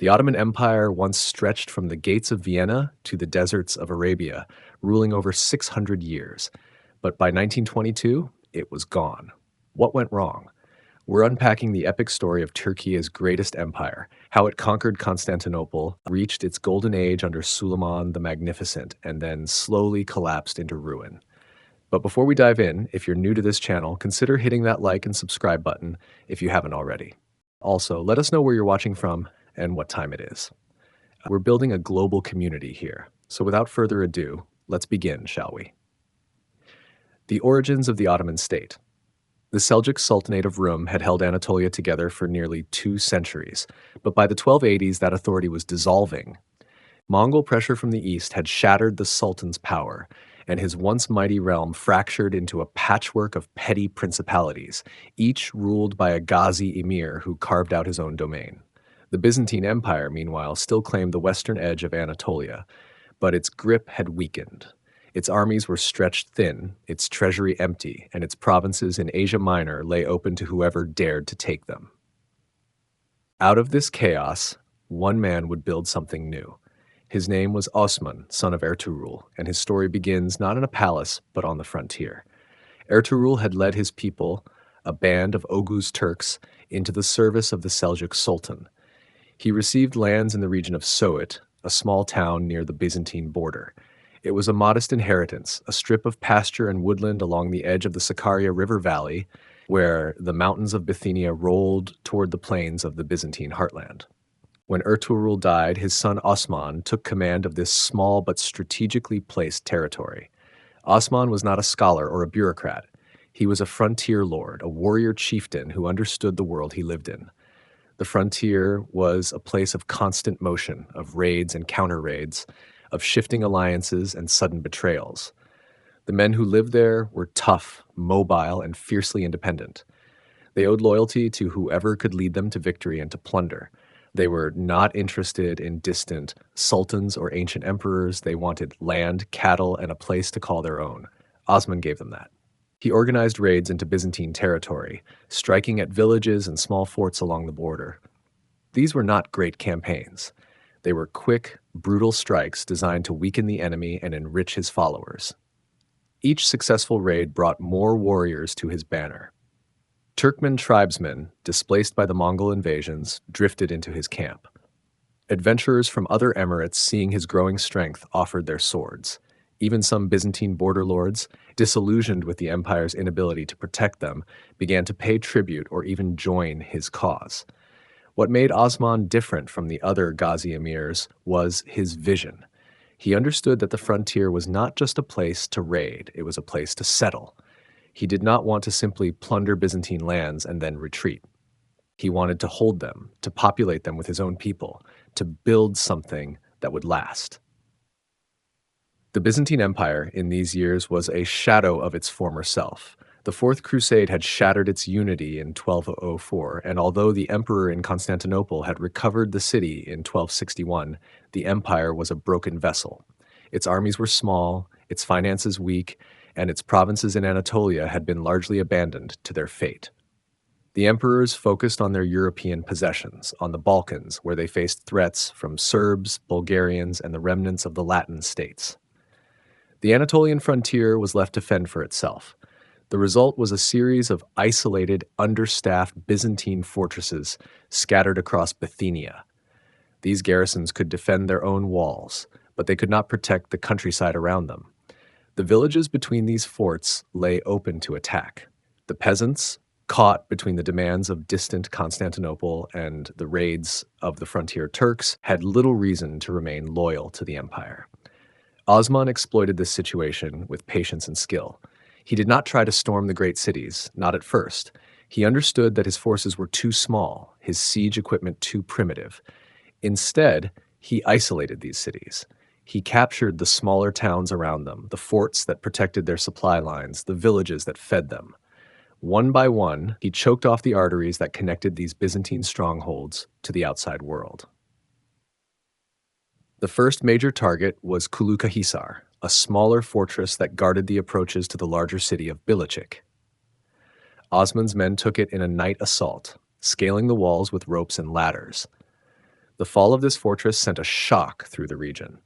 The Ottoman Empire once stretched from the gates of Vienna to the deserts of Arabia, ruling over 600 years. But by 1922, it was gone. What went wrong? We're unpacking the epic story of Türkiye's greatest empire, how it conquered Constantinople, reached its golden age under Suleiman the Magnificent, and then slowly collapsed into ruin. But before we dive in, if you're new to this channel, consider hitting that like and subscribe button if you haven't already. Also, let us know where you're watching from and what time it is. We're building a global community here, so without further ado, let's begin, shall we? The origins of the Ottoman state. The Seljuk Sultanate of Rum had held Anatolia together for nearly 2 centuries, but by the 1280s that authority was dissolving. Mongol pressure from the east had shattered the Sultan's power, and his once mighty realm fractured into a patchwork of petty principalities, each ruled by a Ghazi emir who carved out his own domain. The Byzantine Empire, meanwhile, still claimed the western edge of Anatolia, but its grip had weakened. Its armies were stretched thin, its treasury empty, and its provinces in Asia Minor lay open to whoever dared to take them. Out of this chaos, one man would build something new. His name was Osman, son of Ertuğrul, and his story begins not in a palace, but on the frontier. Ertuğrul had led his people, a band of Oghuz Turks, into the service of the Seljuk Sultan. He received lands in the region of Söğüt, a small town near the Byzantine border. It was a modest inheritance, a strip of pasture and woodland along the edge of the Sakarya River Valley, where the mountains of Bithynia rolled toward the plains of the Byzantine heartland. When Ertuğrul died, his son Osman took command of this small but strategically placed territory. Osman was not a scholar or a bureaucrat. He was a frontier lord, a warrior chieftain who understood the world he lived in. The frontier was a place of constant motion, of raids and counter-raids, of shifting alliances and sudden betrayals. The men who lived there were tough, mobile, and fiercely independent. They owed loyalty to whoever could lead them to victory and to plunder. They were not interested in distant sultans or ancient emperors. They wanted land, cattle, and a place to call their own. Osman gave them that. He organized raids into Byzantine territory, striking at villages and small forts along the border. These were not great campaigns. They were quick, brutal strikes designed to weaken the enemy and enrich his followers. Each successful raid brought more warriors to his banner. Turkmen tribesmen, displaced by the Mongol invasions, drifted into his camp. Adventurers from other emirates, seeing his growing strength, offered their swords. Even some Byzantine border lords, disillusioned with the empire's inability to protect them, began to pay tribute or even join his cause. What made Osman different from the other Ghazi emirs was his vision. He understood that the frontier was not just a place to raid, it was a place to settle. He did not want to simply plunder Byzantine lands and then retreat. He wanted to hold them, to populate them with his own people, to build something that would last. The Byzantine Empire in these years was a shadow of its former self. The Fourth Crusade had shattered its unity in 1204, and although the emperor in Constantinople had recovered the city in 1261, the empire was a broken vessel. Its armies were small, its finances weak, and its provinces in Anatolia had been largely abandoned to their fate. The emperors focused on their European possessions, on the Balkans, where they faced threats from Serbs, Bulgarians, and the remnants of the Latin states. The Anatolian frontier was left to fend for itself. The result was a series of isolated, understaffed Byzantine fortresses scattered across Bithynia. These garrisons could defend their own walls, but they could not protect the countryside around them. The villages between these forts lay open to attack. The peasants, caught between the demands of distant Constantinople and the raids of the frontier Turks, had little reason to remain loyal to the empire. Osman exploited this situation with patience and skill. He did not try to storm the great cities, not at first. He understood that his forces were too small, his siege equipment too primitive. Instead, he isolated these cities. He captured the smaller towns around them, the forts that protected their supply lines, the villages that fed them. One by one, he choked off the arteries that connected these Byzantine strongholds to the outside world. The first major target was Kulukahisar, a smaller fortress that guarded the approaches to the larger city of Beylik. Osman's men took it in a night assault, scaling the walls with ropes and ladders. The fall of this fortress sent a shock through the region.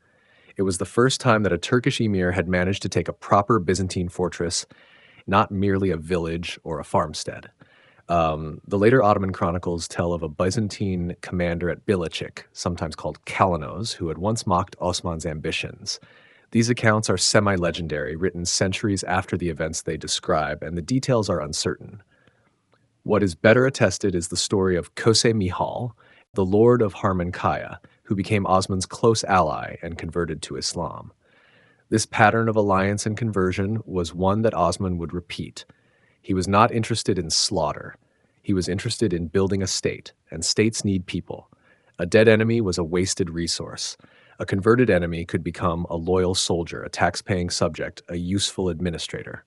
It was the first time that a Turkish emir had managed to take a proper Byzantine fortress, not merely a village or a farmstead. The later Ottoman chronicles tell of a Byzantine commander at Bilecik, sometimes called Kalanos, who had once mocked Osman's ambitions. These accounts are semi-legendary, written centuries after the events they describe, and the details are uncertain. What is better attested is the story of Kose Mihal, the lord of Harmankaya, who became Osman's close ally and converted to Islam. This pattern of alliance and conversion was one that Osman would repeat. He was not interested in slaughter. He was interested in building a state, and states need people. A dead enemy was a wasted resource. A converted enemy could become a loyal soldier, a tax-paying subject, a useful administrator.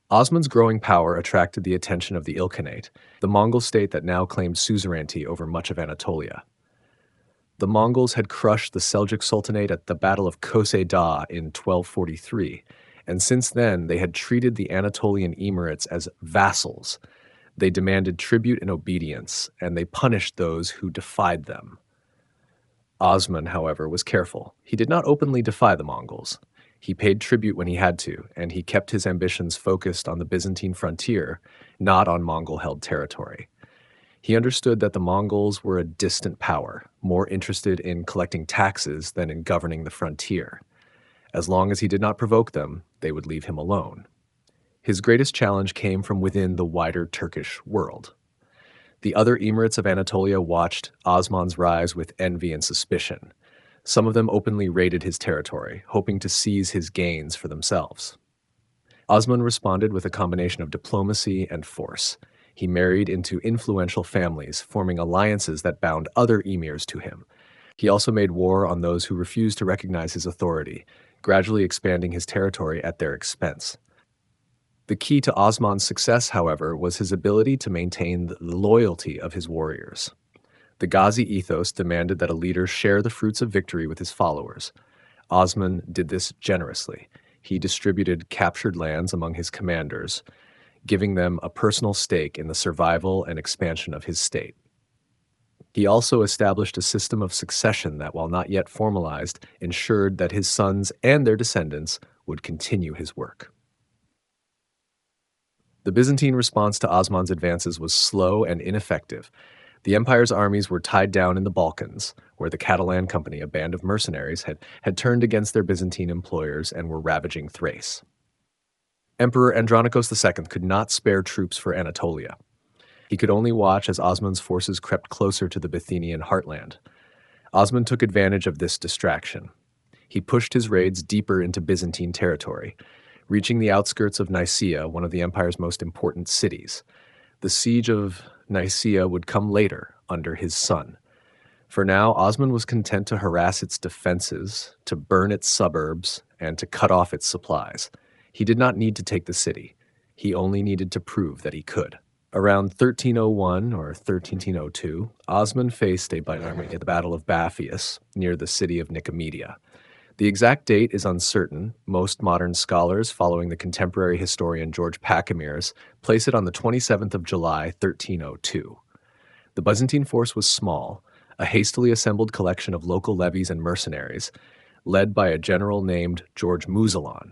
Osman's growing power attracted the attention of the Ilkhanate, the Mongol state that now claimed suzerainty over much of Anatolia. The Mongols had crushed the Seljuk Sultanate at the Battle of Kose Dağ in 1243, and since then they had treated the Anatolian emirates as vassals. They demanded tribute and obedience, and they punished those who defied them. Osman, however, was careful. He did not openly defy the Mongols. He paid tribute when he had to, and he kept his ambitions focused on the Byzantine frontier, not on Mongol-held territory. He understood that the Mongols were a distant power, more interested in collecting taxes than in governing the frontier. As long as he did not provoke them, they would leave him alone. His greatest challenge came from within the wider Turkish world. The other emirates of Anatolia watched Osman's rise with envy and suspicion. Some of them openly raided his territory, hoping to seize his gains for themselves. Osman responded with a combination of diplomacy and force. He married into influential families, forming alliances that bound other emirs to him. He also made war on those who refused to recognize his authority, gradually expanding his territory at their expense. The key to Osman's success, however, was his ability to maintain the loyalty of his warriors. The Ghazi ethos demanded that a leader share the fruits of victory with his followers. Osman did this generously. He distributed captured lands among his commanders, giving them a personal stake in the survival and expansion of his state. He also established a system of succession that, while not yet formalized, ensured that his sons and their descendants would continue his work. The Byzantine response to Osman's advances was slow and ineffective. The empire's armies were tied down in the Balkans, where the Catalan Company, a band of mercenaries, had turned against their Byzantine employers and were ravaging Thrace. Emperor Andronikos II could not spare troops for Anatolia. He could only watch as Osman's forces crept closer to the Bithynian heartland. Osman took advantage of this distraction. He pushed his raids deeper into Byzantine territory, reaching the outskirts of Nicaea, one of the empire's most important cities. The siege of Nicaea would come later, under his son. For now, Osman was content to harass its defenses, to burn its suburbs, and to cut off its supplies. He did not need to take the city. He only needed to prove that he could. Around 1301 or 1302, Osman faced a bite army at the Battle of Baphius, near the city of Nicomedia. The exact date is uncertain. Most modern scholars, following the contemporary historian George Pachymeres, place it on the 27th of July, 1302. The Byzantine force was small, a hastily assembled collection of local levies and mercenaries, led by a general named George Muzalan.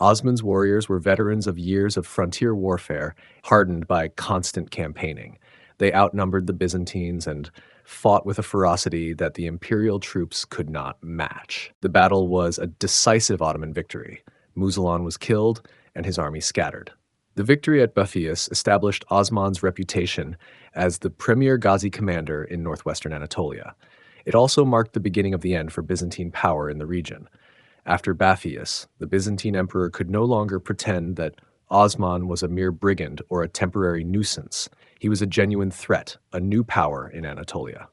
Osman's warriors were veterans of years of frontier warfare, hardened by constant campaigning. They outnumbered the Byzantines and fought with a ferocity that the imperial troops could not match. The battle was a decisive Ottoman victory. Muzalan was killed, and his army scattered. The victory at Baphius established Osman's reputation as the premier Ghazi commander in northwestern Anatolia. It also marked the beginning of the end for Byzantine power in the region. After Baphius, the Byzantine emperor could no longer pretend that Osman was a mere brigand or a temporary nuisance. He was a genuine threat, a new power in Anatolia.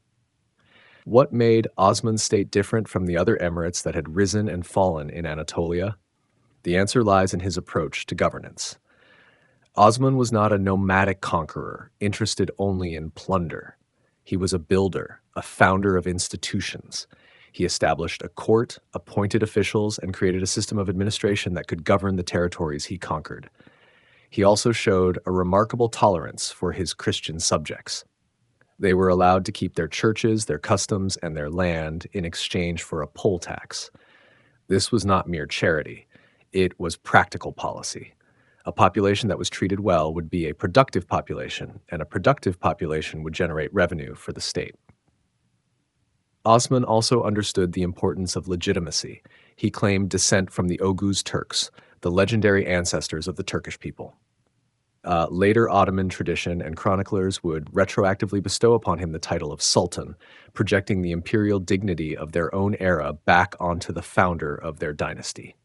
What made Osman's state different from the other emirates that had risen and fallen in Anatolia? The answer lies in his approach to governance. Osman was not a nomadic conqueror, interested only in plunder. He was a builder, a founder of institutions. He established a court, appointed officials, and created a system of administration that could govern the territories he conquered. He also showed a remarkable tolerance for his Christian subjects. They were allowed to keep their churches, their customs, and their land in exchange for a poll tax. This was not mere charity. It was practical policy. A population that was treated well would be a productive population, and a productive population would generate revenue for the state. Osman also understood the importance of legitimacy. He claimed descent from the Oghuz Turks, the legendary ancestors of the Turkish people. Later Ottoman tradition and chroniclers would retroactively bestow upon him the title of Sultan, projecting the imperial dignity of their own era back onto the founder of their dynasty.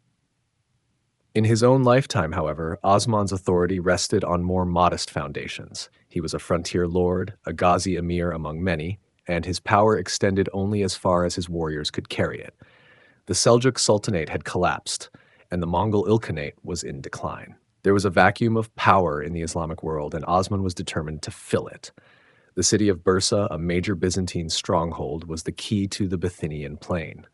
In his own lifetime, however, Osman's authority rested on more modest foundations. He was a frontier lord, a Ghazi emir among many, and his power extended only as far as his warriors could carry it. The Seljuk Sultanate had collapsed, and the Mongol Ilkhanate was in decline. There was a vacuum of power in the Islamic world, and Osman was determined to fill it. The city of Bursa, a major Byzantine stronghold, was the key to the Bithynian plain.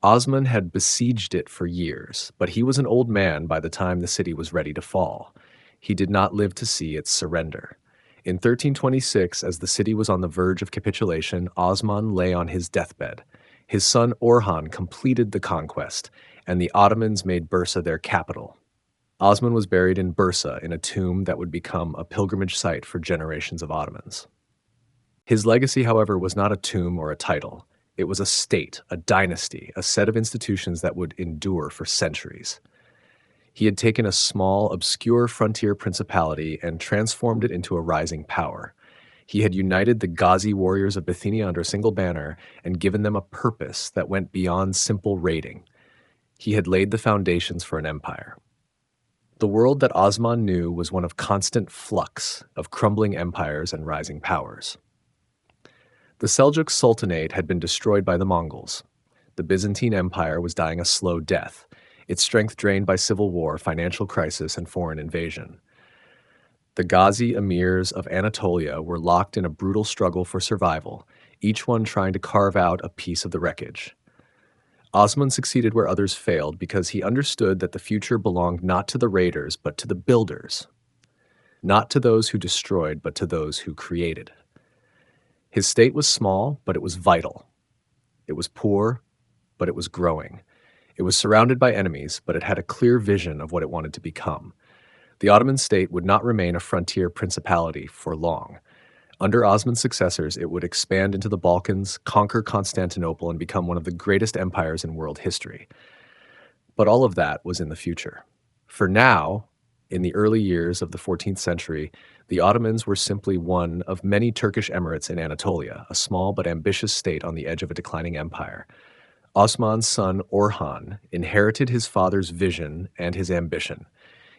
Osman had besieged it for years, but he was an old man by the time the city was ready to fall. He did not live to see its surrender. In 1326, as the city was on the verge of capitulation, Osman lay on his deathbed. His son Orhan completed the conquest, and the Ottomans made Bursa their capital. Osman was buried in Bursa in a tomb that would become a pilgrimage site for generations of Ottomans. His legacy, however, was not a tomb or a title. It was a state, a dynasty, a set of institutions that would endure for centuries. He had taken a small, obscure frontier principality and transformed it into a rising power. He had united the Ghazi warriors of Bithynia under a single banner and given them a purpose that went beyond simple raiding. He had laid the foundations for an empire. The world that Osman knew was one of constant flux, of crumbling empires and rising powers. The Seljuk Sultanate had been destroyed by the Mongols. The Byzantine Empire was dying a slow death, its strength drained by civil war, financial crisis, and foreign invasion. The Ghazi emirs of Anatolia were locked in a brutal struggle for survival, each one trying to carve out a piece of the wreckage. Osman succeeded where others failed because he understood that the future belonged not to the raiders, but to the builders. Not to those who destroyed, but to those who created. His state was small, but it was vital. It was poor, but it was growing. It was surrounded by enemies, but it had a clear vision of what it wanted to become. The Ottoman state would not remain a frontier principality for long. Under Osman's successors, it would expand into the Balkans, conquer Constantinople, and become one of the greatest empires in world history. But all of that was in the future. For now, in the early years of the 14th century, the Ottomans were simply one of many Turkish emirates in Anatolia, a small but ambitious state on the edge of a declining empire. Osman's son Orhan inherited his father's vision and his ambition.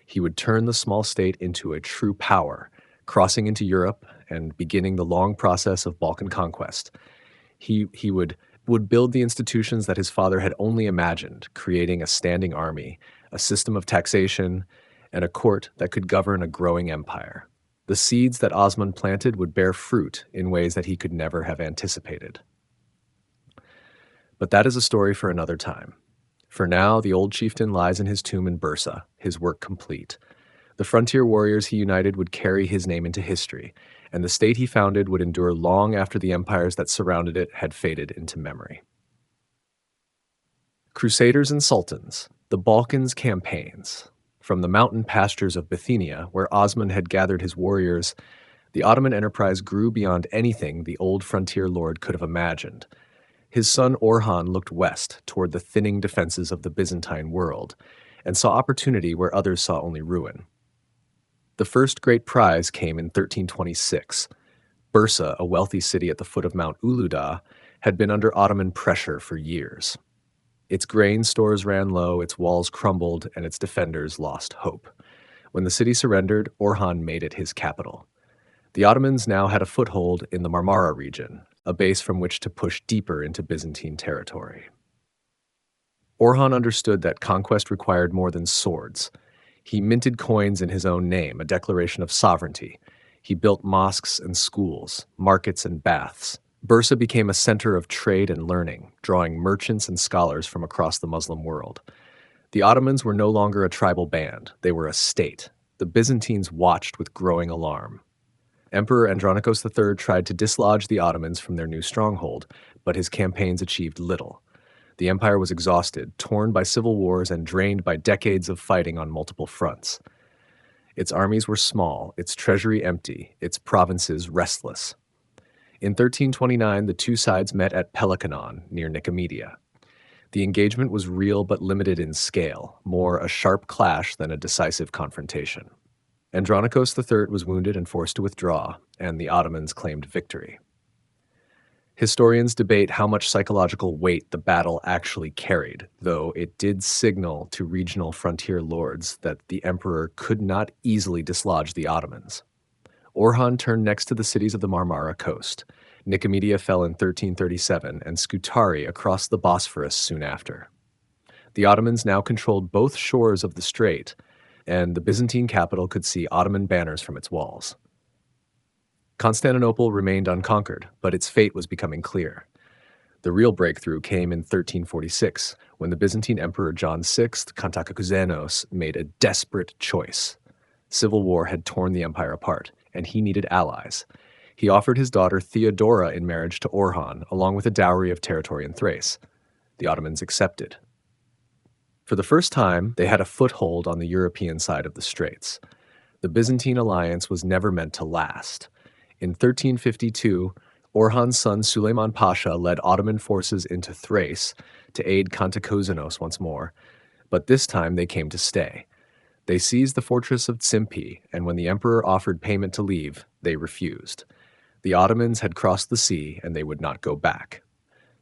He would turn the small state into a true power, crossing into Europe and beginning the long process of Balkan conquest. He would build the institutions that his father had only imagined, creating a standing army, a system of taxation, and a court that could govern a growing empire. The seeds that Osman planted would bear fruit in ways that he could never have anticipated. But that is a story for another time. For now, the old chieftain lies in his tomb in Bursa, his work complete. The frontier warriors he united would carry his name into history, and the state he founded would endure long after the empires that surrounded it had faded into memory. Crusaders and Sultans, the Balkans campaigns. From the mountain pastures of Bithynia, where Osman had gathered his warriors, the Ottoman enterprise grew beyond anything the old frontier lord could have imagined. His son Orhan looked west toward the thinning defenses of the Byzantine world and saw opportunity where others saw only ruin. The first great prize came in 1326. Bursa, a wealthy city at the foot of Mount Uludağ, had been under Ottoman pressure for years. Its grain stores ran low, its walls crumbled, and its defenders lost hope. When the city surrendered, Orhan made it his capital. The Ottomans now had a foothold in the Marmara region, a base from which to push deeper into Byzantine territory. Orhan understood that conquest required more than swords. He minted coins in his own name, a declaration of sovereignty. He built mosques and schools, markets and baths. Bursa became a center of trade and learning, drawing merchants and scholars from across the Muslim world. The Ottomans were no longer a tribal band. They were a state. The Byzantines watched with growing alarm. Emperor Andronikos III tried to dislodge the Ottomans from their new stronghold, but his campaigns achieved little. The empire was exhausted, torn by civil wars, and drained by decades of fighting on multiple fronts. Its armies were small, its treasury empty, its provinces restless. In 1329, the two sides met at Pelikanon, near Nicomedia. The engagement was real but limited in scale, more a sharp clash than a decisive confrontation. Andronikos III was wounded and forced to withdraw, and the Ottomans claimed victory. Historians debate how much psychological weight the battle actually carried, though it did signal to regional frontier lords that the emperor could not easily dislodge the Ottomans. Orhan turned next to the cities of the Marmara coast. Nicomedia fell in 1337, and Scutari across the Bosphorus soon after. The Ottomans now controlled both shores of the strait, and the Byzantine capital could see Ottoman banners from its walls. Constantinople remained unconquered, but its fate was becoming clear. The real breakthrough came in 1346, when the Byzantine Emperor John VI Kantakouzenos made a desperate choice. Civil war had torn the empire apart, and he needed allies. He offered his daughter Theodora in marriage to Orhan, along with a dowry of territory in Thrace. The Ottomans accepted. For the first time, they had a foothold on the European side of the straits. The Byzantine alliance was never meant to last. In 1352, Orhan's son Suleiman Pasha led Ottoman forces into Thrace to aid Kantakouzenos once more, but this time they came to stay. They seized the fortress of Tsimpi, and when the emperor offered payment to leave, they refused. The Ottomans had crossed the sea, and they would not go back.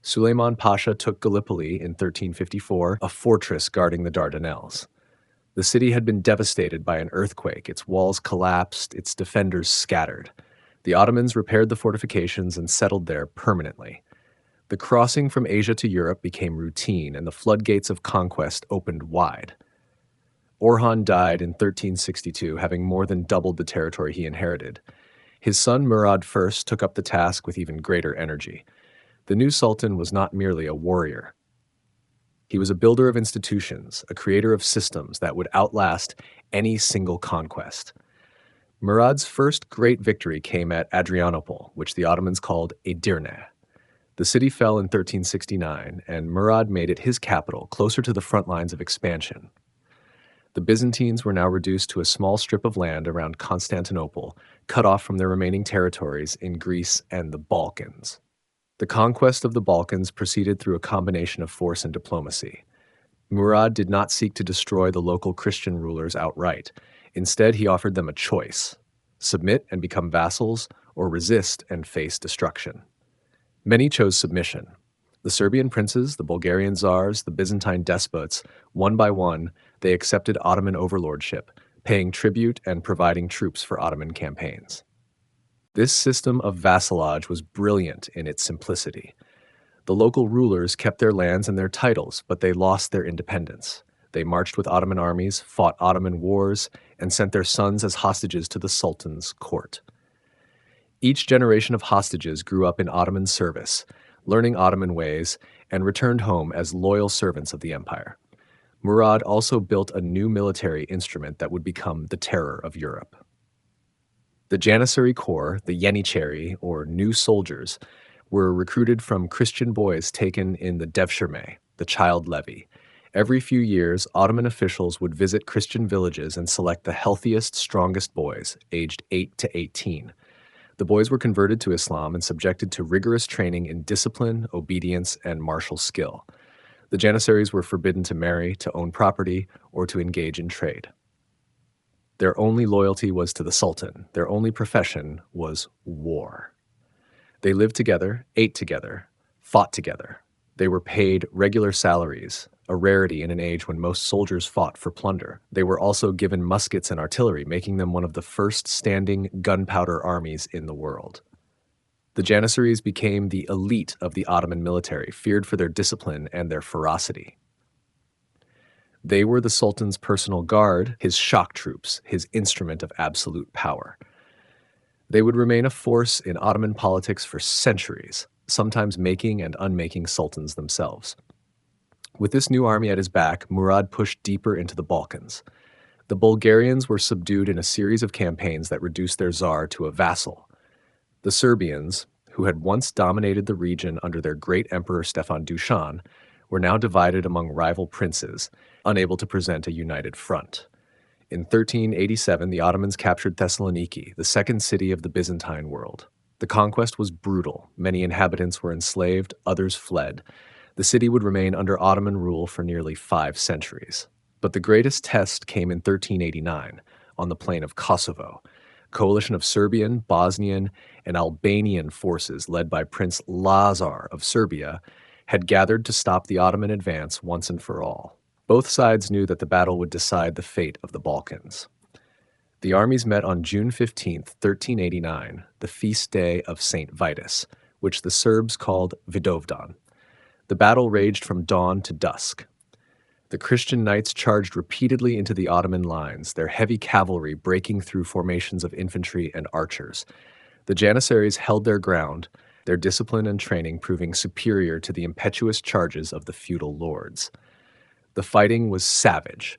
Suleiman Pasha took Gallipoli in 1354, a fortress guarding the Dardanelles. The city had been devastated by an earthquake, its walls collapsed, its defenders scattered. The Ottomans repaired the fortifications and settled there permanently. The crossing from Asia to Europe became routine, and the floodgates of conquest opened wide. Orhan died in 1362, having more than doubled the territory he inherited. His son Murad I took up the task with even greater energy. The new sultan was not merely a warrior. He was a builder of institutions, a creator of systems that would outlast any single conquest. Murad's first great victory came at Adrianople, which the Ottomans called Edirne. The city fell in 1369, and Murad made it his capital, closer to the front lines of expansion. The Byzantines were now reduced to a small strip of land around Constantinople, cut off from their remaining territories in Greece and the Balkans. The conquest of the Balkans proceeded through a combination of force and diplomacy. Murad did not seek to destroy the local Christian rulers outright. Instead, he offered them a choice: submit and become vassals, or resist and face destruction. Many chose submission. The Serbian princes, the Bulgarian czars, the Byzantine despots, one by one, they accepted Ottoman overlordship, paying tribute and providing troops for Ottoman campaigns. This system of vassalage was brilliant in its simplicity. The local rulers kept their lands and their titles, but they lost their independence. They marched with Ottoman armies, fought Ottoman wars, and sent their sons as hostages to the Sultan's court. Each generation of hostages grew up in Ottoman service, learning Ottoman ways, and returned home as loyal servants of the empire. Murad also built a new military instrument that would become the terror of Europe. The Janissary Corps, the Yenicheri, or New Soldiers, were recruited from Christian boys taken in the Devshirme, the child levy. Every few years, Ottoman officials would visit Christian villages and select the healthiest, strongest boys, aged 8 to 18. The boys were converted to Islam and subjected to rigorous training in discipline, obedience, and martial skill. The Janissaries were forbidden to marry, to own property, or to engage in trade. Their only loyalty was to the Sultan. Their only profession was war. They lived together, ate together, fought together. They were paid regular salaries, a rarity in an age when most soldiers fought for plunder. They were also given muskets and artillery, making them one of the first standing gunpowder armies in the world. The Janissaries became the elite of the Ottoman military, feared for their discipline and their ferocity. They were the Sultan's personal guard, his shock troops, his instrument of absolute power. They would remain a force in Ottoman politics for centuries, sometimes making and unmaking sultans themselves. With this new army at his back, Murad pushed deeper into the Balkans. The Bulgarians were subdued in a series of campaigns that reduced their czar to a vassal. The Serbians, who had once dominated the region under their great emperor Stefan Dusan, were now divided among rival princes, unable to present a united front. In 1387, the Ottomans captured Thessaloniki, the second city of the Byzantine world. The conquest was brutal. Many inhabitants were enslaved, others fled. The city would remain under Ottoman rule for nearly 5 centuries. But the greatest test came in 1389, on the plain of Kosovo. A coalition of Serbian, Bosnian, and Albanian forces led by Prince Lazar of Serbia had gathered to stop the Ottoman advance once and for all. Both sides knew that the battle would decide the fate of the Balkans. The armies met on June 15, 1389, the feast day of St. Vitus, which the Serbs called Vidovdan. The battle raged from dawn to dusk. The Christian knights charged repeatedly into the Ottoman lines, their heavy cavalry breaking through formations of infantry and archers. The Janissaries held their ground, their discipline and training proving superior to the impetuous charges of the feudal lords. The fighting was savage.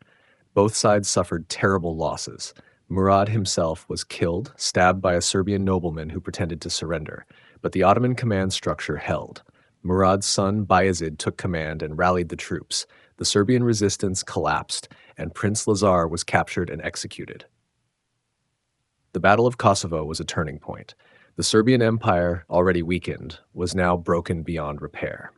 Both sides suffered terrible losses. Murad himself was killed, stabbed by a Serbian nobleman who pretended to surrender, but the Ottoman command structure held. Murad's son Bayezid took command and rallied the troops. The Serbian resistance collapsed, and Prince Lazar was captured and executed. The Battle of Kosovo was a turning point. The Serbian Empire, already weakened, was now broken beyond repair.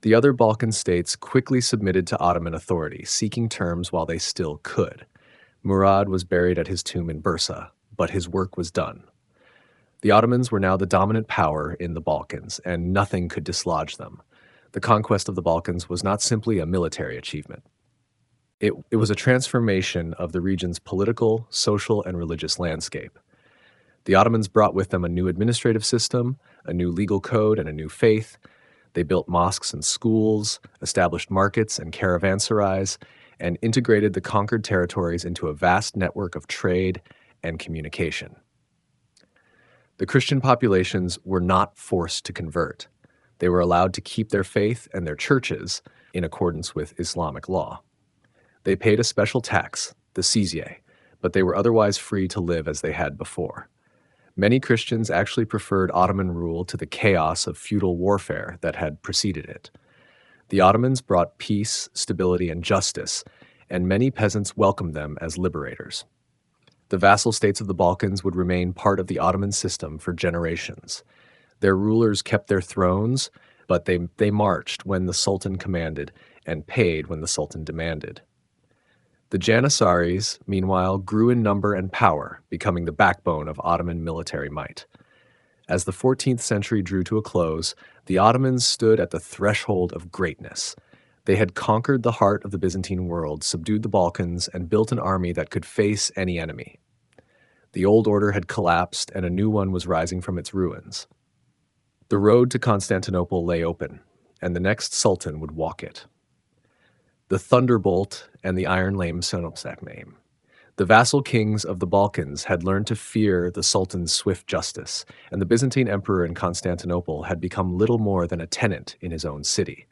The other Balkan states quickly submitted to Ottoman authority, seeking terms while they still could. Murad was buried at his tomb in Bursa, but his work was done. The Ottomans were now the dominant power in the Balkans, and nothing could dislodge them. The conquest of the Balkans was not simply a military achievement. It was a transformation of the region's political, social, and religious landscape. The Ottomans brought with them a new administrative system, a new legal code, and a new faith. They built mosques and schools, established markets and caravanserais, and integrated the conquered territories into a vast network of trade and communication. The Christian populations were not forced to convert. They were allowed to keep their faith and their churches in accordance with Islamic law. They paid a special tax, the sizye, but they were otherwise free to live as they had before. Many Christians actually preferred Ottoman rule to the chaos of feudal warfare that had preceded it. The Ottomans brought peace, stability, and justice, and many peasants welcomed them as liberators. The vassal states of the Balkans would remain part of the Ottoman system for generations. Their rulers kept their thrones, but they marched when the Sultan commanded and paid when the Sultan demanded. The Janissaries, meanwhile, grew in number and power, becoming the backbone of Ottoman military might. As the 14th century drew to a close, the Ottomans stood at the threshold of greatness. They had conquered the heart of the Byzantine world, subdued the Balkans, and built an army that could face any enemy. The old order had collapsed, and a new one was rising from its ruins. The road to Constantinople lay open, and the next sultan would walk it. The Thunderbolt and the Iron Lame name. The vassal kings of the Balkans had learned to fear the Sultan's swift justice, and the Byzantine emperor in Constantinople had become little more than a tenant in his own city.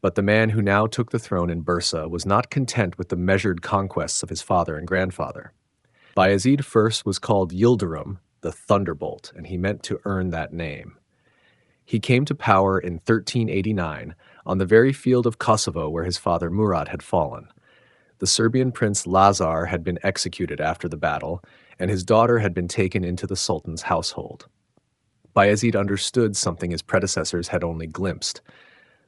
But the man who now took the throne in Bursa was not content with the measured conquests of his father and grandfather. Bayezid first was called Yildirim, the Thunderbolt, and he meant to earn that name. He came to power in 1389 on the very field of Kosovo where his father Murad had fallen. The Serbian prince Lazar had been executed after the battle, and his daughter had been taken into the Sultan's household. Bayezid understood something his predecessors had only glimpsed.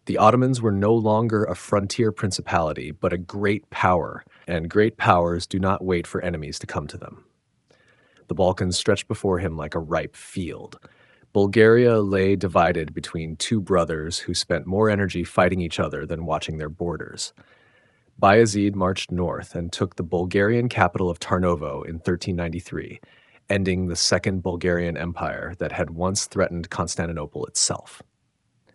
The Ottomans were no longer a frontier principality, but a great power, and great powers do not wait for enemies to come to them. The Balkans stretched before him like a ripe field. Bulgaria lay divided between two brothers who spent more energy fighting each other than watching their borders. Bayezid marched north and took the Bulgarian capital of Tarnovo in 1393, ending the Second Bulgarian Empire that had once threatened Constantinople itself.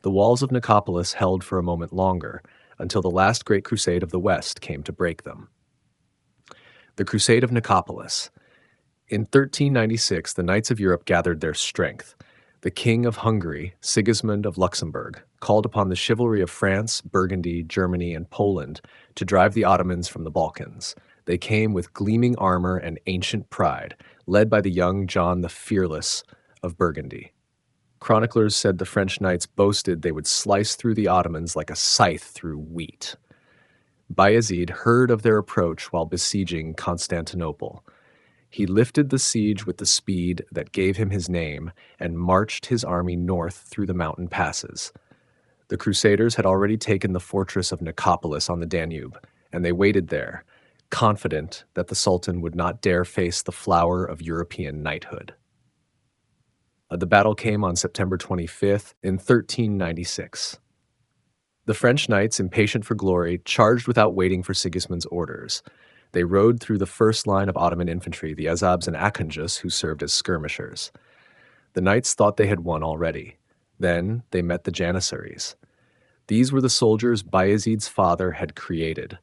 The walls of Nicopolis held for a moment longer, until the last great crusade of the West came to break them. The Crusade of Nicopolis. In 1396, the Knights of Europe gathered their strength. The King of Hungary, Sigismund of Luxembourg, called upon the chivalry of France, Burgundy, Germany, and Poland to drive the Ottomans from the Balkans. They came with gleaming armor and ancient pride, led by the young John the Fearless of Burgundy. Chroniclers said the French knights boasted they would slice through the Ottomans like a scythe through wheat. Bayezid heard of their approach while besieging Constantinople. He lifted the siege with the speed that gave him his name and marched his army north through the mountain passes. The Crusaders had already taken the fortress of Nicopolis on the Danube, and they waited there, confident that the Sultan would not dare face the flower of European knighthood. The battle came on September 25th in 1396. The French knights, impatient for glory, charged without waiting for Sigismund's orders. They rode through the first line of Ottoman infantry, the Azabs and Akinjus, who served as skirmishers. The knights thought they had won already. Then they met the Janissaries. These were the soldiers Bayezid's father had created.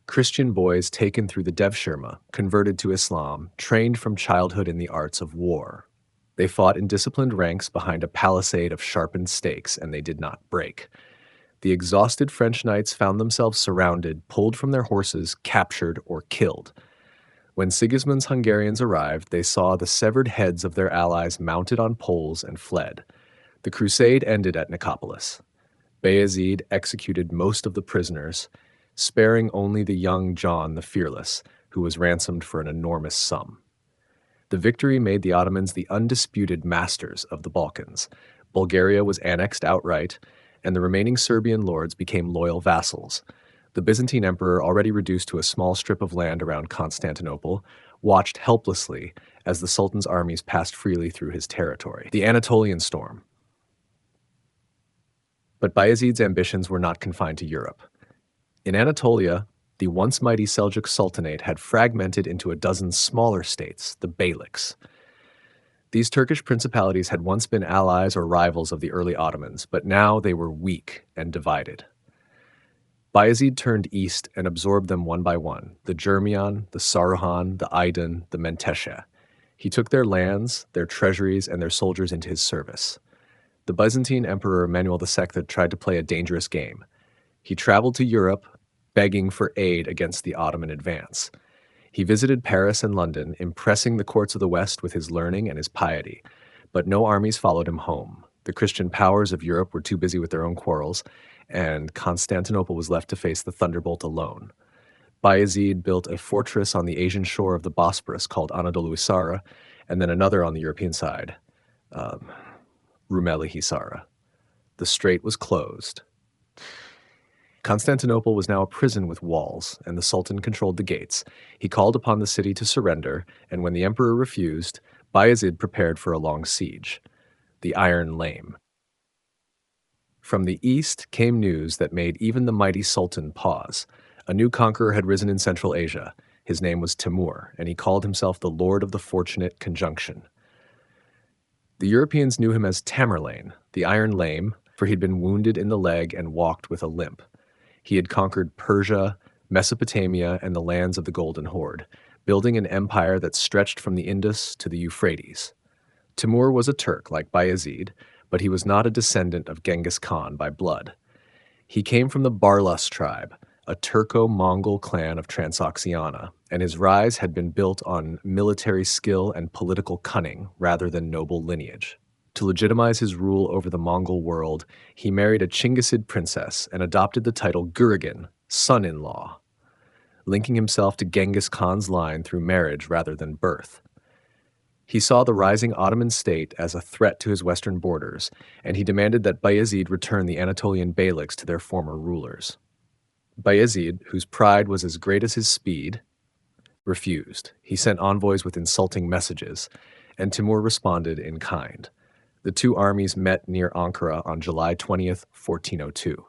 Christian boys taken through the Devshirme, converted to Islam, trained from childhood in the arts of war. They fought in disciplined ranks behind a palisade of sharpened stakes, and they did not break. The exhausted French knights found themselves surrounded, pulled from their horses, captured, or killed. When Sigismund's Hungarians arrived, they saw the severed heads of their allies mounted on poles and fled. The crusade ended at Nicopolis. Bayezid executed most of the prisoners, sparing only the young John the Fearless, who was ransomed for an enormous sum. The victory made the Ottomans the undisputed masters of the Balkans. Bulgaria was annexed outright, and the remaining Serbian lords became loyal vassals. The Byzantine emperor, already reduced to a small strip of land around Constantinople, watched helplessly as the Sultan's armies passed freely through his territory. The Anatolian storm. But Bayezid's ambitions were not confined to Europe. In Anatolia, the once mighty Seljuk Sultanate had fragmented into a dozen smaller states, the beyliks. These Turkish principalities had once been allies or rivals of the early Ottomans, but now they were weak and divided. Bayezid turned east and absorbed them one by one, the Jermian, the Saruhan, the Aydin, the Menteşe. He took their lands, their treasuries, and their soldiers into his service. The Byzantine Emperor Emmanuel II tried to play a dangerous game. He traveled to Europe, begging for aid against the Ottoman advance. He visited Paris and London, impressing the courts of the West with his learning and his piety, but no armies followed him home. The Christian powers of Europe were too busy with their own quarrels, and Constantinople was left to face the thunderbolt alone. Bayezid built a fortress on the Asian shore of the Bosporus called Anadolu and then another on the European side, Rumeli Hisara. The strait was closed. Constantinople was now a prison with walls, and the Sultan controlled the gates. He called upon the city to surrender, and when the emperor refused, Bayezid prepared for a long siege. The Iron Lame. From the east came news that made even the mighty Sultan pause. A new conqueror had risen in Central Asia. His name was Timur, and he called himself the Lord of the Fortunate Conjunction. The Europeans knew him as Tamerlane, the Iron Lame, for he'd been wounded in the leg and walked with a limp. He had conquered Persia, Mesopotamia, and the lands of the Golden Horde, building an empire that stretched from the Indus to the Euphrates. Timur was a Turk like Bayezid, but he was not a descendant of Genghis Khan by blood. He came from the Barlas tribe, a Turco-Mongol clan of Transoxiana, and his rise had been built on military skill and political cunning rather than noble lineage. To legitimize his rule over the Mongol world, he married a Chinggisid princess and adopted the title Gurgen, son-in-law, linking himself to Genghis Khan's line through marriage rather than birth. He saw the rising Ottoman state as a threat to his western borders, and he demanded that Bayezid return the Anatolian beyliks to their former rulers. Bayezid, whose pride was as great as his speed, refused. He sent envoys with insulting messages, and Timur responded in kind. The two armies met near Ankara on July 20th, 1402.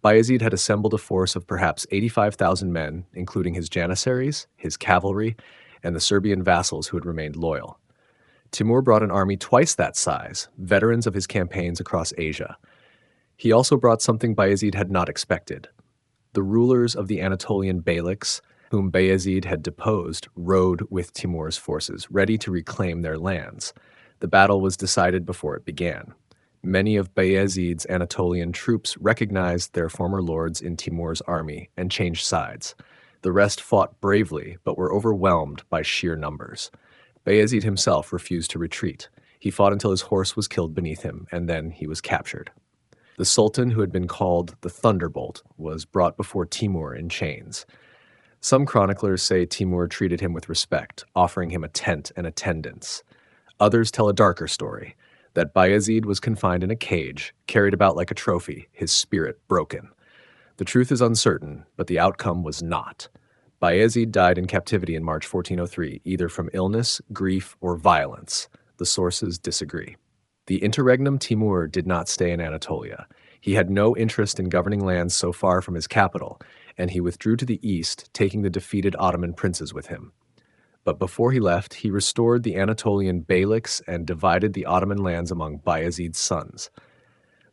Bayezid had assembled a force of perhaps 85,000 men, including his janissaries, his cavalry, and the Serbian vassals who had remained loyal. Timur brought an army twice that size, veterans of his campaigns across Asia. He also brought something Bayezid had not expected. The rulers of the Anatolian beyliks, whom Bayezid had deposed, rode with Timur's forces, ready to reclaim their lands. The battle was decided before it began. Many of Bayezid's Anatolian troops recognized their former lords in Timur's army and changed sides. The rest fought bravely, but were overwhelmed by sheer numbers. Bayezid himself refused to retreat. He fought until his horse was killed beneath him, and then he was captured. The Sultan, who had been called the Thunderbolt, was brought before Timur in chains. Some chroniclers say Timur treated him with respect, offering him a tent and attendance. Others tell a darker story, that Bayezid was confined in a cage, carried about like a trophy, his spirit broken. The truth is uncertain, but the outcome was not. Bayezid died in captivity in March 1403, either from illness, grief, or violence. The sources disagree. The interregnum Timur did not stay in Anatolia. He had no interest in governing lands so far from his capital, and he withdrew to the east, taking the defeated Ottoman princes with him. But before he left, he restored the Anatolian beyliks and divided the Ottoman lands among Bayezid's sons.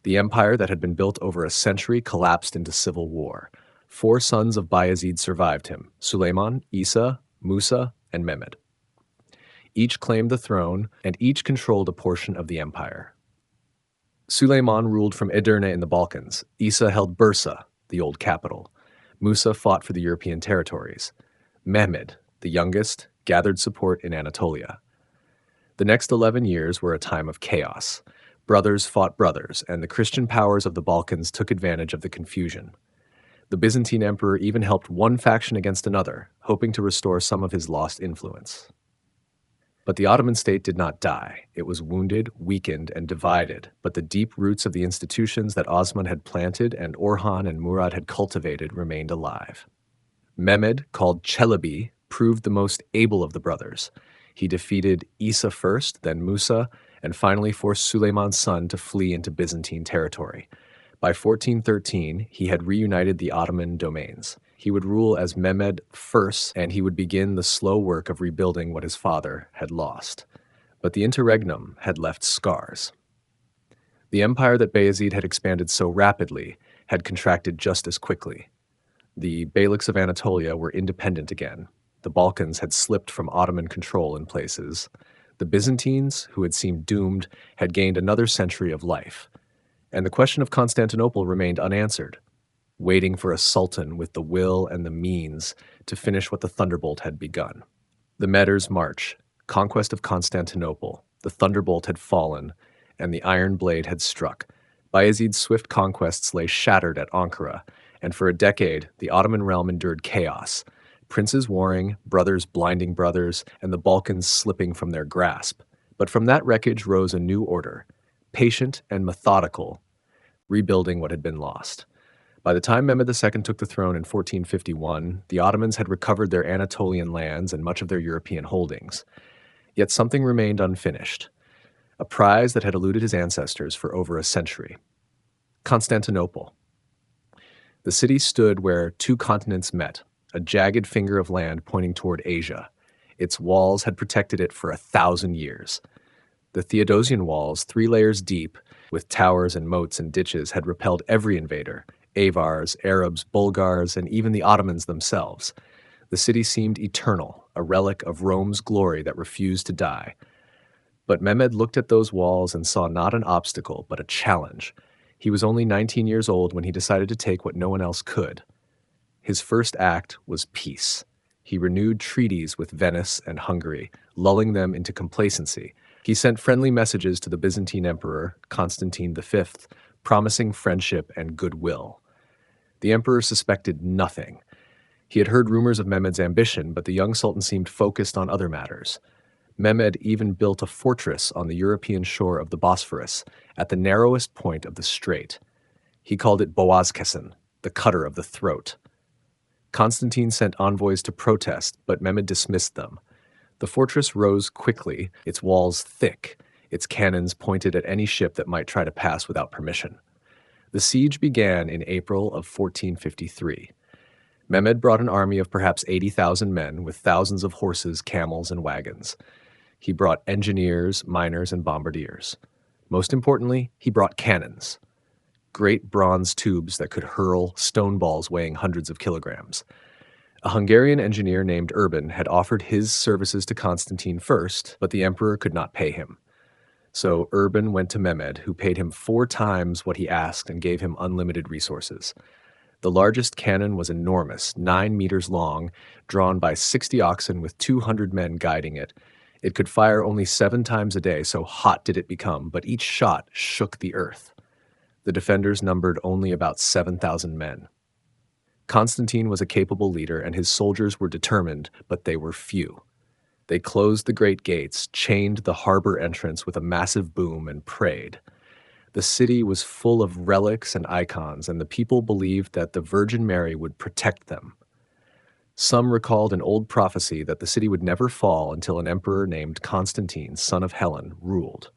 The empire that had been built over a century collapsed into civil war. 4 sons of Bayezid survived him: Suleiman, Isa, Musa, and Mehmed. Each claimed the throne, and each controlled a portion of the empire. Suleiman ruled from Edirne in the Balkans. Isa held Bursa, the old capital. Musa fought for the European territories. Mehmed, the youngest, gathered support in Anatolia. The next 11 years were a time of chaos. Brothers fought brothers, and the Christian powers of the Balkans took advantage of the confusion. The Byzantine emperor even helped one faction against another, hoping to restore some of his lost influence. But the Ottoman state did not die. It was wounded, weakened, and divided, but the deep roots of the institutions that Osman had planted and Orhan and Murad had cultivated remained alive. Mehmed, called Çelebi, proved the most able of the brothers. He defeated Isa first, then Musa, and finally forced Suleiman's son to flee into Byzantine territory. By 1413, he had reunited the Ottoman domains. He would rule as Mehmed I, and he would begin the slow work of rebuilding what his father had lost. But the interregnum had left scars. The empire that Bayezid had expanded so rapidly had contracted just as quickly. The beyliks of Anatolia were independent again. The Balkans had slipped from Ottoman control in places. The Byzantines, who had seemed doomed, had gained another century of life. And the question of Constantinople remained unanswered, waiting for a sultan with the will and the means to finish what the Thunderbolt had begun. The Medes March, conquest of Constantinople, the Thunderbolt had fallen, and the iron blade had struck. Bayezid's swift conquests lay shattered at Ankara, and for a decade, the Ottoman realm endured chaos. Princes warring, brothers blinding brothers, and the Balkans slipping from their grasp. But from that wreckage rose a new order, patient and methodical, rebuilding what had been lost. By the time Mehmed II took the throne in 1451, the Ottomans had recovered their Anatolian lands and much of their European holdings. Yet something remained unfinished, a prize that had eluded his ancestors for over a century. Constantinople. The city stood where 2 continents met, a jagged finger of land pointing toward Asia. Its walls had protected it for 1,000 years. The Theodosian walls, 3 layers deep, with towers and moats and ditches, had repelled every invader: Avars, Arabs, Bulgars, and even the Ottomans themselves. The city seemed eternal, a relic of Rome's glory that refused to die. But Mehmed looked at those walls and saw not an obstacle, but a challenge. He was only 19 years old when he decided to take what no one else could. His first act was peace. He renewed treaties with Venice and Hungary, lulling them into complacency. He sent friendly messages to the Byzantine emperor, Constantine V, promising friendship and goodwill. The emperor suspected nothing. He had heard rumors of Mehmed's ambition, but the young sultan seemed focused on other matters. Mehmed even built a fortress on the European shore of the Bosphorus, at the narrowest point of the strait. He called it Boğazkesin, the cutter of the throat. Constantine sent envoys to protest, but Mehmed dismissed them. The fortress rose quickly, its walls thick, its cannons pointed at any ship that might try to pass without permission. The siege began in April of 1453. Mehmed brought an army of perhaps 80,000 men with thousands of horses, camels, and wagons. He brought engineers, miners, and bombardiers. Most importantly, he brought cannons, great bronze tubes that could hurl stone balls weighing hundreds of kilograms. A Hungarian engineer named Urban had offered his services to Constantine first, but the emperor could not pay him. So Urban went to Mehmed, who paid him 4 times what he asked and gave him unlimited resources. The largest cannon was enormous, 9 meters long, drawn by 60 oxen with 200 men guiding it. It could fire only 7 times a day, so hot did it become, but each shot shook the earth. The defenders numbered only about 7,000 men. Constantine was a capable leader, and his soldiers were determined, but they were few. They closed the great gates, chained the harbor entrance with a massive boom, and prayed. The city was full of relics and icons, and the people believed that the Virgin Mary would protect them. Some recalled an old prophecy that the city would never fall until an emperor named Constantine, son of Helen, ruled.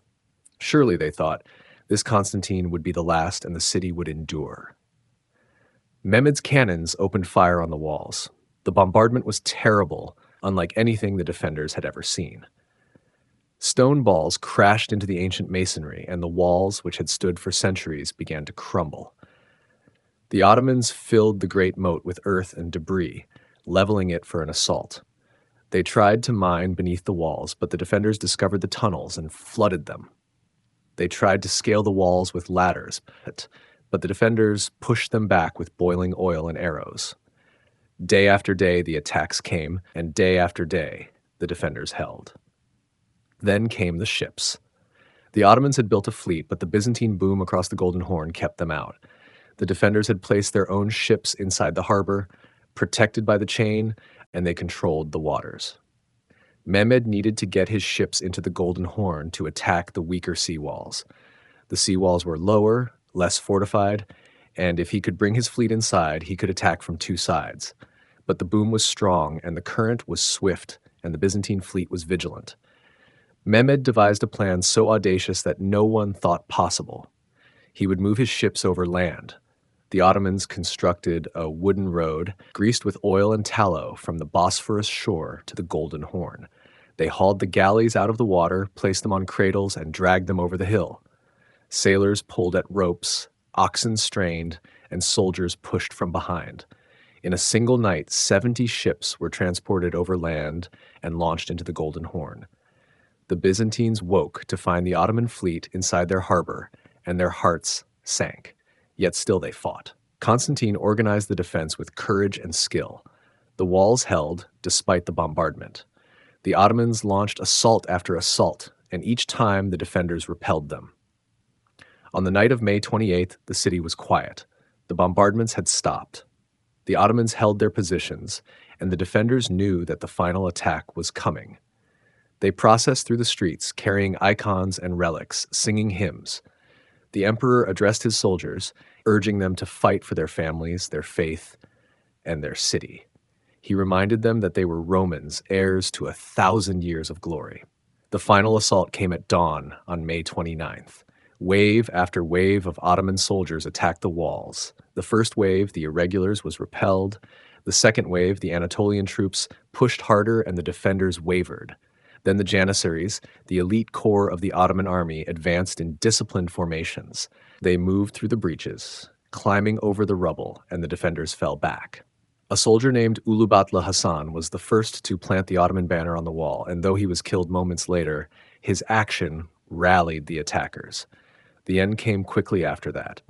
Surely, they thought, this Constantine would be the last and the city would endure. Mehmed's cannons opened fire on the walls. The bombardment was terrible, unlike anything the defenders had ever seen. Stone balls crashed into the ancient masonry, and the walls, which had stood for centuries, began to crumble. The Ottomans filled the great moat with earth and debris, leveling it for an assault. They tried to mine beneath the walls, but the defenders discovered the tunnels and flooded them. They tried to scale the walls with ladders, but the defenders pushed them back with boiling oil and arrows. Day after day, the attacks came, and day after day, the defenders held. Then came the ships. The Ottomans had built a fleet, but the Byzantine boom across the Golden Horn kept them out. The defenders had placed their own ships inside the harbor, protected by the chain, and they controlled the waters. Mehmed needed to get his ships into the Golden Horn to attack the weaker seawalls. The seawalls were lower, less fortified, and if he could bring his fleet inside, he could attack from 2 sides. But the boom was strong, and the current was swift, and the Byzantine fleet was vigilant. Mehmed devised a plan so audacious that no one thought possible. He would move his ships over land. The Ottomans constructed a wooden road, greased with oil and tallow, from the Bosphorus shore to the Golden Horn. They hauled the galleys out of the water, placed them on cradles, and dragged them over the hill. Sailors pulled at ropes, oxen strained, and soldiers pushed from behind. In a single night, 70 ships were transported over land and launched into the Golden Horn. The Byzantines woke to find the Ottoman fleet inside their harbor, and their hearts sank. Yet still they fought. Constantine organized the defense with courage and skill. The walls held, despite the bombardment. The Ottomans launched assault after assault, and each time the defenders repelled them. On the night of May 28th, the city was quiet. The bombardments had stopped. The Ottomans held their positions, and the defenders knew that the final attack was coming. They processed through the streets, carrying icons and relics, singing hymns. The emperor addressed his soldiers, urging them to fight for their families, their faith, and their city. He reminded them that they were Romans, heirs to 1,000 years of glory. The final assault came at dawn on May 29th. Wave after wave of Ottoman soldiers attacked the walls. The first wave, the irregulars, was repelled. The second wave, the Anatolian troops, pushed harder and the defenders wavered. Then the Janissaries, the elite corps of the Ottoman army, advanced in disciplined formations. They moved through the breaches, climbing over the rubble, and the defenders fell back. A soldier named Ulubatlı Hasan was the first to plant the Ottoman banner on the wall, and though he was killed moments later, his action rallied the attackers. The end came quickly after that.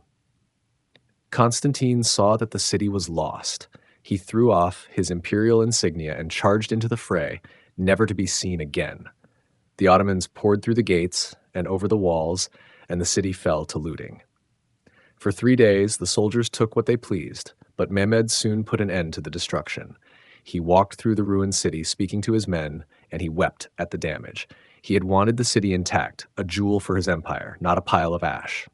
Constantine saw that the city was lost. He threw off his imperial insignia and charged into the fray, never to be seen again. The Ottomans poured through the gates and over the walls, and the city fell to looting. For 3 days, the soldiers took what they pleased, but Mehmed soon put an end to the destruction. He walked through the ruined city, speaking to his men, and he wept at the damage. He had wanted the city intact, a jewel for his empire, not a pile of ash.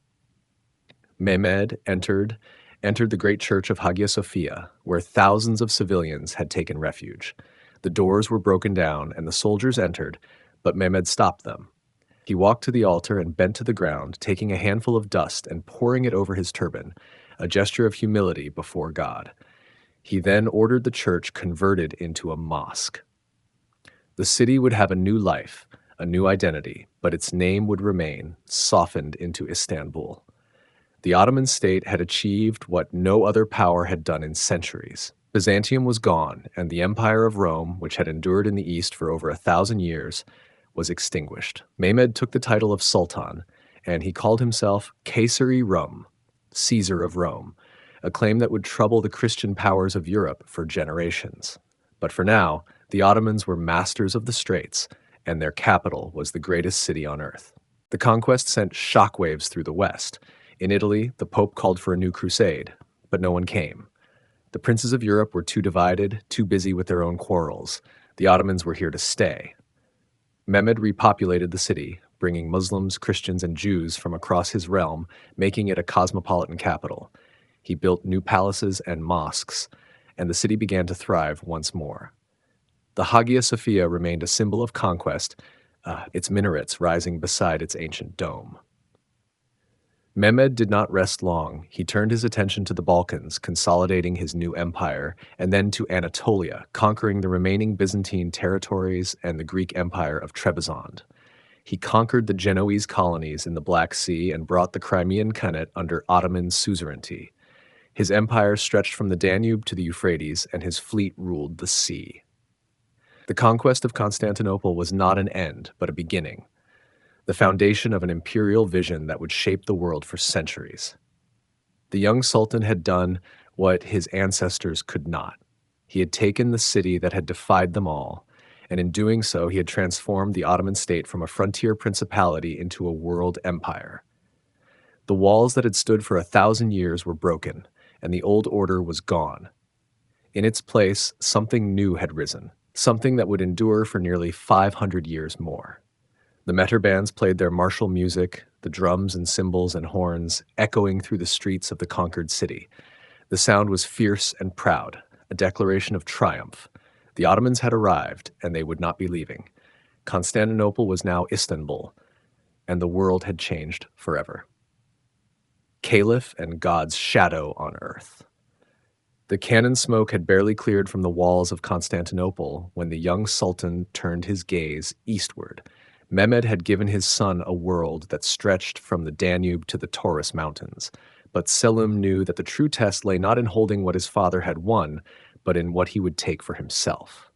Mehmed entered the great church of Hagia Sophia, where thousands of civilians had taken refuge. The doors were broken down, and the soldiers entered, but Mehmed stopped them. He walked to the altar and bent to the ground, taking a handful of dust and pouring it over his turban, a gesture of humility before God. He then ordered the church converted into a mosque. The city would have a new life, a new identity, but its name would remain, softened into Istanbul. The Ottoman state had achieved what no other power had done in centuries. Byzantium was gone, and the Empire of Rome, which had endured in the East for over 1,000 years, was extinguished. Mehmed took the title of Sultan, and he called himself Kayseri Rum, Caesar of Rome, a claim that would trouble the Christian powers of Europe for generations. But for now, the Ottomans were masters of the Straits, and their capital was the greatest city on earth. The conquest sent shockwaves through the West. In Italy, the Pope called for a new crusade, but no one came. The princes of Europe were too divided, too busy with their own quarrels. The Ottomans were here to stay. Mehmed repopulated the city, bringing Muslims, Christians, and Jews from across his realm, making it a cosmopolitan capital. He built new palaces and mosques, and the city began to thrive once more. The Hagia Sophia remained a symbol of conquest, its minarets rising beside its ancient dome. Mehmed did not rest long. He turned his attention to the Balkans, consolidating his new empire, and then to Anatolia, conquering the remaining Byzantine territories and the Greek empire of Trebizond. He conquered the Genoese colonies in the Black Sea and brought the Crimean Khanate under Ottoman suzerainty. His empire stretched from the Danube to the Euphrates, and his fleet ruled the sea. The conquest of Constantinople was not an end, but a beginning, the foundation of an imperial vision that would shape the world for centuries. The young sultan had done what his ancestors could not. He had taken the city that had defied them all, and in doing so, he had transformed the Ottoman state from a frontier principality into a world empire. The walls that had stood for 1,000 years were broken, and the old order was gone. In its place, something new had risen, something that would endure for nearly 500 years more. The meter bands played their martial music, the drums and cymbals and horns echoing through the streets of the conquered city. The sound was fierce and proud, a declaration of triumph. The Ottomans had arrived, and they would not be leaving. Constantinople was now Istanbul, and the world had changed forever. Caliph and God's shadow on earth. The cannon smoke had barely cleared from the walls of Constantinople when the young sultan turned his gaze eastward. Mehmed had given his son a world that stretched from the Danube to the Taurus Mountains, but Selim knew that the true test lay not in holding what his father had won, but in what he would take for himself.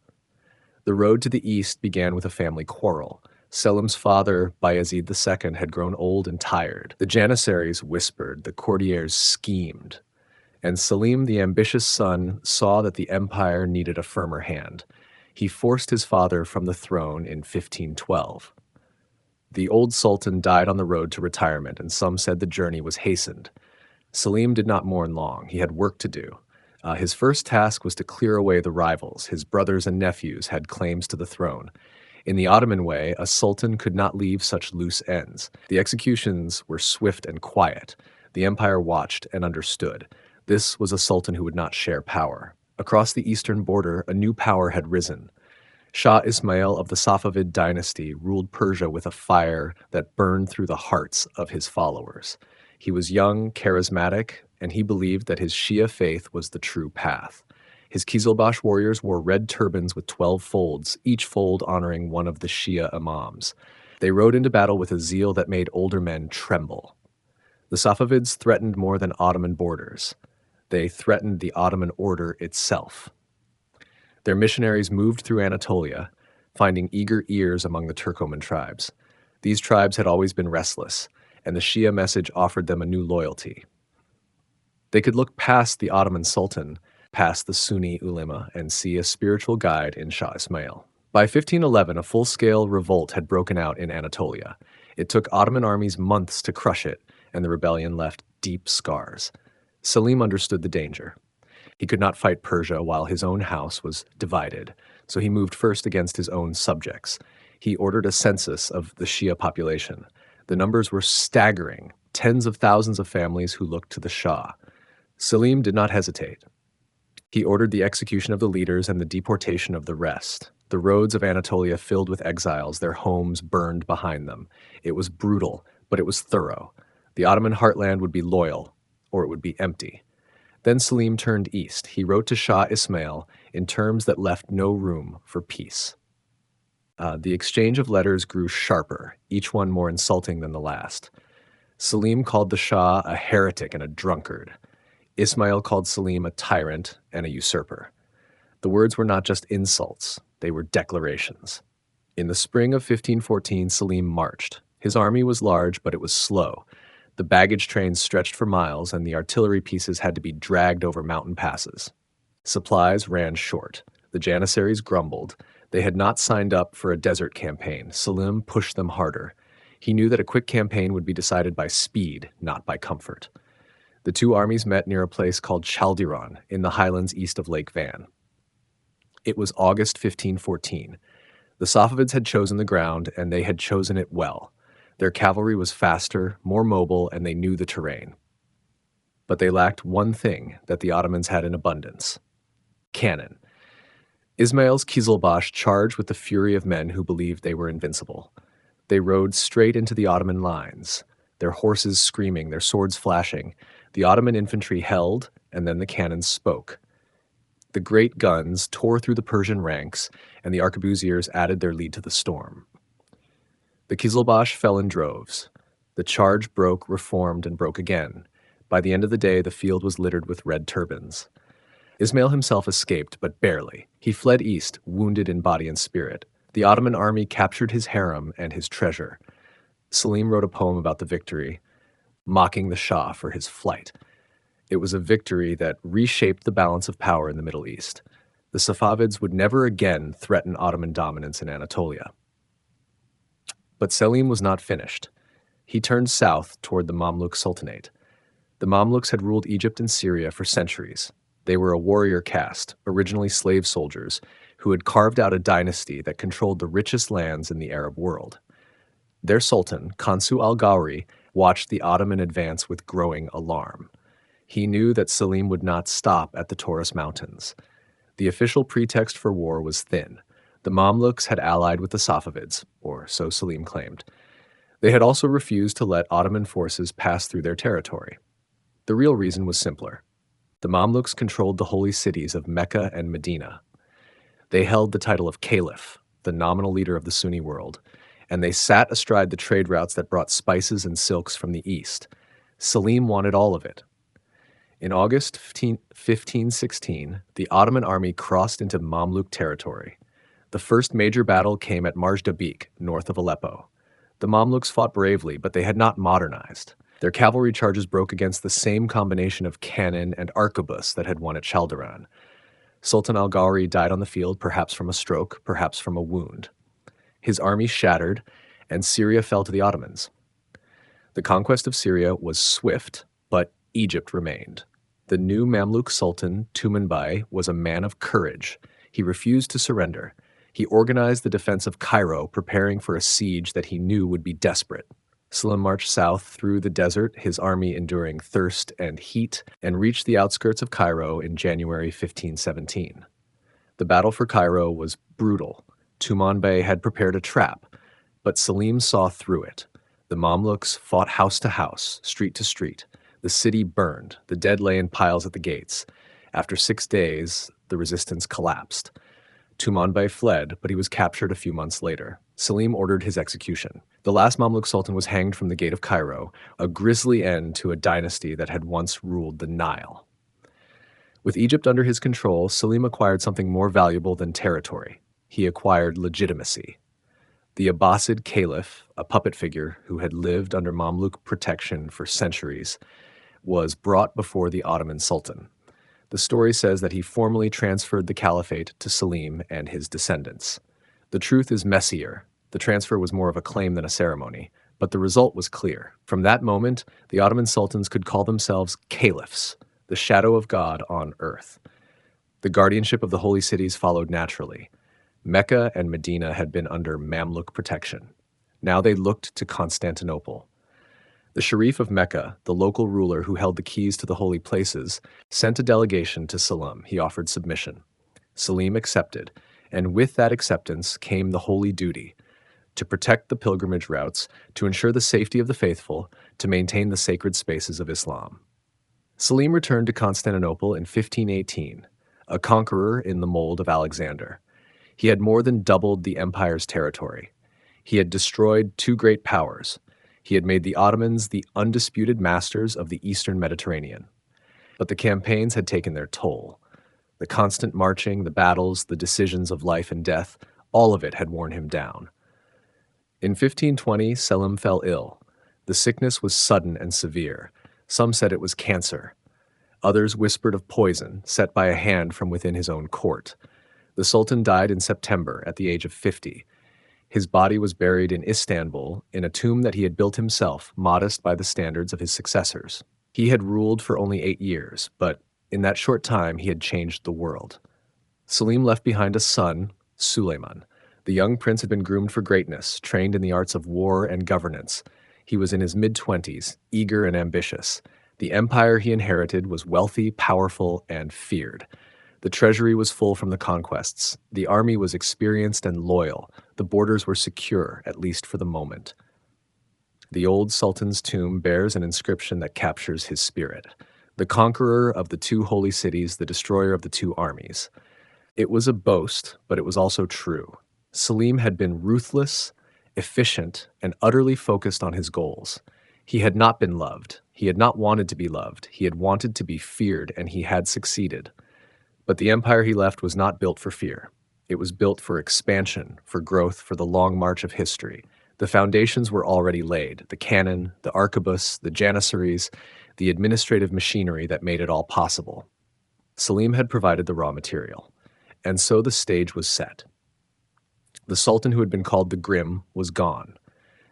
The road to the east began with a family quarrel. Selim's father, Bayezid II, had grown old and tired. The Janissaries whispered, the courtiers schemed, and Selim, the ambitious son, saw that the empire needed a firmer hand. He forced his father from the throne in 1512. The old sultan died on the road to retirement, and some said the journey was hastened. Selim did not mourn long. He had work to do. His first task was to clear away the rivals. His brothers and nephews had claims to the throne. In the Ottoman way, a sultan could not leave such loose ends. The executions were swift and quiet. The empire watched and understood. This was a sultan who would not share power. Across the eastern border, a new power had risen. Shah Ismail of the Safavid dynasty ruled Persia with a fire that burned through the hearts of his followers. He was young, charismatic, and he believed that his Shia faith was the true path. His Qizilbash warriors wore red turbans with 12 folds, each fold honoring one of the Shia imams. They rode into battle with a zeal that made older men tremble. The Safavids threatened more than Ottoman borders. They threatened the Ottoman order itself. Their missionaries moved through Anatolia, finding eager ears among the Turkoman tribes. These tribes had always been restless, and the Shia message offered them a new loyalty. They could look past the Ottoman Sultan, past the Sunni ulema, and see a spiritual guide in Shah Ismail. By 1511, a full-scale revolt had broken out in Anatolia. It took Ottoman armies months to crush it, and the rebellion left deep scars. Selim understood the danger. He could not fight Persia while his own house was divided, so he moved first against his own subjects. He ordered a census of the Shia population. The numbers were staggering, tens of thousands of families who looked to the Shah. Selim did not hesitate. He ordered the execution of the leaders and the deportation of the rest. The roads of Anatolia filled with exiles, their homes burned behind them. It was brutal, but it was thorough. The Ottoman heartland would be loyal, or it would be empty. Then Selim turned east. He wrote to Shah Ismail in terms that left no room for peace. The exchange of letters grew sharper, each one more insulting than the last. Selim called the Shah a heretic and a drunkard. Ismail called Selim a tyrant and a usurper. The words were not just insults, they were declarations. In the spring of 1514, Selim marched. His army was large, but it was slow. The baggage trains stretched for miles, and the artillery pieces had to be dragged over mountain passes. Supplies ran short. The Janissaries grumbled. They had not signed up for a desert campaign. Selim pushed them harder. He knew that a quick campaign would be decided by speed, not by comfort. The two armies met near a place called Chaldiran in the highlands east of Lake Van. It was August 1514. The Safavids had chosen the ground, and they had chosen it well. Their cavalry was faster, more mobile, and they knew the terrain. But they lacked one thing that the Ottomans had in abundance: cannon. Ismail's Kizilbash charged with the fury of men who believed they were invincible. They rode straight into the Ottoman lines, their horses screaming, their swords flashing. The Ottoman infantry held, and then the cannons spoke. The great guns tore through the Persian ranks, and the arquebusiers added their lead to the storm. The Kizilbash fell in droves. The charge broke, reformed, and broke again. By the end of the day, the field was littered with red turbans. Ismail himself escaped, but barely. He fled east, wounded in body and spirit. The Ottoman army captured his harem and his treasure. Selim wrote a poem about the victory, mocking the Shah for his flight. It was a victory that reshaped the balance of power in the Middle East. The Safavids would never again threaten Ottoman dominance in Anatolia. But Selim was not finished. He turned south toward the Mamluk Sultanate. The Mamluks had ruled Egypt and Syria for centuries. They were a warrior caste, originally slave soldiers, who had carved out a dynasty that controlled the richest lands in the Arab world. Their sultan, Kansu al-Ghauri, watched the Ottoman advance with growing alarm. He knew that Selim would not stop at the Taurus Mountains. The official pretext for war was thin. The Mamluks had allied with the Safavids, or so Selim claimed. They had also refused to let Ottoman forces pass through their territory. The real reason was simpler. The Mamluks controlled the holy cities of Mecca and Medina. They held the title of Caliph, the nominal leader of the Sunni world, and they sat astride the trade routes that brought spices and silks from the east. Selim wanted all of it. In August 1516, the Ottoman army crossed into Mamluk territory. The first major battle came at Marjdabik, north of Aleppo. The Mamluks fought bravely, but they had not modernized. Their cavalry charges broke against the same combination of cannon and arquebus that had won at Chaldiran. Sultan al-Ghauri died on the field, perhaps from a stroke, perhaps from a wound. His army shattered, and Syria fell to the Ottomans. The conquest of Syria was swift, but Egypt remained. The new Mamluk Sultan, Tumanbay, was a man of courage. He refused to surrender. He organized the defense of Cairo, preparing for a siege that he knew would be desperate. Selim marched south through the desert, his army enduring thirst and heat, and reached the outskirts of Cairo in January 1517. The battle for Cairo was brutal. Tumanbay had prepared a trap, but Selim saw through it. The Mamluks fought house to house, street to street. The city burned. The dead lay in piles at the gates. After 6 days, the resistance collapsed. Tumanbay fled, but he was captured a few months later. Selim ordered his execution. The last Mamluk Sultan was hanged from the gate of Cairo, a grisly end to a dynasty that had once ruled the Nile. With Egypt under his control, Selim acquired something more valuable than territory. He acquired legitimacy. The Abbasid Caliph, a puppet figure who had lived under Mamluk protection for centuries, was brought before the Ottoman Sultan. The story says that he formally transferred the caliphate to Selim and his descendants. The truth is messier. The transfer was more of a claim than a ceremony, but the result was clear. From that moment, the Ottoman sultans could call themselves caliphs, the shadow of God on earth. The guardianship of the holy cities followed naturally. Mecca and Medina had been under Mamluk protection. Now they looked to Constantinople. The Sharif of Mecca, the local ruler who held the keys to the holy places, sent a delegation to Selim. He offered submission. Selim accepted, and with that acceptance came the holy duty to protect the pilgrimage routes, to ensure the safety of the faithful, to maintain the sacred spaces of Islam. Selim returned to Constantinople in 1518, a conqueror in the mold of Alexander. He had more than doubled the empire's territory. He had destroyed two great powers. He had made the Ottomans the undisputed masters of the Eastern Mediterranean. But the campaigns had taken their toll. The constant marching, the battles, the decisions of life and death, all of it had worn him down. In 1520, Selim fell ill. The sickness was sudden and severe. Some said it was cancer. Others whispered of poison, set by a hand from within his own court. The Sultan died in September at the age of 50. His body was buried in Istanbul in a tomb that he had built himself, modest by the standards of his successors. He had ruled for only 8 years, but in that short time he had changed the world. Selim left behind a son, Suleiman. The young prince had been groomed for greatness, trained in the arts of war and governance. He was in his mid-20s, eager and ambitious. The empire he inherited was wealthy, powerful, and feared. The treasury was full from the conquests. The army was experienced and loyal. The borders were secure, at least for the moment. The old sultan's tomb bears an inscription that captures his spirit. The conqueror of the two holy cities, the destroyer of the two armies. It was a boast, but it was also true. Selim had been ruthless, efficient, and utterly focused on his goals. He had not been loved. He had not wanted to be loved. He had wanted to be feared, and he had succeeded. But the empire he left was not built for fear. It was built for expansion, for growth, for the long march of history. The foundations were already laid, the cannon, the arquebus, the janissaries, the administrative machinery that made it all possible. Selim had provided the raw material, and so the stage was set. The Sultan who had been called the Grim was gone.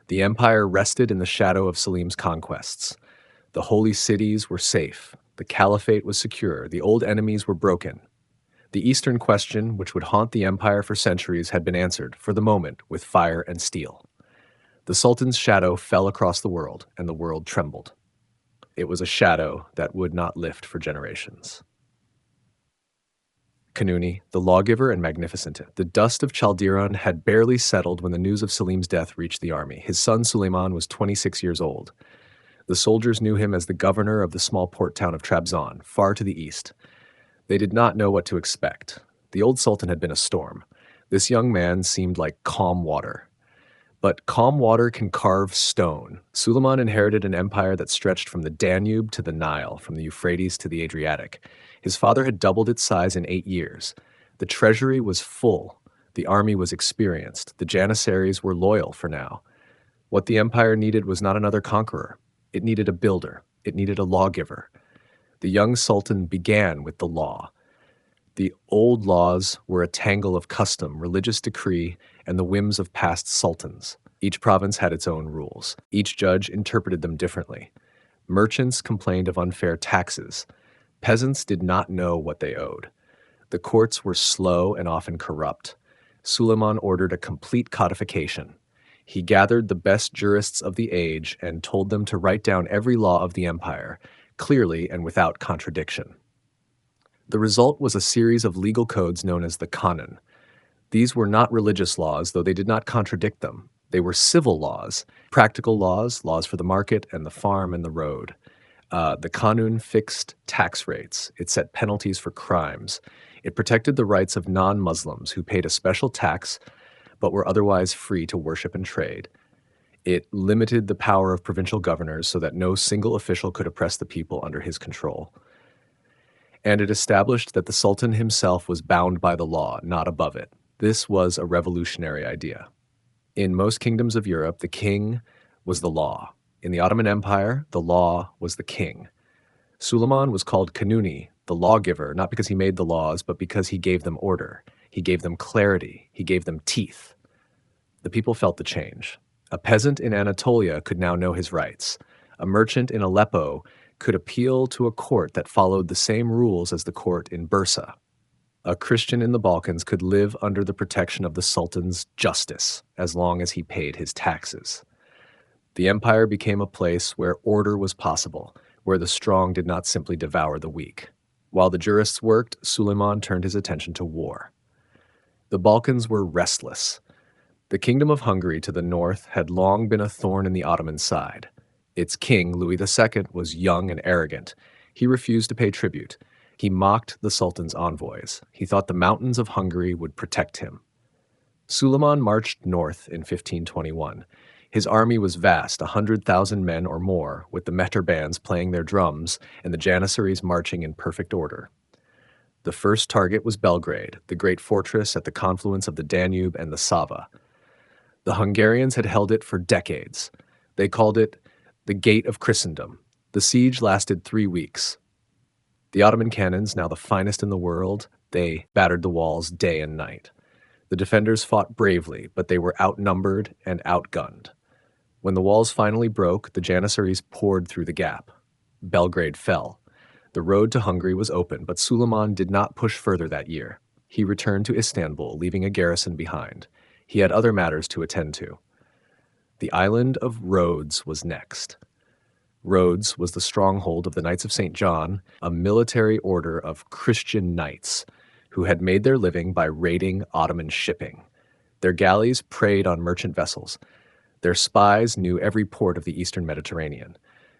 The empire rested in the shadow of Selim's conquests. The holy cities were safe. The caliphate was secure. The old enemies were broken. The Eastern question, which would haunt the empire for centuries, had been answered, for the moment, with fire and steel. The Sultan's shadow fell across the world, and the world trembled. It was a shadow that would not lift for generations. Kanuni, the lawgiver and magnificent. The dust of Chaldiran had barely settled when the news of Selim's death reached the army. His son Suleiman was 26 years old. The soldiers knew him as the governor of the small port town of Trabzon, far to the east. They did not know what to expect. The old sultan had been a storm. This young man seemed like calm water. But calm water can carve stone. Suleiman inherited an empire that stretched from the Danube to the Nile, from the Euphrates to the Adriatic. His father had doubled its size in 8 years. The treasury was full. The army was experienced. The janissaries were loyal for now. What the empire needed was not another conqueror. It needed a builder. It needed a lawgiver. The young sultan began with the law. The old laws were a tangle of custom, religious decree, and the whims of past sultans. Each province had its own rules. Each judge interpreted them differently. Merchants complained of unfair taxes. Peasants did not know what they owed. The courts were slow and often corrupt. Suleiman ordered a complete codification. He gathered the best jurists of the age and told them to write down every law of the empire, clearly and without contradiction. The result was a series of legal codes known as the Kanun. These were not religious laws, though they did not contradict them. They were civil laws, practical laws, laws for the market and the farm and the road. The Kanun fixed tax rates. It set penalties for crimes. It protected the rights of non-Muslims who paid a special tax but were otherwise free to worship and trade. It limited the power of provincial governors so that no single official could oppress the people under his control. And it established that the Sultan himself was bound by the law, not above it. This was a revolutionary idea. In most kingdoms of Europe, the king was the law. In the Ottoman Empire, the law was the king. Suleiman was called Kanuni, the lawgiver, not because he made the laws, but because he gave them order. He gave them clarity. He gave them teeth. The people felt the change. A peasant in Anatolia could now know his rights. A merchant in Aleppo could appeal to a court that followed the same rules as the court in Bursa. A Christian in the Balkans could live under the protection of the Sultan's justice as long as he paid his taxes. The empire became a place where order was possible, where the strong did not simply devour the weak. While the jurists worked, Suleiman turned his attention to war. The Balkans were restless. The Kingdom of Hungary to the north had long been a thorn in the Ottoman side. Its king, Louis II, was young and arrogant. He refused to pay tribute. He mocked the Sultan's envoys. He thought the mountains of Hungary would protect him. Suleiman marched north in 1521. His army was vast, 100,000 men or more, with the mehtер bands playing their drums and the janissaries marching in perfect order. The first target was Belgrade, the great fortress at the confluence of the Danube and the Sava. The Hungarians had held it for decades. They called it the Gate of Christendom. The siege lasted 3 weeks. The Ottoman cannons, now the finest in the world, They battered the walls day and night. The defenders fought bravely, but they were outnumbered and outgunned. When the walls finally broke, the Janissaries poured through the gap. Belgrade fell. The road to Hungary was open, but Suleiman did not push further that year. He returned to Istanbul, leaving a garrison behind. He had other matters to attend to. The island of Rhodes was next. Rhodes was the stronghold of the Knights of St. John, a military order of Christian knights who had made their living by raiding Ottoman shipping. Their galleys preyed on merchant vessels. Their spies knew every port of the eastern Mediterranean.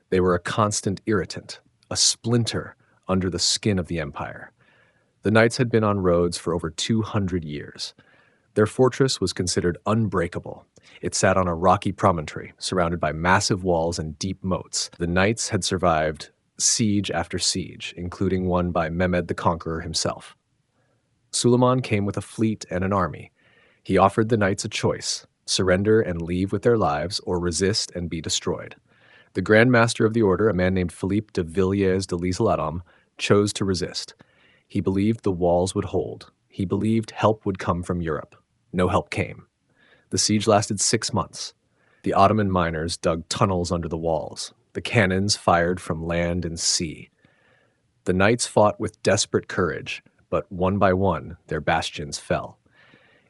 They were a constant irritant, a splinter under the skin of the empire. The knights had been on Rhodes for over 200 years. Their fortress was considered unbreakable. It sat on a rocky promontory, surrounded by massive walls and deep moats. The knights had survived siege after siege, including one by Mehmed the Conqueror himself. Suleiman came with a fleet and an army. He offered the knights a choice: surrender and leave with their lives, or resist and be destroyed. The Grand Master of the order, a man named Philippe de Villiers de l'Isle-Adam, chose to resist. He believed the walls would hold. He believed help would come from Europe. No help came. The siege lasted 6 months. The Ottoman miners dug tunnels under the walls. The cannons fired from land and sea. The knights fought with desperate courage, but one by one, their bastions fell.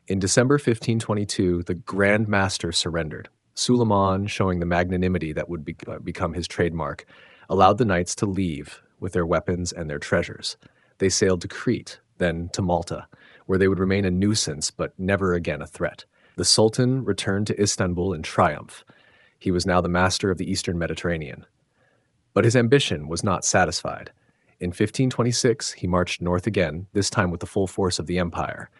In December 1522, the Grand Master surrendered. Suleiman, showing the magnanimity that would become his trademark, allowed the knights to leave with their weapons and their treasures. They sailed to Crete, then to Malta, where they would remain a nuisance but never again a threat. The Sultan returned to Istanbul in triumph. He was now the master of the eastern Mediterranean. But his ambition was not satisfied. In 1526, he marched north again, this time with the full force of the empire.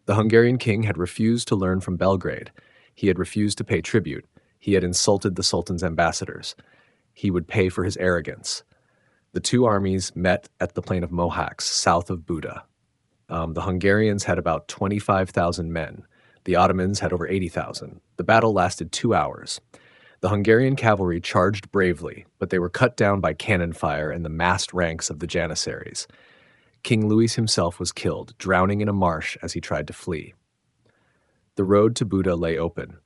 The Hungarian king had refused to learn from Belgrade. He had refused to pay tribute. He had insulted the Sultan's ambassadors. He would pay for his arrogance. The two armies met at the plain of Mohacs, south of Buda. The Hungarians had about 25,000 men. The Ottomans had over 80,000. The battle lasted 2 hours. The Hungarian cavalry charged bravely, but they were cut down by cannon fire and the massed ranks of the Janissaries. King Louis himself was killed, drowning in a marsh as he tried to flee. The road to Buda lay open.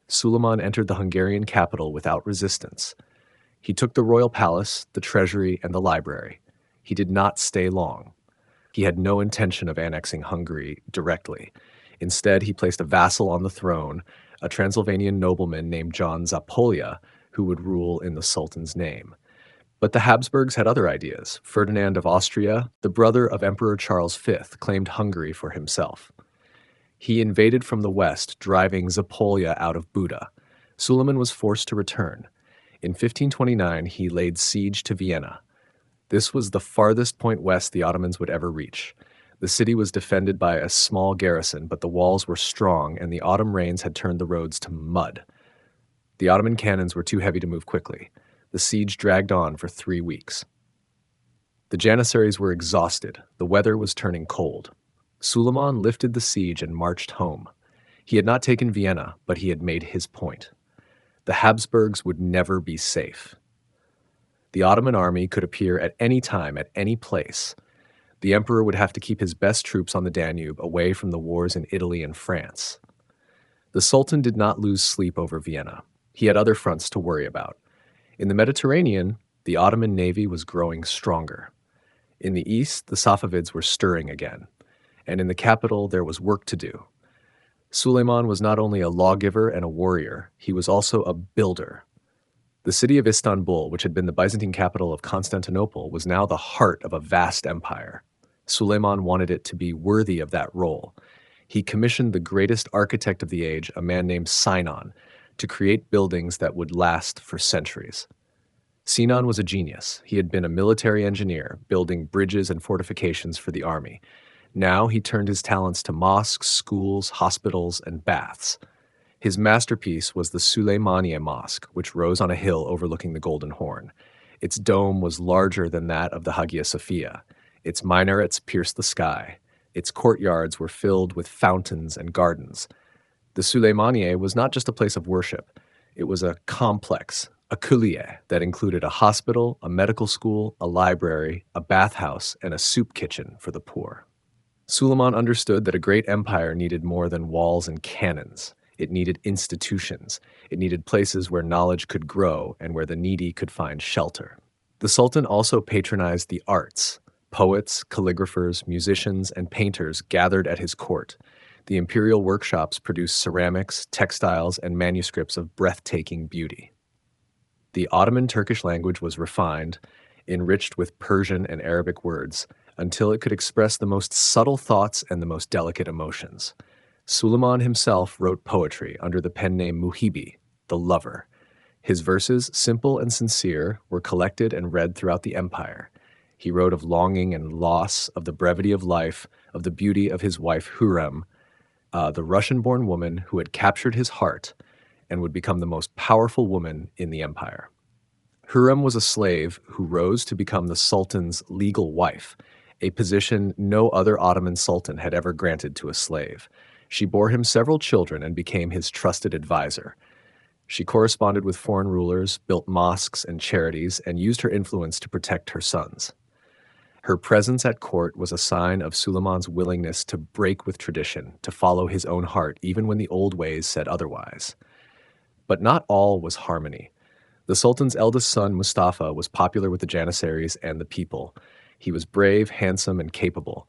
Suleiman entered the Hungarian capital without resistance. He took the royal palace, the treasury, and the library. He did not stay long. He had no intention of annexing Hungary directly. Instead, he placed a vassal on the throne, a Transylvanian nobleman named John Zapolya, who would rule in the Sultan's name. But the Habsburgs had other ideas. Ferdinand of Austria, the brother of Emperor Charles V, claimed Hungary for himself. He invaded from the west, driving Zapolya out of Buda. Suleiman was forced to return. In 1529, he laid siege to Vienna. This was the farthest point west the Ottomans would ever reach. The city was defended by a small garrison, but the walls were strong, and the autumn rains had turned the roads to mud. The Ottoman cannons were too heavy to move quickly. The siege dragged on for 3 weeks. The Janissaries were exhausted. The weather was turning cold. Suleiman lifted the siege and marched home. He had not taken Vienna, but he had made his point. The Habsburgs would never be safe. The Ottoman army could appear at any time, at any place. The emperor would have to keep his best troops on the Danube, away from the wars in Italy and France. The Sultan did not lose sleep over Vienna. He had other fronts to worry about. In the Mediterranean, the Ottoman navy was growing stronger. In the east, the Safavids were stirring again. And in the capital, there was work to do. Suleiman was not only a lawgiver and a warrior, he was also a builder. The city of Istanbul, which had been the Byzantine capital of Constantinople, was now the heart of a vast empire. Suleiman wanted it to be worthy of that role. He commissioned the greatest architect of the age, a man named Sinan, to create buildings that would last for centuries. Sinan was a genius. He had been a military engineer, building bridges and fortifications for the army. Now he turned his talents to mosques, schools, hospitals, and baths. His masterpiece was the Suleymaniye Mosque, which rose on a hill overlooking the Golden Horn. Its dome was larger than that of the Hagia Sophia. Its minarets pierced the sky. Its courtyards were filled with fountains and gardens. The Suleymaniye was not just a place of worship. It was a complex, a kuliye, that included a hospital, a medical school, a library, a bathhouse, and a soup kitchen for the poor. Suleiman understood that a great empire needed more than walls and cannons. It needed institutions. It needed places where knowledge could grow and where the needy could find shelter. The Sultan also patronized the arts. Poets, calligraphers, musicians, and painters gathered at his court. The imperial workshops produced ceramics, textiles, and manuscripts of breathtaking beauty. The Ottoman Turkish language was refined, enriched with Persian and Arabic words, until it could express the most subtle thoughts and the most delicate emotions. Suleiman himself wrote poetry under the pen name Muhibi, the lover. His verses, simple and sincere, were collected and read throughout the empire. He wrote of longing and loss, of the brevity of life, of the beauty of his wife Hürrem, the Russian-born woman who had captured his heart and would become the most powerful woman in the empire. Hürrem was a slave who rose to become the Sultan's legal wife, a position no other Ottoman Sultan had ever granted to a slave. She bore him several children and became his trusted advisor. She corresponded with foreign rulers, built mosques and charities, and used her influence to protect her sons. Her presence at court was a sign of Suleiman's willingness to break with tradition, to follow his own heart, even when the old ways said otherwise. But not all was harmony. The Sultan's eldest son, Mustafa, was popular with the Janissaries and the people. He was brave, handsome, and capable.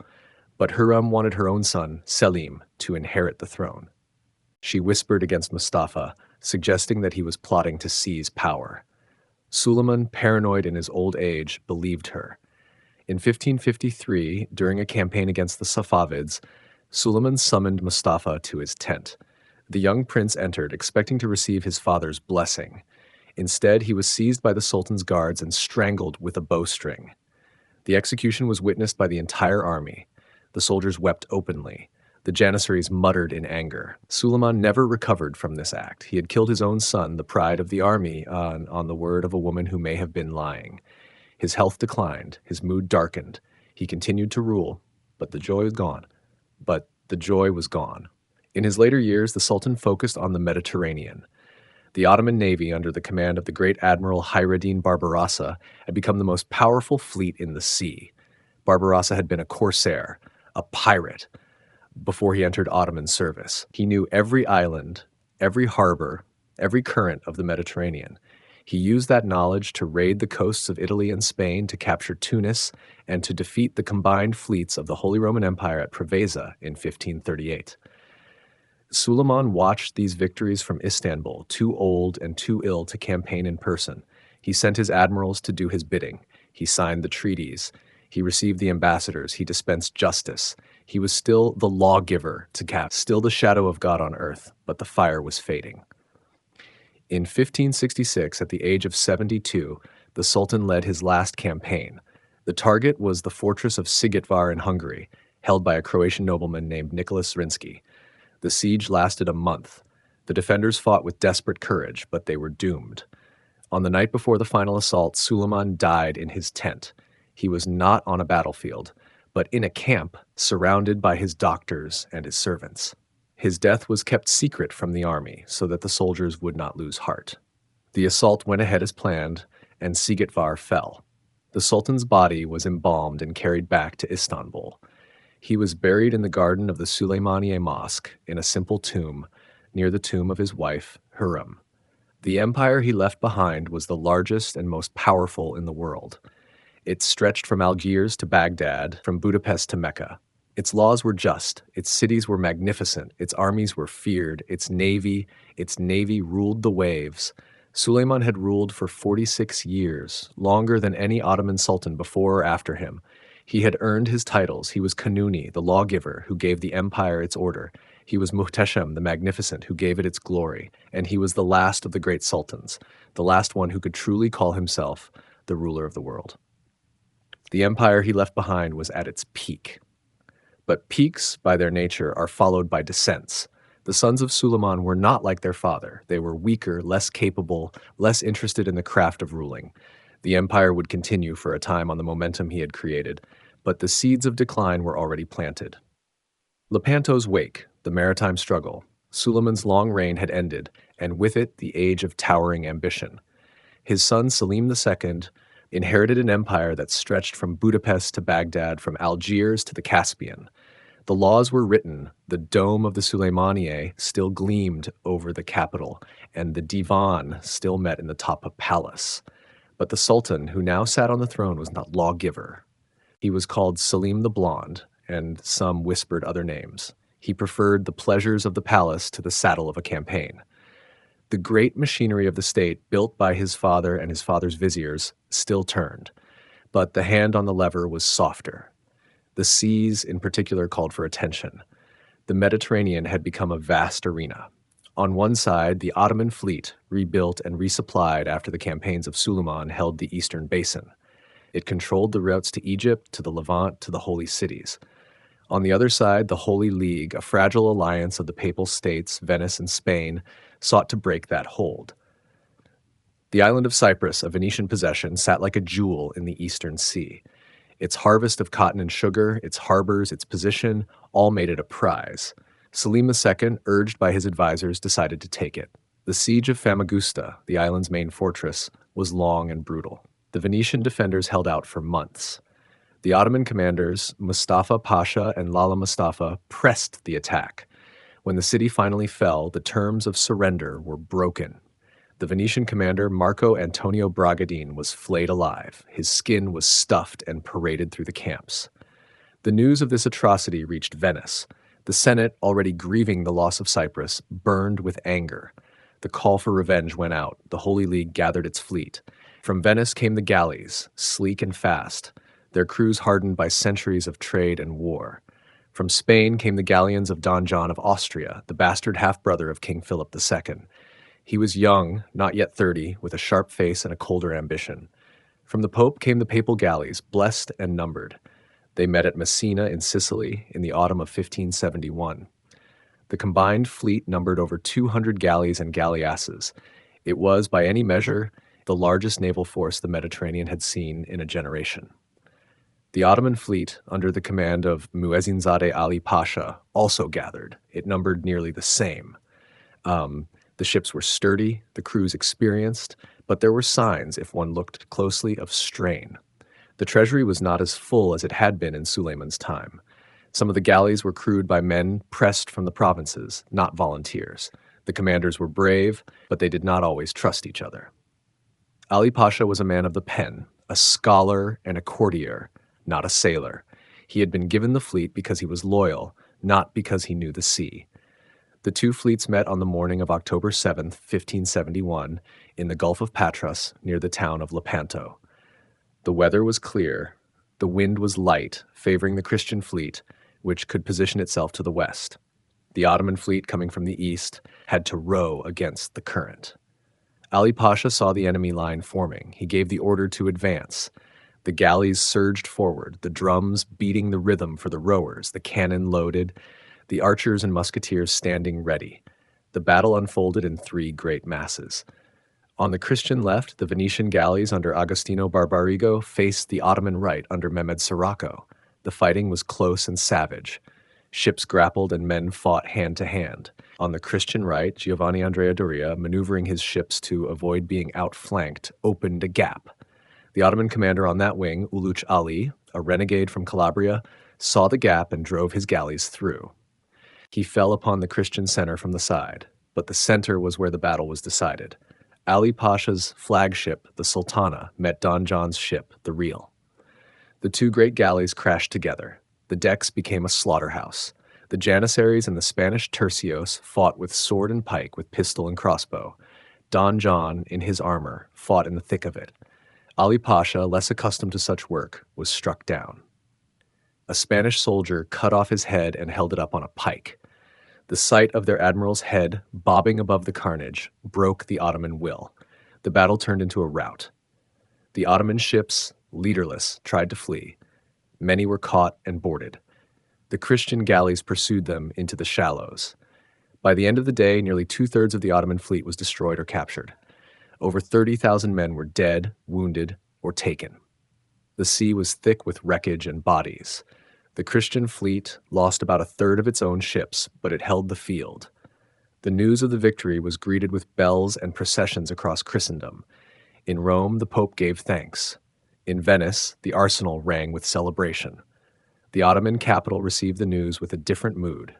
But Hürrem wanted her own son, Selim, to inherit the throne. She whispered against Mustafa, suggesting that he was plotting to seize power. Suleiman, paranoid in his old age, believed her. In 1553, during a campaign against the Safavids, Suleiman summoned Mustafa to his tent. The young prince entered, expecting to receive his father's blessing. Instead, he was seized by the Sultan's guards and strangled with a bowstring. The execution was witnessed by the entire army. The soldiers wept openly. The Janissaries muttered in anger. Suleiman never recovered from this act. He had killed his own son, the pride of the army, on the word of a woman who may have been lying. His health declined. His mood darkened. He continued to rule, but the joy was gone. In his later years, the Sultan focused on the Mediterranean. The Ottoman navy, under the command of the great Admiral Hayreddin Barbarossa, had become the most powerful fleet in the sea. Barbarossa had been a corsair, a pirate, before he entered Ottoman service. He knew every island, every harbor, every current of the Mediterranean. He used that knowledge to raid the coasts of Italy and Spain, to capture Tunis, and to defeat the combined fleets of the Holy Roman Empire at Preveza in 1538. Suleiman watched these victories from Istanbul, too old and too ill to campaign in person. He sent his admirals to do his bidding. He signed the treaties. He received the ambassadors. He dispensed justice. He was still the lawgiver to Cap, still the shadow of God on earth, but the fire was fading. In 1566, at the age of 72, the Sultan led his last campaign. The target was the fortress of Sigitvar in Hungary, held by a Croatian nobleman named Nicholas Rinsky. The siege lasted a month. The defenders fought with desperate courage, but they were doomed. On the night before the final assault, Suleiman died in his tent. He was not on a battlefield, but in a camp, surrounded by his doctors and his servants. His death was kept secret from the army so that the soldiers would not lose heart. The assault went ahead as planned, and Sigitvar fell. The Sultan's body was embalmed and carried back to Istanbul. He was buried in the garden of the Süleymaniye Mosque in a simple tomb near the tomb of his wife, Hürrem. The empire he left behind was the largest and most powerful in the world. It stretched from Algiers to Baghdad, from Budapest to Mecca. Its laws were just, its cities were magnificent, its armies were feared, its navy ruled the waves. Suleiman had ruled for 46 years, longer than any Ottoman sultan before or after him. He had earned his titles. He was Kanuni, the lawgiver, who gave the empire its order. He was Muhtasham, the Magnificent, who gave it its glory. And he was the last of the great sultans, the last one who could truly call himself the ruler of the world. The empire he left behind was at its peak. But peaks, by their nature, are followed by descents. The sons of Suleiman were not like their father. They were weaker, less capable, less interested in the craft of ruling. The empire would continue for a time on the momentum he had created, but the seeds of decline were already planted. Lepanto's wake, the maritime struggle. Suleiman's long reign had ended, and with it the age of towering ambition. His son Selim II inherited an empire that stretched from Budapest to Baghdad, from Algiers to the Caspian. The laws were written, the dome of the Suleimaniye still gleamed over the capital, and the divan still met in the Topkapi Palace. But the sultan who now sat on the throne was not lawgiver. He was called Selim the Blonde, and some whispered other names. He preferred the pleasures of the palace to the saddle of a campaign. The great machinery of the state, built by his father and his father's viziers, still turned, but the hand on the lever was softer. The seas, in particular, called for attention. The Mediterranean had become a vast arena. On one side, the Ottoman fleet, rebuilt and resupplied after the campaigns of Suleiman, held the eastern basin. It controlled the routes to Egypt, to the Levant, to the holy cities. On the other side, the Holy League, a fragile alliance of the Papal States, Venice and Spain, sought to break that hold. The island of Cyprus, a Venetian possession, sat like a jewel in the eastern sea. Its harvest of cotton and sugar, its harbors, its position, all made it a prize. Selim II, urged by his advisors, decided to take it. The siege of Famagusta, the island's main fortress, was long and brutal. The Venetian defenders held out for months. The Ottoman commanders, Mustafa Pasha and Lala Mustafa, pressed the attack. When the city finally fell, the terms of surrender were broken. The Venetian commander, Marco Antonio Bragadin, was flayed alive. His skin was stuffed and paraded through the camps. The news of this atrocity reached Venice. The Senate, already grieving the loss of Cyprus, burned with anger. The call for revenge went out. The Holy League gathered its fleet. From Venice came the galleys, sleek and fast, their crews hardened by centuries of trade and war. From Spain came the galleons of Don John of Austria, the bastard half-brother of King Philip II. He was young, not yet 30, with a sharp face and a colder ambition. From the Pope came the papal galleys, blessed and numbered. They met at Messina in Sicily in the autumn of 1571. The combined fleet numbered over 200 galleys and galleasses. It was, by any measure, the largest naval force the Mediterranean had seen in a generation. The Ottoman fleet, under the command of Muezzinzadeh Ali Pasha, also gathered. It numbered nearly the same. The ships were sturdy, the crews experienced, but there were signs, if one looked closely, of strain. The treasury was not as full as it had been in Suleiman's time. Some of the galleys were crewed by men pressed from the provinces, not volunteers. The commanders were brave, but they did not always trust each other. Ali Pasha was a man of the pen, a scholar and a courtier, not a sailor. He had been given the fleet because he was loyal, not because he knew the sea. The two fleets met on the morning of October 7, 1571, in the Gulf of Patras near the town of Lepanto. The weather was clear. The wind was light, favoring the Christian fleet, which could position itself to the west. The Ottoman fleet, coming from the east, had to row against the current. Ali Pasha saw the enemy line forming. He gave the order to advance. The galleys surged forward, the drums beating the rhythm for the rowers, the cannon loaded, the archers and musketeers standing ready. The battle unfolded in three great masses. On the Christian left, the Venetian galleys under Agostino Barbarigo faced the Ottoman right under Mehmed Sirocco. The fighting was close and savage. Ships grappled and men fought hand to hand. On the Christian right, Giovanni Andrea Doria, maneuvering his ships to avoid being outflanked, opened a gap. The Ottoman commander on that wing, Uluç Ali, a renegade from Calabria, saw the gap and drove his galleys through. He fell upon the Christian center from the side, but the center was where the battle was decided. Ali Pasha's flagship, the Sultana, met Don John's ship, the Real. The two great galleys crashed together. The decks became a slaughterhouse. The Janissaries and the Spanish tercios fought with sword and pike, with pistol and crossbow. Don John, in his armor, fought in the thick of it. Ali Pasha, less accustomed to such work, was struck down. A Spanish soldier cut off his head and held it up on a pike. The sight of their admiral's head bobbing above the carnage broke the Ottoman will. The battle turned into a rout. The Ottoman ships, leaderless, tried to flee. Many were caught and boarded. The Christian galleys pursued them into the shallows. By the end of the day, nearly two-thirds of the Ottoman fleet was destroyed or captured. Over 30,000 men were dead, wounded, or taken. The sea was thick with wreckage and bodies. The Christian fleet lost about a third of its own ships, but it held the field. The news of the victory was greeted with bells and processions across Christendom. In Rome, the Pope gave thanks. In Venice, the arsenal rang with celebration. The Ottoman capital received the news with a different mood.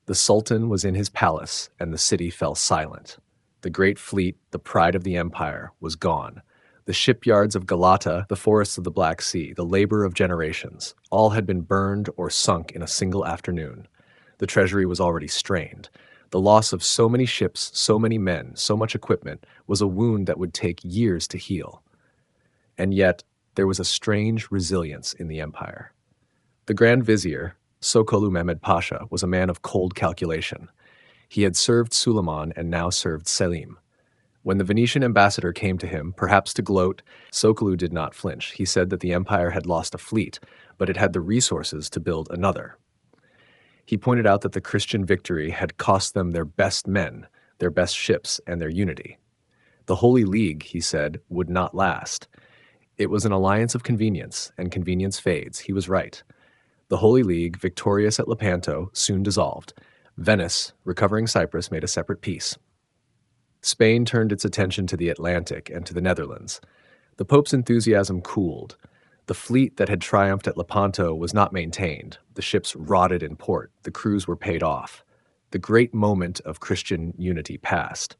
The Sultan was in his palace, and the city fell silent. The great fleet, the pride of the empire, was gone. The shipyards of Galata, the forests of the Black Sea, the labor of generations, all had been burned or sunk in a single afternoon. The treasury was already strained. The loss of so many ships, so many men, so much equipment was a wound that would take years to heal. And yet, there was a strange resilience in the empire. The Grand Vizier, Sokolu Mehmed Pasha, was a man of cold calculation. He had served Suleiman and now served Selim. When the Venetian ambassador came to him, perhaps to gloat, Sokolu did not flinch. He said that the empire had lost a fleet, but it had the resources to build another. He pointed out that the Christian victory had cost them their best men, their best ships, and their unity. The Holy League, he said, would not last. It was an alliance of convenience, and convenience fades. He was right. The Holy League, victorious at Lepanto, soon dissolved. Venice, recovering Cyprus, made a separate peace. Spain turned its attention to the Atlantic and to the Netherlands. The Pope's enthusiasm cooled. The fleet that had triumphed at Lepanto was not maintained. The ships rotted in port. The crews were paid off. The great moment of Christian unity passed.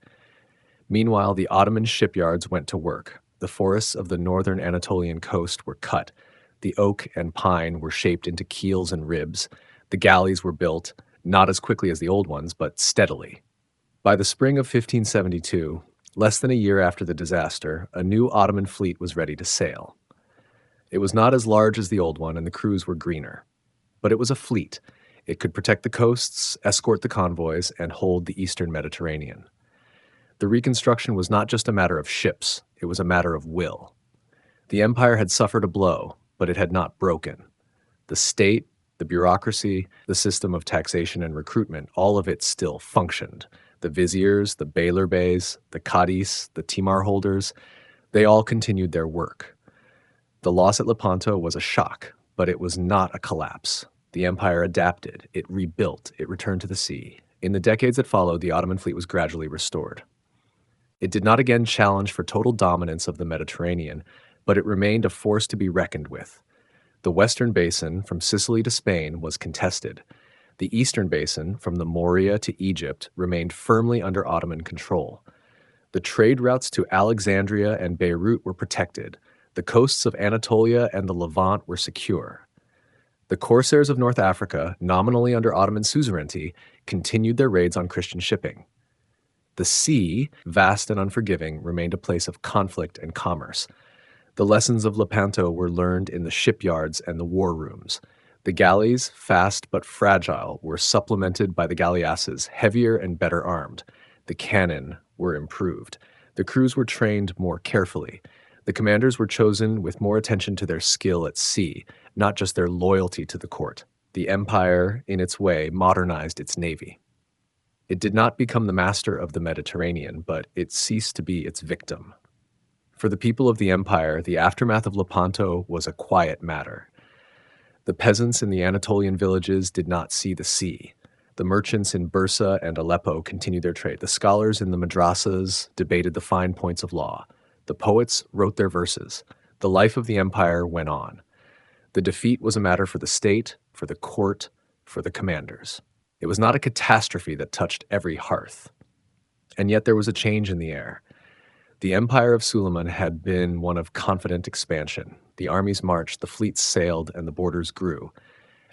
Meanwhile, the Ottoman shipyards went to work. The forests of the northern Anatolian coast were cut. The oak and pine were shaped into keels and ribs. The galleys were built, not as quickly as the old ones, but steadily. By the spring of 1572, less than a year after the disaster, a new Ottoman fleet was ready to sail. It was not as large as the old one, and the crews were greener. But it was a fleet. It could protect the coasts, escort the convoys, and hold the eastern Mediterranean. The reconstruction was not just a matter of ships, it was a matter of will. The empire had suffered a blow, but it had not broken. The state, the bureaucracy, the system of taxation and recruitment, all of it still functioned. The viziers, the beylerbeys, the cadis, the timar holders, they all continued their work. The loss at Lepanto was a shock, but it was not a collapse. The empire adapted, it rebuilt, it returned to the sea. In the decades that followed, the Ottoman fleet was gradually restored. It did not again challenge for total dominance of the Mediterranean, but it remained a force to be reckoned with. The western basin, from Sicily to Spain, was contested. The eastern basin, from the Morea to Egypt, remained firmly under Ottoman control. The trade routes to Alexandria and Beirut were protected. The coasts of Anatolia and the Levant were secure. The corsairs of North Africa, nominally under Ottoman suzerainty, continued their raids on Christian shipping. The sea, vast and unforgiving, remained a place of conflict and commerce. The lessons of Lepanto were learned in the shipyards and the war rooms. The galleys, fast but fragile, were supplemented by the galleasses, heavier and better armed. The cannon were improved. The crews were trained more carefully. The commanders were chosen with more attention to their skill at sea, not just their loyalty to the court. The empire, in its way, modernized its navy. It did not become the master of the Mediterranean, but it ceased to be its victim. For the people of the empire, the aftermath of Lepanto was a quiet matter. The peasants in the Anatolian villages did not see the sea. The merchants in Bursa and Aleppo continued their trade. The scholars in the madrasas debated the fine points of law. The poets wrote their verses. The life of the empire went on. The defeat was a matter for the state, for the court, for the commanders. It was not a catastrophe that touched every hearth. And yet there was a change in the air. The empire of Suleiman had been one of confident expansion. The armies marched, the fleets sailed, and the borders grew.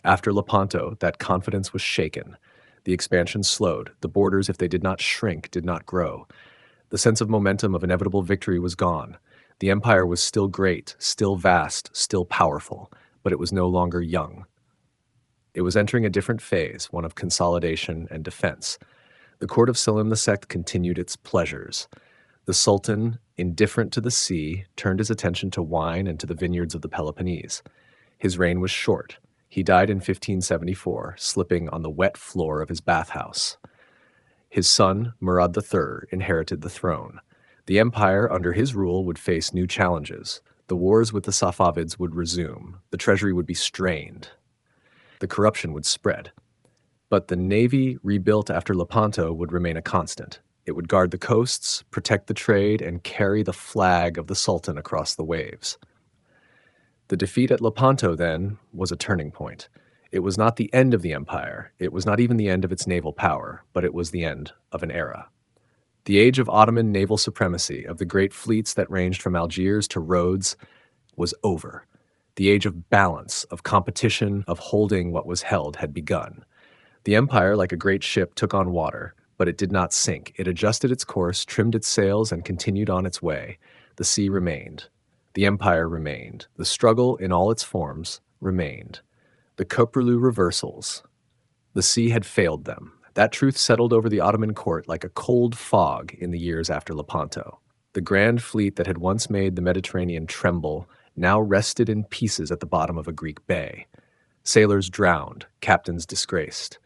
After Lepanto, that confidence was shaken. The expansion slowed. The borders, if they did not shrink, did not grow. The sense of momentum of inevitable victory was gone. The empire was still great, still vast, still powerful, but it was no longer young. It was entering a different phase, one of consolidation and defense. The court of Selim II continued its pleasures. The Sultan, indifferent to the sea, turned his attention to wine and to the vineyards of the Peloponnese. His reign was short. He died in 1574, slipping on the wet floor of his bathhouse. His son, Murad III, inherited the throne. The empire, under his rule, would face new challenges. The wars with the Safavids would resume. The treasury would be strained. The corruption would spread. But the navy, rebuilt after Lepanto, would remain a constant. It would guard the coasts, protect the trade, and carry the flag of the Sultan across the waves. The defeat at Lepanto, then, was a turning point. It was not the end of the empire, it was not even the end of its naval power, but it was the end of an era. The age of Ottoman naval supremacy, of the great fleets that ranged from Algiers to Rhodes, was over. The age of balance, of competition, of holding what was held had begun. The empire, like a great ship, took on water, but it did not sink. It adjusted its course, trimmed its sails, and continued on its way. The sea remained. The empire remained. The struggle, in all its forms, remained. The Köprülü reversals. The sea had failed them. That truth settled over the Ottoman court like a cold fog in the years after Lepanto. The grand fleet that had once made the Mediterranean tremble now rested in pieces at the bottom of a Greek bay. Sailors drowned, captains disgraced.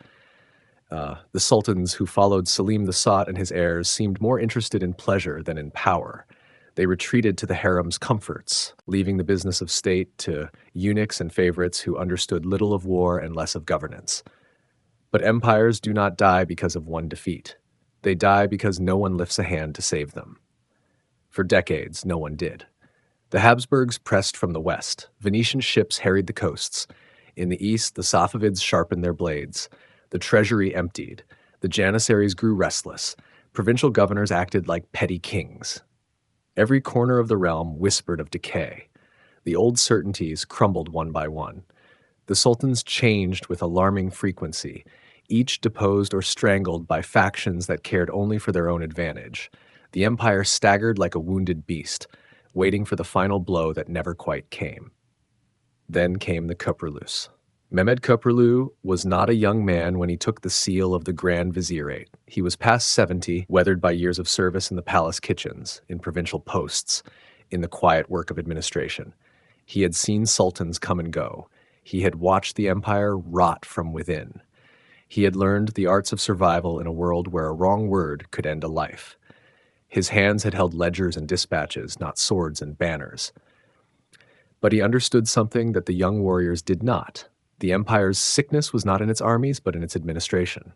The sultans who followed Selim the Sot and his heirs seemed more interested in pleasure than in power. They retreated to the harem's comforts, leaving the business of state to eunuchs and favorites who understood little of war and less of governance. But empires do not die because of one defeat. They die because no one lifts a hand to save them. For decades, no one did. The Habsburgs pressed from the west. Venetian ships harried the coasts. In the east, the Safavids sharpened their blades. The treasury emptied. The Janissaries grew restless. Provincial governors acted like petty kings. Every corner of the realm whispered of decay. The old certainties crumbled one by one. The sultans changed with alarming frequency, each deposed or strangled by factions that cared only for their own advantage. The empire staggered like a wounded beast, waiting for the final blow that never quite came. Then came the Köprülüs. Mehmed Köprülü was not a young man when he took the seal of the Grand Vizierate. He was past 70, weathered by years of service in the palace kitchens, in provincial posts, in the quiet work of administration. He had seen sultans come and go. He had watched the empire rot from within. He had learned the arts of survival in a world where a wrong word could end a life. His hands had held ledgers and dispatches, not swords and banners. But he understood something that the young warriors did not. The empire's sickness was not in its armies, but in its administration.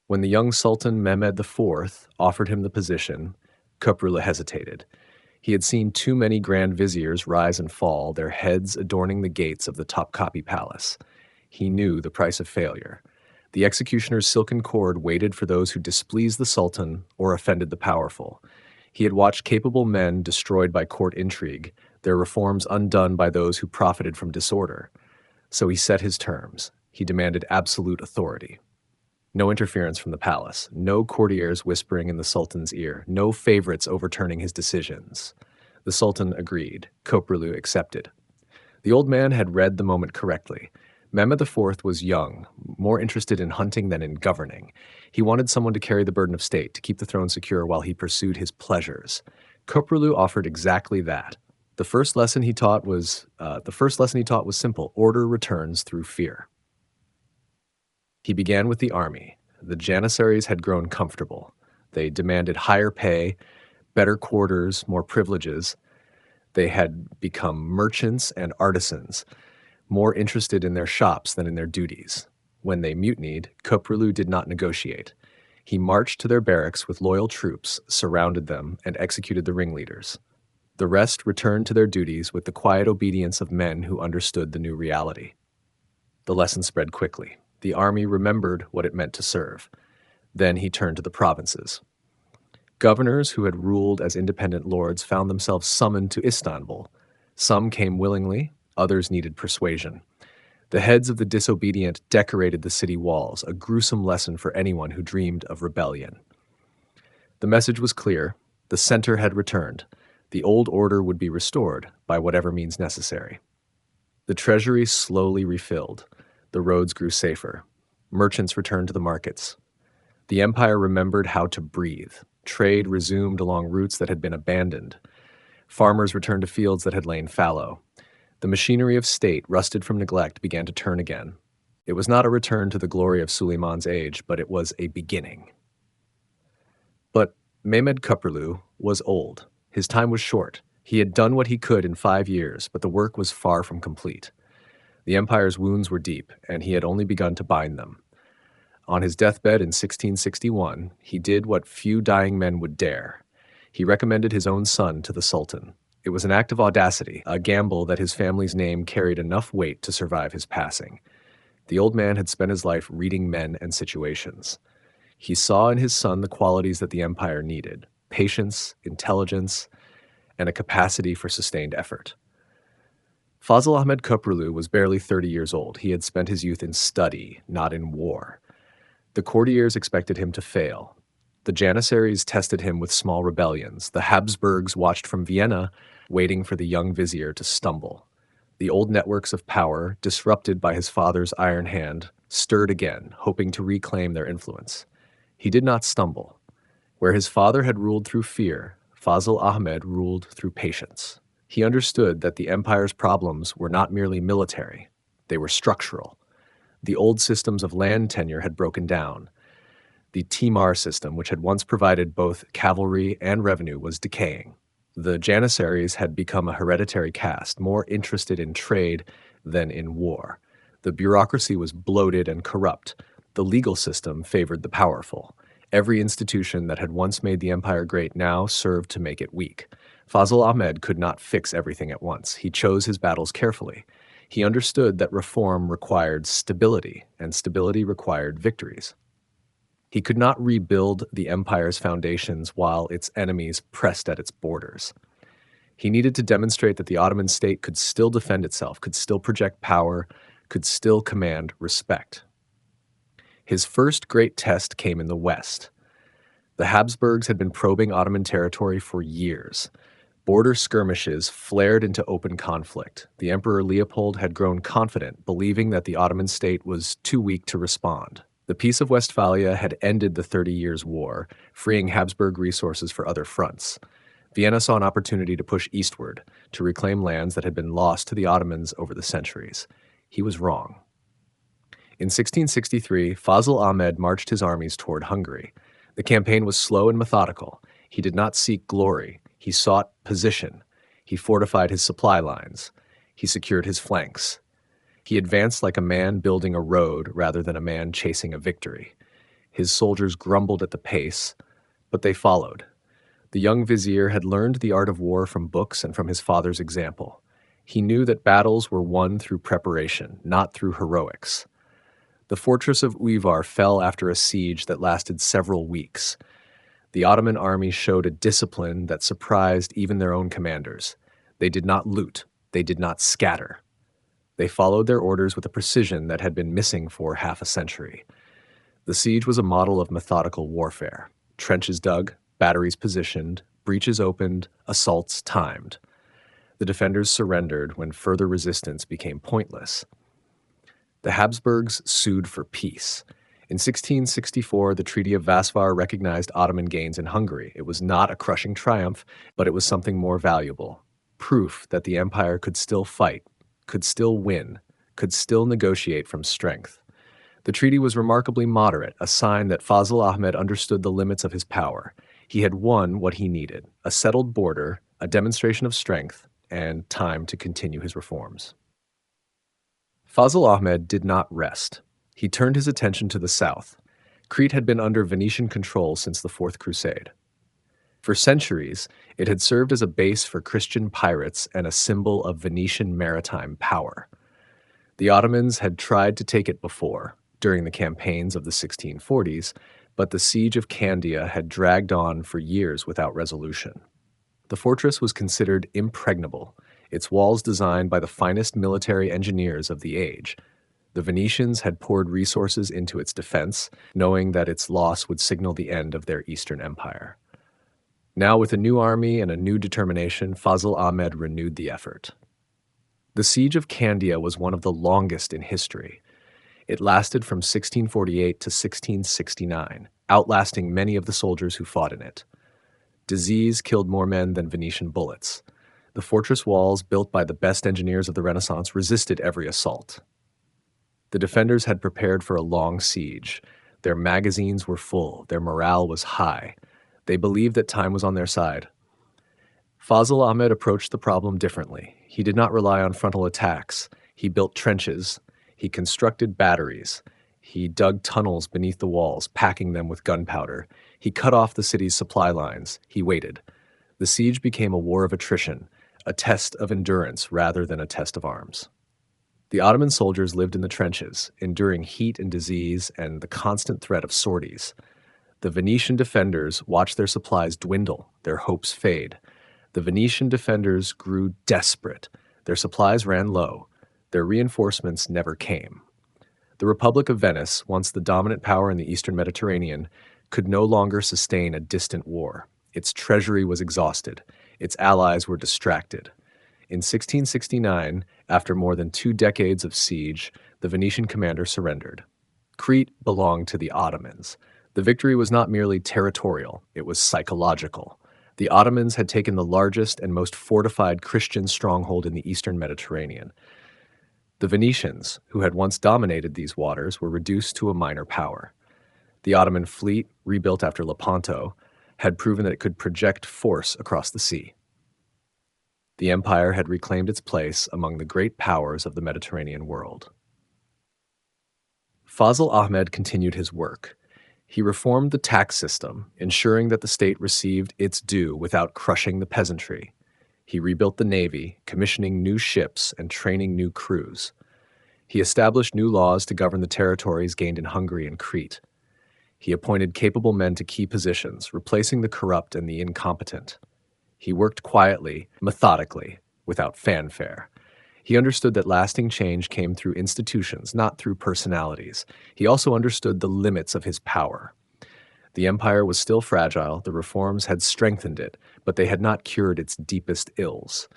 When the young Sultan Mehmed IV offered him the position, Köprülü hesitated. He had seen too many grand viziers rise and fall, their heads adorning the gates of the Topkapi Palace. He knew the price of failure. The executioner's silken cord waited for those who displeased the Sultan or offended the powerful. He had watched capable men destroyed by court intrigue, their reforms undone by those who profited from disorder. So he set his terms. He demanded absolute authority. No interference from the palace, no courtiers whispering in the Sultan's ear, no favorites overturning his decisions. The Sultan agreed. Köprülü accepted. The old man had read the moment correctly. Mehmed IV was young, more interested in hunting than in governing. He wanted someone to carry the burden of state, to keep the throne secure while he pursued his pleasures. Köprülü offered exactly that. The first lesson he taught was simple: order returns through fear. He began with the army. The Janissaries had grown comfortable. They demanded higher pay, better quarters, more privileges. They had become merchants and artisans, more interested in their shops than in their duties. When they mutinied, Köprülü did not negotiate. He marched to their barracks with loyal troops, surrounded them, and executed the ringleaders. The rest returned to their duties with the quiet obedience of men who understood the new reality. The lesson spread quickly. The army remembered what it meant to serve. Then he turned to the provinces. Governors who had ruled as independent lords found themselves summoned to Istanbul. Some came willingly, others needed persuasion. The heads of the disobedient decorated the city walls, a gruesome lesson for anyone who dreamed of rebellion. The message was clear. The center had returned. The old order would be restored by whatever means necessary. The treasury slowly refilled. The roads grew safer. Merchants returned to the markets. The empire remembered how to breathe. Trade resumed along routes that had been abandoned. Farmers returned to fields that had lain fallow. The machinery of state, rusted from neglect, began to turn again. It was not a return to the glory of Suleiman's age, but it was a beginning. But Mehmed Köprülü was old. His time was short. He had done what he could in 5 years, but the work was far from complete. The empire's wounds were deep, and he had only begun to bind them. On his deathbed in 1661, he did what few dying men would dare. He recommended his own son to the Sultan. It was an act of audacity, a gamble that his family's name carried enough weight to survive his passing. The old man had spent his life reading men and situations. He saw in his son the qualities that the empire needed: patience, intelligence, and a capacity for sustained effort. Fazıl Ahmed Köprülü was barely 30 years old. He had spent his youth in study, not in war. The courtiers expected him to fail. The Janissaries tested him with small rebellions. The Habsburgs watched from Vienna, waiting for the young vizier to stumble. The old networks of power, disrupted by his father's iron hand, stirred again, hoping to reclaim their influence. He did not stumble. Where his father had ruled through fear, Fazıl Ahmed ruled through patience. He understood that the empire's problems were not merely military, they were structural. The old systems of land tenure had broken down. The Timar system, which had once provided both cavalry and revenue, was decaying. The Janissaries had become a hereditary caste, more interested in trade than in war. The bureaucracy was bloated and corrupt. The legal system favored the powerful. Every institution that had once made the empire great now served to make it weak. Fazıl Ahmed could not fix everything at once. He chose his battles carefully. He understood that reform required stability, and stability required victories. He could not rebuild the empire's foundations while its enemies pressed at its borders. He needed to demonstrate that the Ottoman state could still defend itself, could still project power, could still command respect. His first great test came in the West. The Habsburgs had been probing Ottoman territory for years. Border skirmishes flared into open conflict. The Emperor Leopold had grown confident, believing that the Ottoman state was too weak to respond. The Peace of Westphalia had ended the 30 Years' War, freeing Habsburg resources for other fronts. Vienna saw an opportunity to push eastward, to reclaim lands that had been lost to the Ottomans over the centuries. He was wrong. In 1663, Fazıl Ahmed marched his armies toward Hungary. The campaign was slow and methodical. He did not seek glory. He sought position. He fortified his supply lines. He secured his flanks. He advanced like a man building a road rather than a man chasing a victory. His soldiers grumbled at the pace, but they followed. The young vizier had learned the art of war from books and from his father's example. He knew that battles were won through preparation, not through heroics. The fortress of Uyvar fell after a siege that lasted several weeks. The Ottoman army showed a discipline that surprised even their own commanders. They did not loot. They did not scatter. They followed their orders with a precision that had been missing for half a century. The siege was a model of methodical warfare. Trenches dug, batteries positioned, breaches opened, assaults timed. The defenders surrendered when further resistance became pointless. The Habsburgs sued for peace. In 1664, the Treaty of Vassar recognized Ottoman gains in Hungary. It was not a crushing triumph, but it was something more valuable. Proof that the empire could still fight, could still win, could still negotiate from strength. The treaty was remarkably moderate, a sign that Fazıl Ahmed understood the limits of his power. He had won what he needed: a settled border, a demonstration of strength, and time to continue his reforms. Fazıl Ahmed did not rest. He turned his attention to the south. Crete had been under Venetian control since the Fourth Crusade. For centuries, it had served as a base for Christian pirates and a symbol of Venetian maritime power. The Ottomans had tried to take it before, during the campaigns of the 1640s, but the siege of Candia had dragged on for years without resolution. The fortress was considered impregnable, its walls designed by the finest military engineers of the age. The Venetians had poured resources into its defense, knowing that its loss would signal the end of their Eastern Empire. Now, with a new army and a new determination, Fazıl Ahmed renewed the effort. The siege of Candia was one of the longest in history. It lasted from 1648 to 1669, outlasting many of the soldiers who fought in it. Disease killed more men than Venetian bullets. The fortress walls, built by the best engineers of the Renaissance, resisted every assault. The defenders had prepared for a long siege. Their magazines were full. Their morale was high. They believed that time was on their side. Fazıl Ahmed approached the problem differently. He did not rely on frontal attacks. He built trenches. He constructed batteries. He dug tunnels beneath the walls, packing them with gunpowder. He cut off the city's supply lines. He waited. The siege became a war of attrition, a test of endurance rather than a test of arms. The Ottoman soldiers lived in the trenches, enduring heat and disease and the constant threat of sorties. The Venetian defenders watched their supplies dwindle, their hopes fade. The Venetian defenders grew desperate. Their supplies ran low. Their reinforcements never came. The Republic of Venice, once the dominant power in the eastern Mediterranean, could no longer sustain a distant war. Its treasury was exhausted. Its allies were distracted. In 1669, after more than 2 decades of siege, the Venetian commander surrendered. Crete belonged to the Ottomans. The victory was not merely territorial, it was psychological. The Ottomans had taken the largest and most fortified Christian stronghold in the eastern Mediterranean. The Venetians, who had once dominated these waters, were reduced to a minor power. The Ottoman fleet, rebuilt after Lepanto, had proven that it could project force across the sea. The empire had reclaimed its place among the great powers of the Mediterranean world. Fazl Ahmed continued his work. He reformed the tax system, ensuring that the state received its due without crushing the peasantry. He rebuilt the navy, commissioning new ships and training new crews. He established new laws to govern the territories gained in Hungary and Crete. He appointed capable men to key positions, replacing the corrupt and the incompetent. He worked quietly, methodically, without fanfare. He understood that lasting change came through institutions, not through personalities. He also understood the limits of his power. The empire was still fragile, the reforms had strengthened it, but they had not cured its deepest ills.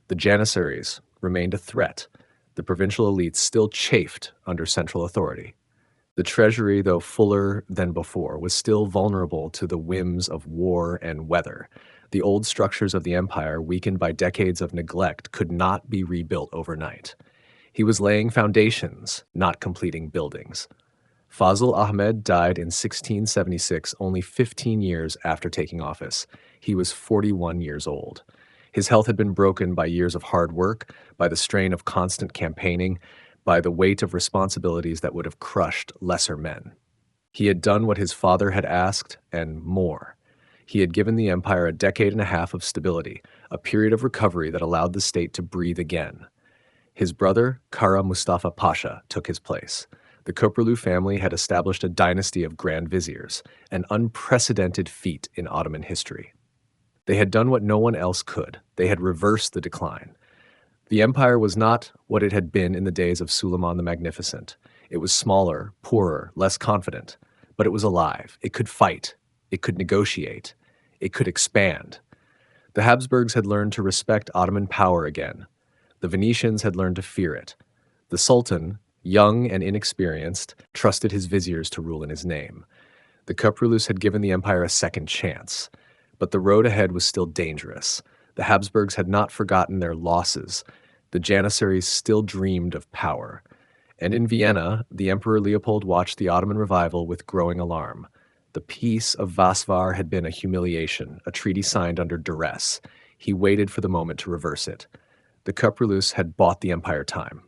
The Janissaries remained a threat. The provincial elites still chafed under central authority. The treasury, though fuller than before, was still vulnerable to the whims of war and weather. The old structures of the empire, weakened by decades of neglect, could not be rebuilt overnight. He was laying foundations, not completing buildings. Fazl Ahmed died in 1676, only 15 years after taking office. He was 41 years old. His health had been broken by years of hard work, by the strain of constant campaigning, by the weight of responsibilities that would have crushed lesser men. He had done what his father had asked, and more. He had given the empire a decade and a half of stability, a period of recovery that allowed the state to breathe again. His brother, Kara Mustafa Pasha, took his place. The Köprülü family had established a dynasty of grand viziers, an unprecedented feat in Ottoman history. They had done what no one else could. They had reversed the decline. The empire was not what it had been in the days of Suleiman the Magnificent. It was smaller, poorer, less confident, but it was alive. It could fight. It could negotiate. It could expand. The Habsburgs had learned to respect Ottoman power again. The Venetians had learned to fear it. The Sultan, young and inexperienced, trusted his viziers to rule in his name. The Köprülüs had given the empire a second chance. But the road ahead was still dangerous. The Habsburgs had not forgotten their losses. The Janissaries still dreamed of power. And in Vienna, the Emperor Leopold watched the Ottoman revival with growing alarm. The Peace of Vasvar had been a humiliation, a treaty signed under duress. He waited for the moment to reverse it. The Köprülüs had bought the empire time.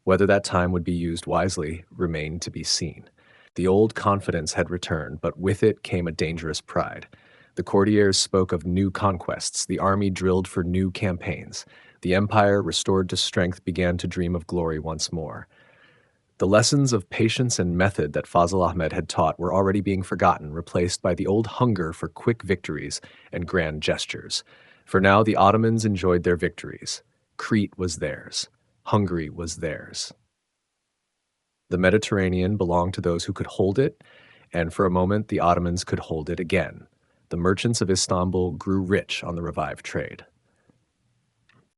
Whether that time would be used wisely remained to be seen. The old confidence had returned, but with it came a dangerous pride. The courtiers spoke of new conquests. The army drilled for new campaigns. The empire, restored to strength, began to dream of glory once more. The lessons of patience and method that Fazl Ahmed had taught were already being forgotten, replaced by the old hunger for quick victories and grand gestures. For now, the Ottomans enjoyed their victories. Crete was theirs. Hungary was theirs. The Mediterranean belonged to those who could hold it, and for a moment the Ottomans could hold it again. The merchants of Istanbul grew rich on the revived trade.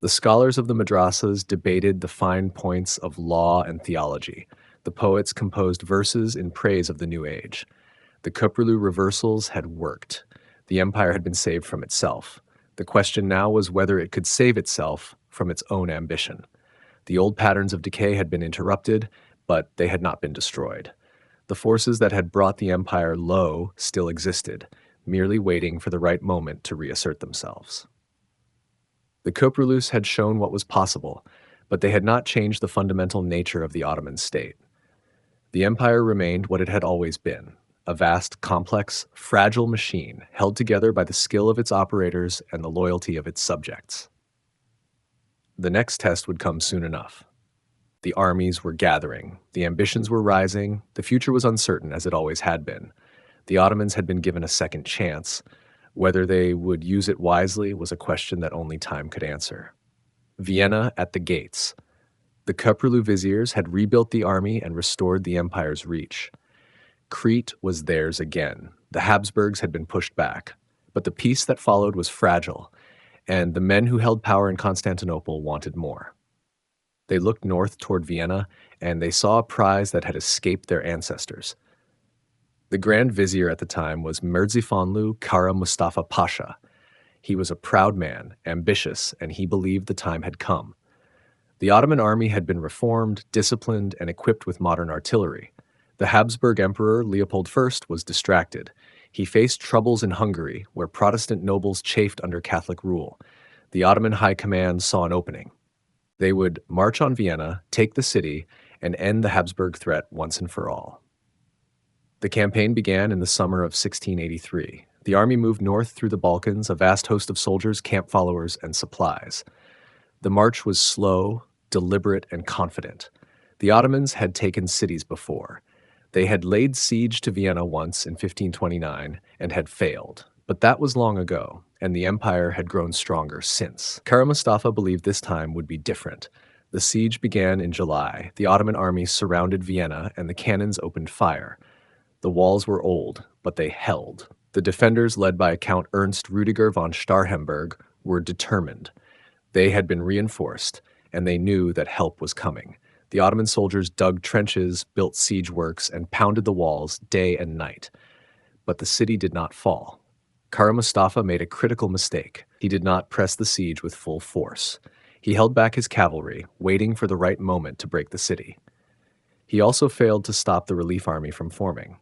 The scholars of the madrasas debated the fine points of law and theology. The poets composed verses in praise of the new age. The Köprülü reversals had worked. The empire had been saved from itself. The question now was whether it could save itself from its own ambition. The old patterns of decay had been interrupted, but they had not been destroyed. The forces that had brought the empire low still existed, merely waiting for the right moment to reassert themselves. The Köprülüs had shown what was possible, but they had not changed the fundamental nature of the Ottoman state. The empire remained what it had always been, a vast, complex, fragile machine held together by the skill of its operators and the loyalty of its subjects. The next test would come soon enough. The armies were gathering, the ambitions were rising, the future was uncertain as it always had been. The Ottomans had been given a second chance. Whether they would use it wisely was a question that only time could answer. Vienna at the gates. The Köprülü viziers had rebuilt the army and restored the empire's reach. Crete was theirs again. The Habsburgs had been pushed back. But the peace that followed was fragile, and the men who held power in Constantinople wanted more. They looked north toward Vienna, and they saw a prize that had escaped their ancestors. The Grand Vizier at the time was Mirzifonlu Kara Mustafa Pasha. He was a proud man, ambitious, and he believed the time had come. The Ottoman army had been reformed, disciplined, and equipped with modern artillery. The Habsburg Emperor Leopold I was distracted. He faced troubles in Hungary, where Protestant nobles chafed under Catholic rule. The Ottoman High Command saw an opening. They would march on Vienna, take the city, and end the Habsburg threat once and for all. The campaign began in the summer of 1683. The army moved north through the Balkans, a vast host of soldiers, camp followers, and supplies. The march was slow, deliberate, and confident. The Ottomans had taken cities before. They had laid siege to Vienna once in 1529 and had failed. But that was long ago, and the empire had grown stronger since. Kara Mustafa believed this time would be different. The siege began in July. The Ottoman army surrounded Vienna, and the cannons opened fire. The walls were old, but they held. The defenders, led by Count Ernst Rüdiger von Starhemberg, were determined. They had been reinforced, and they knew that help was coming. The Ottoman soldiers dug trenches, built siege works, and pounded the walls day and night. But the city did not fall. Kara Mustafa made a critical mistake. He did not press the siege with full force. He held back his cavalry, waiting for the right moment to break the city. He also failed to stop the relief army from forming.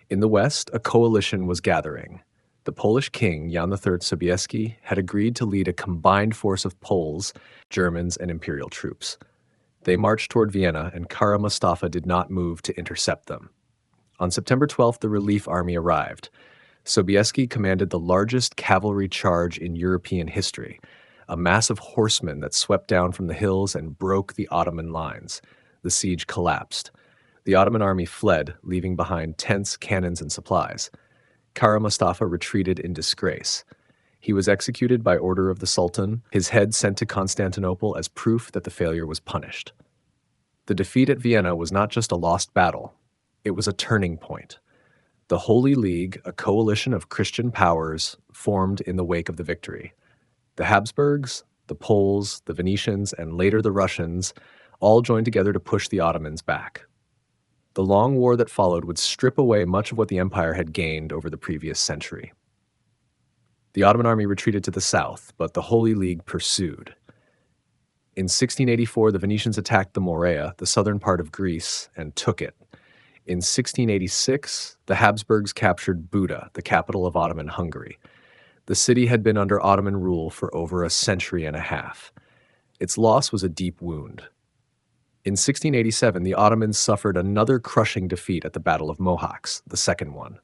In the west, a coalition was gathering. The Polish king, Jan III Sobieski, had agreed to lead a combined force of Poles, Germans, and imperial troops. They marched toward Vienna, and Kara Mustafa did not move to intercept them. On September 12th, the relief army arrived. Sobieski commanded the largest cavalry charge in European history, a mass of horsemen that swept down from the hills and broke the Ottoman lines. The siege collapsed. The Ottoman army fled, leaving behind tents, cannons, and supplies. Kara Mustafa retreated in disgrace. He was executed by order of the Sultan, his head sent to Constantinople as proof that the failure was punished. The defeat at Vienna was not just a lost battle. It was a turning point. The Holy League, a coalition of Christian powers, formed in the wake of the victory. The Habsburgs, the Poles, the Venetians, and later the Russians all joined together to push the Ottomans back. The long war that followed would strip away much of what the empire had gained over the previous century. The Ottoman army retreated to the south, but the Holy League pursued. In 1684, the Venetians attacked the Morea, the southern part of Greece, and took it. In 1686, the Habsburgs captured Buda, the capital of Ottoman Hungary. The city had been under Ottoman rule for over a century and a half. Its loss was a deep wound. In 1687, the Ottomans suffered another crushing defeat at the Battle of Mohacs, the second one.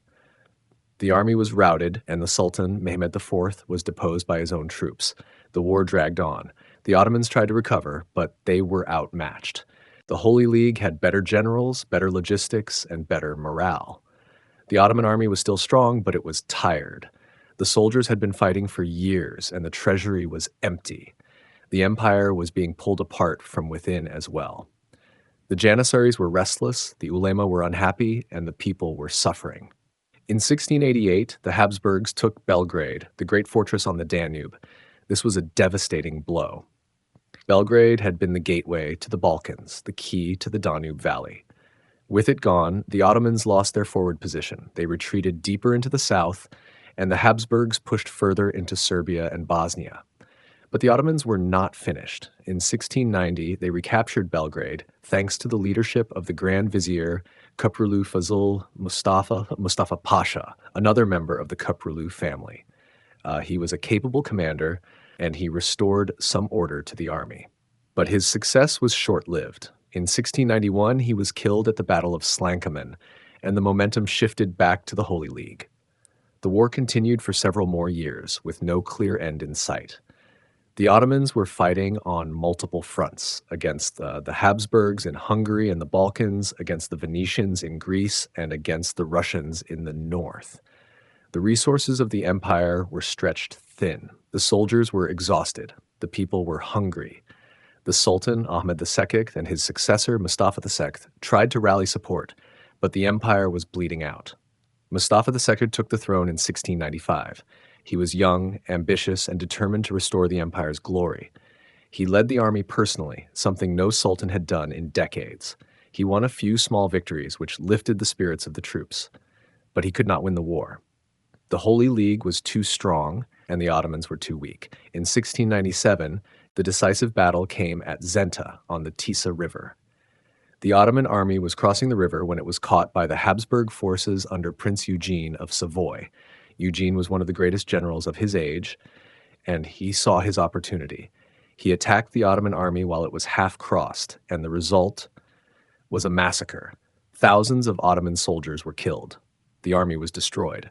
The army was routed, and the Sultan, Mehmed IV, was deposed by his own troops. The war dragged on. The Ottomans tried to recover, but they were outmatched. The Holy League had better generals, better logistics, and better morale. The Ottoman army was still strong, but it was tired. The soldiers had been fighting for years, and the treasury was empty. The empire was being pulled apart from within as well. The Janissaries were restless, the ulema were unhappy, and the people were suffering. In 1688, the Habsburgs took Belgrade, the great fortress on the Danube. This was a devastating blow. Belgrade had been the gateway to the Balkans, the key to the Danube Valley. With it gone, the Ottomans lost their forward position. They retreated deeper into the south, and the Habsburgs pushed further into Serbia and Bosnia. But the Ottomans were not finished. In 1690, they recaptured Belgrade, thanks to the leadership of the Grand Vizier Köprülü Fazıl Mustafa Pasha, another member of the Köprülü family. He was a capable commander, and he restored some order to the army. But his success was short-lived. In 1691, he was killed at the Battle of Slankamen, and the momentum shifted back to the Holy League. The war continued for several more years, with no clear end in sight. The Ottomans were fighting on multiple fronts against the Habsburgs in Hungary and the Balkans, against the Venetians in Greece, and against the Russians in the north. The resources of the empire were stretched thin. The soldiers were exhausted. The people were hungry. The Sultan, Ahmed II, and his successor, Mustafa II, tried to rally support, but the empire was bleeding out. Mustafa II took the throne in 1695. He was young, ambitious, and determined to restore the empire's glory. He led the army personally, something no sultan had done in decades. He won a few small victories, which lifted the spirits of the troops. But he could not win the war. The Holy League was too strong, and the Ottomans were too weak. In 1697, the decisive battle came at Zenta on the Tisa River. The Ottoman army was crossing the river when it was caught by the Habsburg forces under Prince Eugene of Savoy. Eugene was one of the greatest generals of his age, and he saw his opportunity. He attacked the Ottoman army while it was half-crossed, and the result was a massacre. Thousands of Ottoman soldiers were killed. The army was destroyed.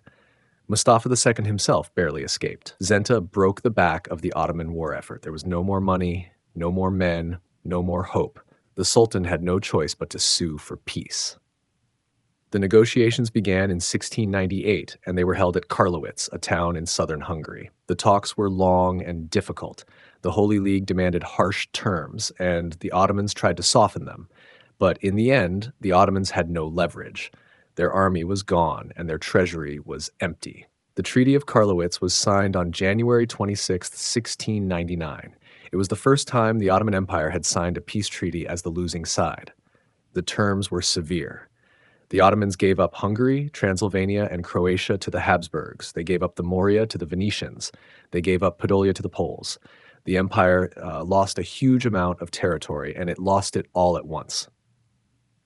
Mustafa II himself barely escaped. Zenta broke the back of the Ottoman war effort. There was no more money, no more men, no more hope. The Sultan had no choice but to sue for peace. The negotiations began in 1698, and they were held at Karlowitz, a town in southern Hungary. The talks were long and difficult. The Holy League demanded harsh terms, and the Ottomans tried to soften them. But in the end, the Ottomans had no leverage. Their army was gone, and their treasury was empty. The Treaty of Karlowitz was signed on January 26, 1699. It was the first time the Ottoman Empire had signed a peace treaty as the losing side. The terms were severe. The Ottomans gave up Hungary, Transylvania, and Croatia to the Habsburgs. They gave up the Morea to the Venetians. They gave up Podolia to the Poles. The empire lost a huge amount of territory, and it lost it all at once.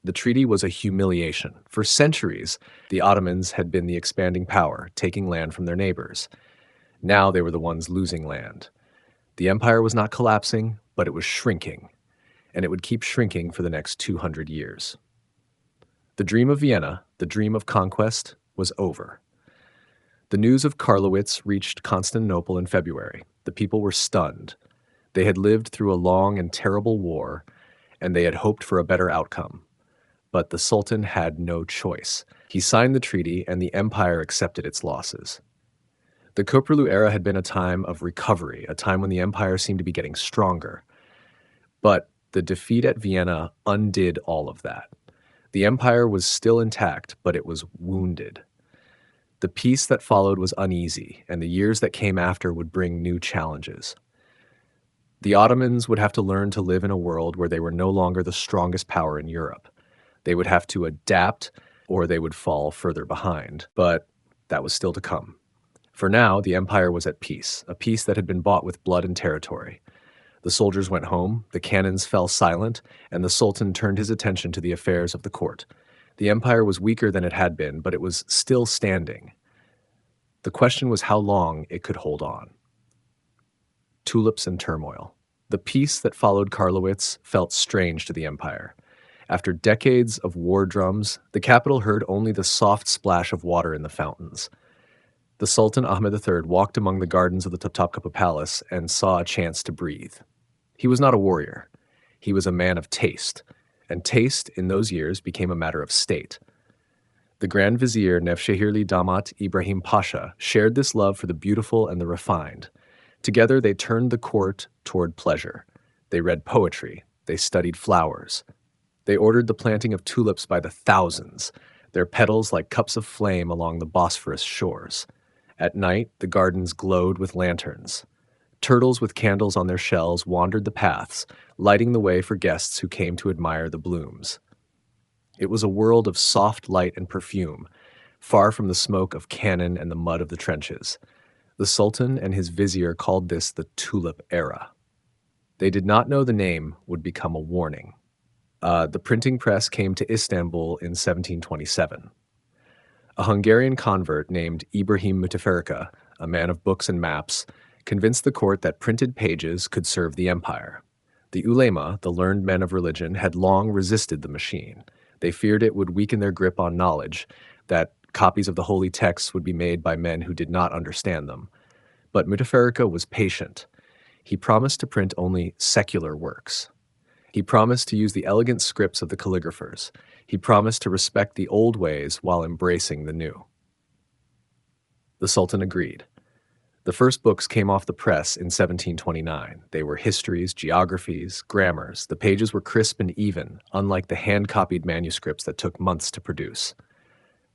The treaty was a humiliation. For centuries, the Ottomans had been the expanding power, taking land from their neighbors. Now they were the ones losing land. The empire was not collapsing, but it was shrinking, and it would keep shrinking for the next 200 years. The dream of Vienna, the dream of conquest, was over. The news of Karlowitz reached Constantinople in February. The people were stunned. They had lived through a long and terrible war, and they had hoped for a better outcome. But the Sultan had no choice. He signed the treaty, and the empire accepted its losses. The Köprülü era had been a time of recovery, a time when the empire seemed to be getting stronger. But the defeat at Vienna undid all of that. The empire was still intact, but it was wounded. The peace that followed was uneasy, and the years that came after would bring new challenges. The Ottomans would have to learn to live in a world where they were no longer the strongest power in Europe. They would have to adapt, or they would fall further behind. But that was still to come. For now, the empire was at peace, a peace that had been bought with blood and territory. The soldiers went home, the cannons fell silent, and the Sultan turned his attention to the affairs of the court. The empire was weaker than it had been, but it was still standing. The question was how long it could hold on. Tulips and turmoil. The peace that followed Karlowitz felt strange to the empire. After decades of war drums, the capital heard only the soft splash of water in the fountains. The Sultan Ahmed III walked among the gardens of the Topkapi Palace and saw a chance to breathe. He was not a warrior. He was a man of taste, and taste in those years became a matter of state. The Grand Vizier Nevşehirli Damat Ibrahim Pasha shared this love for the beautiful and the refined. Together they turned the court toward pleasure. They read poetry. They studied flowers. They ordered the planting of tulips by the thousands, their petals like cups of flame along the Bosphorus shores. At night, the gardens glowed with lanterns. Turtles with candles on their shells wandered the paths, lighting the way for guests who came to admire the blooms. It was a world of soft light and perfume, far from the smoke of cannon and the mud of the trenches. The Sultan and his vizier called this the tulip era. They did not know the name would become a warning. The printing press came to Istanbul in 1727. A Hungarian convert named Ibrahim Müteferrika, a man of books and maps, convinced the court that printed pages could serve the empire. The ulema, the learned men of religion, had long resisted the machine. They feared it would weaken their grip on knowledge, that copies of the holy texts would be made by men who did not understand them. But Mutafarika was patient. He promised to print only secular works. He promised to use the elegant scripts of the calligraphers. He promised to respect the old ways while embracing the new. The Sultan agreed. The first books came off the press in 1729. They were histories, geographies, grammars. The pages were crisp and even, unlike the hand-copied manuscripts that took months to produce.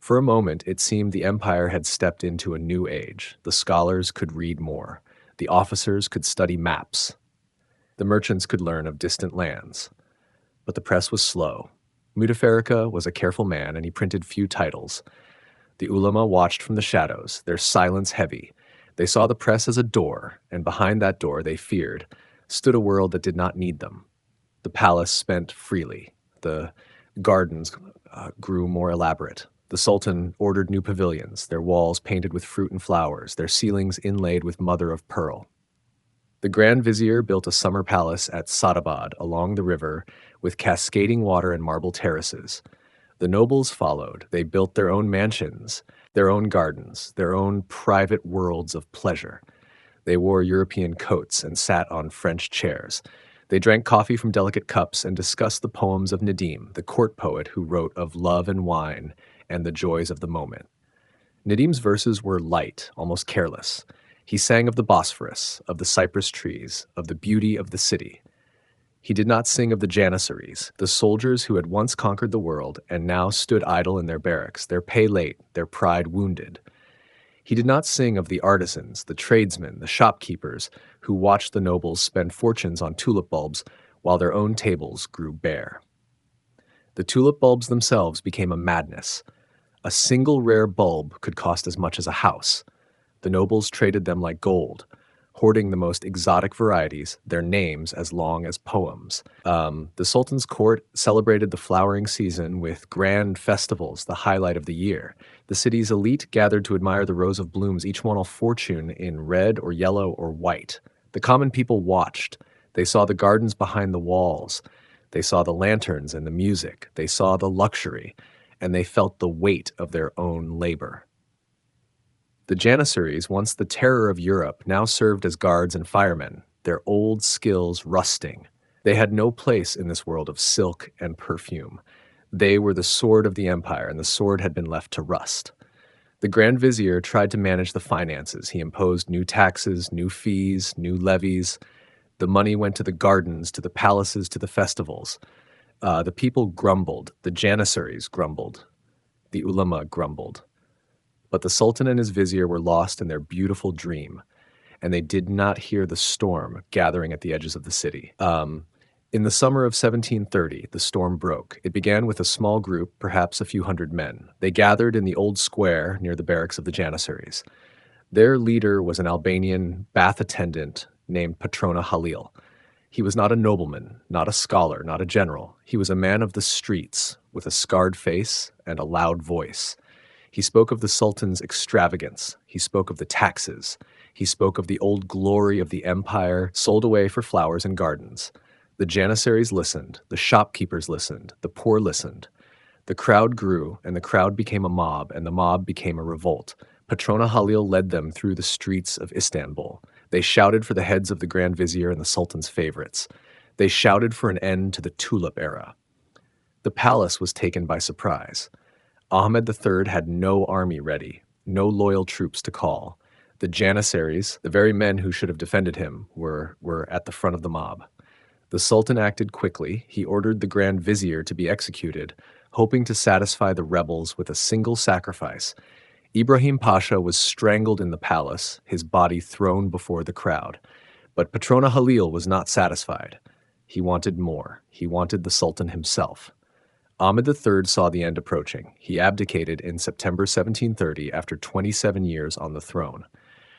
For a moment, it seemed the empire had stepped into a new age. The scholars could read more. The officers could study maps. The merchants could learn of distant lands. But the press was slow. Mutafarika was a careful man, and he printed few titles. The ulama watched from the shadows, their silence heavy. They saw the press as a door, and behind that door, they feared, stood a world that did not need them. The palace spent freely. The gardens grew more elaborate. The Sultan ordered new pavilions, their walls painted with fruit and flowers, their ceilings inlaid with mother of pearl. The Grand Vizier built a summer palace at Sadabad along the river with cascading water and marble terraces. The nobles followed. They built their own mansions, their own gardens, their own private worlds of pleasure. They wore European coats and sat on French chairs. They drank coffee from delicate cups and discussed the poems of Nadim, the court poet who wrote of love and wine and the joys of the moment. Nadim's verses were light, almost careless. He sang of the Bosphorus, of the cypress trees, of the beauty of the city. He did not sing of the Janissaries, the soldiers who had once conquered the world and now stood idle in their barracks, their pay late, their pride wounded. He did not sing of the artisans, the tradesmen, the shopkeepers who watched the nobles spend fortunes on tulip bulbs while their own tables grew bare. The tulip bulbs themselves became a madness. A single rare bulb could cost as much as a house. The nobles traded them like gold, hoarding the most exotic varieties, their names as long as poems. The Sultan's court celebrated the flowering season with grand festivals, the highlight of the year. The city's elite gathered to admire the rows of blooms, each one a fortune in red or yellow or white. The common people watched. They saw the gardens behind the walls. They saw the lanterns and the music. They saw the luxury, and they felt the weight of their own labor. The Janissaries, once the terror of Europe, now served as guards and firemen, their old skills rusting. They had no place in this world of silk and perfume. They were the sword of the empire, and the sword had been left to rust. The Grand Vizier tried to manage the finances. He imposed new taxes, new fees, new levies. The money went to the gardens, to the palaces, to the festivals. The people grumbled. The Janissaries grumbled. The ulama grumbled. But the Sultan and his vizier were lost in their beautiful dream, and they did not hear the storm gathering at the edges of the city. In the summer of 1730, the storm broke. It began with a small group, perhaps a few hundred men. They gathered in the old square near the barracks of the Janissaries. Their leader was an Albanian bath attendant named Patrona Halil. He was not a nobleman, not a scholar, not a general. He was a man of the streets, with a scarred face and a loud voice. He spoke of the Sultan's extravagance. He spoke of the taxes. He spoke of the old glory of the empire sold away for flowers and gardens. The Janissaries listened. The shopkeepers listened. The poor listened. The crowd grew, and the crowd became a mob, and the mob became a revolt. Patrona Halil led them through the streets of Istanbul. They shouted for the heads of the Grand Vizier and the Sultan's favorites. They shouted for an end to the tulip era. The palace was taken by surprise. Ahmed III had no army ready, no loyal troops to call. The Janissaries, the very men who should have defended him, were at the front of the mob. The Sultan acted quickly. He ordered the Grand Vizier to be executed, hoping to satisfy the rebels with a single sacrifice. Ibrahim Pasha was strangled in the palace, his body thrown before the crowd. But Patrona Halil was not satisfied. He wanted more. He wanted the Sultan himself. Ahmed III saw the end approaching. He abdicated in September 1730 after 27 years on the throne.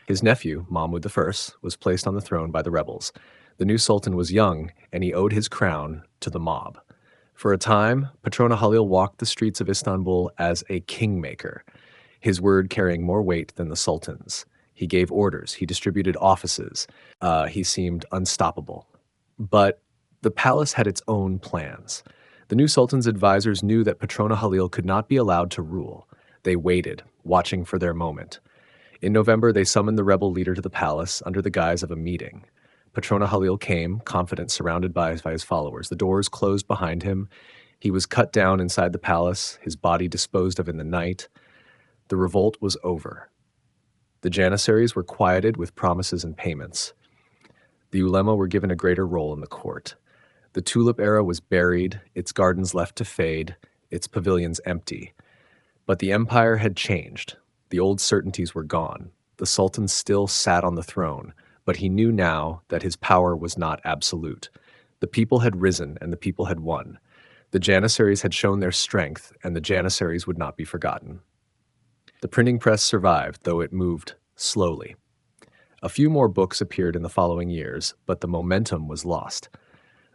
His nephew, Mahmud I, was placed on the throne by the rebels. The new sultan was young, and he owed his crown to the mob. For a time, Patrona Halil walked the streets of Istanbul as a kingmaker, his word carrying more weight than the sultan's. He gave orders. He distributed offices. He seemed unstoppable. But the palace had its own plans. The new sultan's advisors knew that Patrona Halil could not be allowed to rule. They waited, watching for their moment. In November, they summoned the rebel leader to the palace under the guise of a meeting. Patrona Halil came, confident, surrounded by his followers. The doors closed behind him. He was cut down inside the palace, his body disposed of in the night. The revolt was over. The Janissaries were quieted with promises and payments. The ulema were given a greater role in the court. The tulip era was buried, its gardens left to fade, its pavilions empty. But the empire had changed. The old certainties were gone. The sultan still sat on the throne, but he knew now that his power was not absolute. The people had risen, and the people had won. The Janissaries had shown their strength, and the Janissaries would not be forgotten. The printing press survived, though it moved slowly. A few more books appeared in the following years, but the momentum was lost.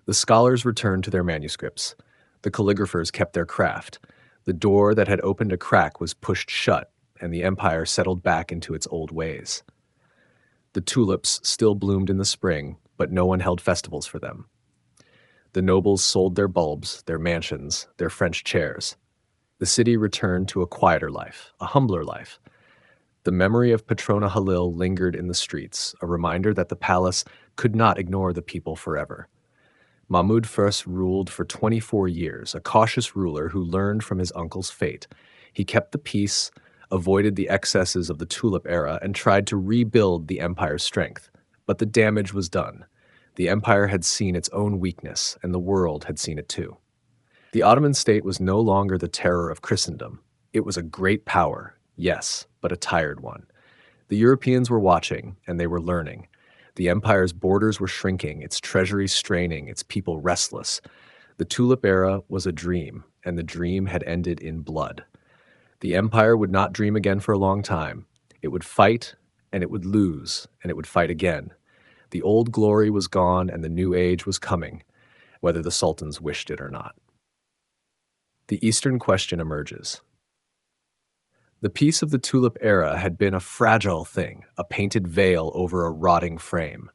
The scholars returned to their manuscripts. The calligraphers kept their craft. The door that had opened a crack was pushed shut, and the empire settled back into its old ways. The tulips still bloomed in the spring, but no one held festivals for them. The nobles sold their bulbs, their mansions, their French chairs. The city returned to a quieter life, a humbler life. The memory of Patrona Halil lingered in the streets, a reminder that the palace could not ignore the people forever. Mahmud I ruled for 24 years, a cautious ruler who learned from his uncle's fate. He kept the peace, avoided the excesses of the tulip era, and tried to rebuild the empire's strength. But the damage was done. The empire had seen its own weakness, and the world had seen it too. The Ottoman state was no longer the terror of Christendom. It was a great power, yes, but a tired one. The Europeans were watching, and they were learning. The empire's borders were shrinking, its treasuries straining, its people restless. The tulip era was a dream, and the dream had ended in blood. The empire would not dream again for a long time. It would fight, and it would lose, and it would fight again. The old glory was gone, and the new age was coming, whether the sultans wished it or not. The Eastern question emerges. The peace of the tulip era had been a fragile thing, a painted veil over a rotting frame.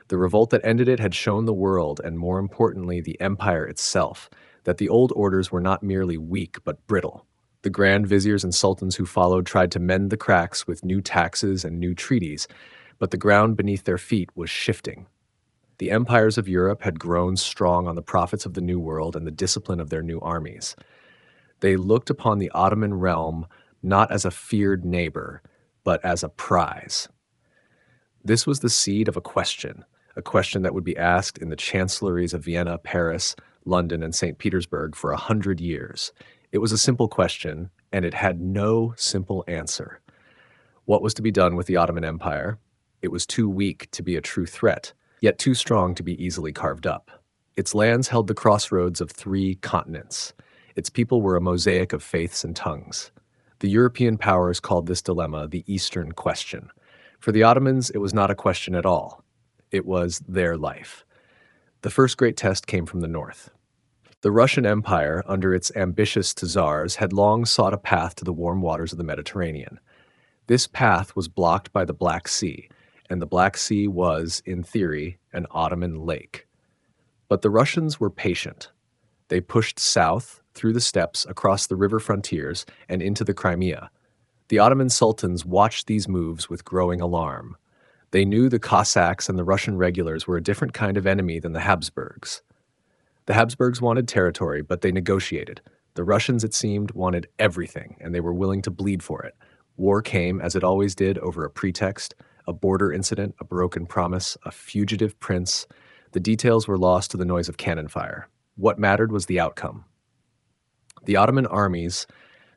The revolt that ended it had shown the world, and more importantly, the empire itself, that the old orders were not merely weak but brittle. The grand viziers and sultans who followed tried to mend the cracks with new taxes and new treaties, but the ground beneath their feet was shifting. The empires of Europe had grown strong on the profits of the New World and the discipline of their new armies. They looked upon the Ottoman realm not as a feared neighbor, but as a prize. This was the seed of a question that would be asked in the chancelleries of Vienna, Paris, London, and St. Petersburg for 100 years. It was a simple question, and it had no simple answer. What was to be done with the Ottoman Empire? It was too weak to be a true threat, yet too strong to be easily carved up. Its lands held the crossroads of 3 continents. Its people were a mosaic of faiths and tongues. The European powers called this dilemma the Eastern question. For the Ottomans, it was not a question at all. It was their life. The first great test came from the north. The Russian Empire, under its ambitious Tsars, had long sought a path to the warm waters of the Mediterranean. This path was blocked by the Black Sea, and the Black Sea was, in theory, an Ottoman lake. But the Russians were patient. They pushed south, through the steppes, across the river frontiers, and into the Crimea. The Ottoman sultans watched these moves with growing alarm. They knew the Cossacks and the Russian regulars were a different kind of enemy than the Habsburgs. The Habsburgs wanted territory, but they negotiated. The Russians, it seemed, wanted everything, and they were willing to bleed for it. War came, as it always did, over a pretext, a border incident, a broken promise, a fugitive prince. The details were lost to the noise of cannon fire. What mattered was the outcome. The Ottoman armies,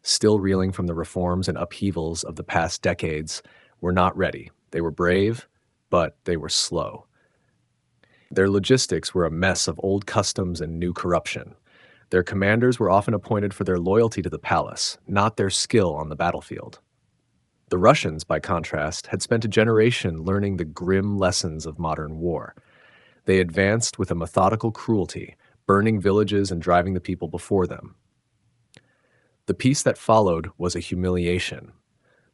still reeling from the reforms and upheavals of the past decades, were not ready. They were brave, but they were slow. Their logistics were a mess of old customs and new corruption. Their commanders were often appointed for their loyalty to the palace, not their skill on the battlefield. The Russians, by contrast, had spent a generation learning the grim lessons of modern war. They advanced with a methodical cruelty, burning villages and driving the people before them. The peace that followed was a humiliation.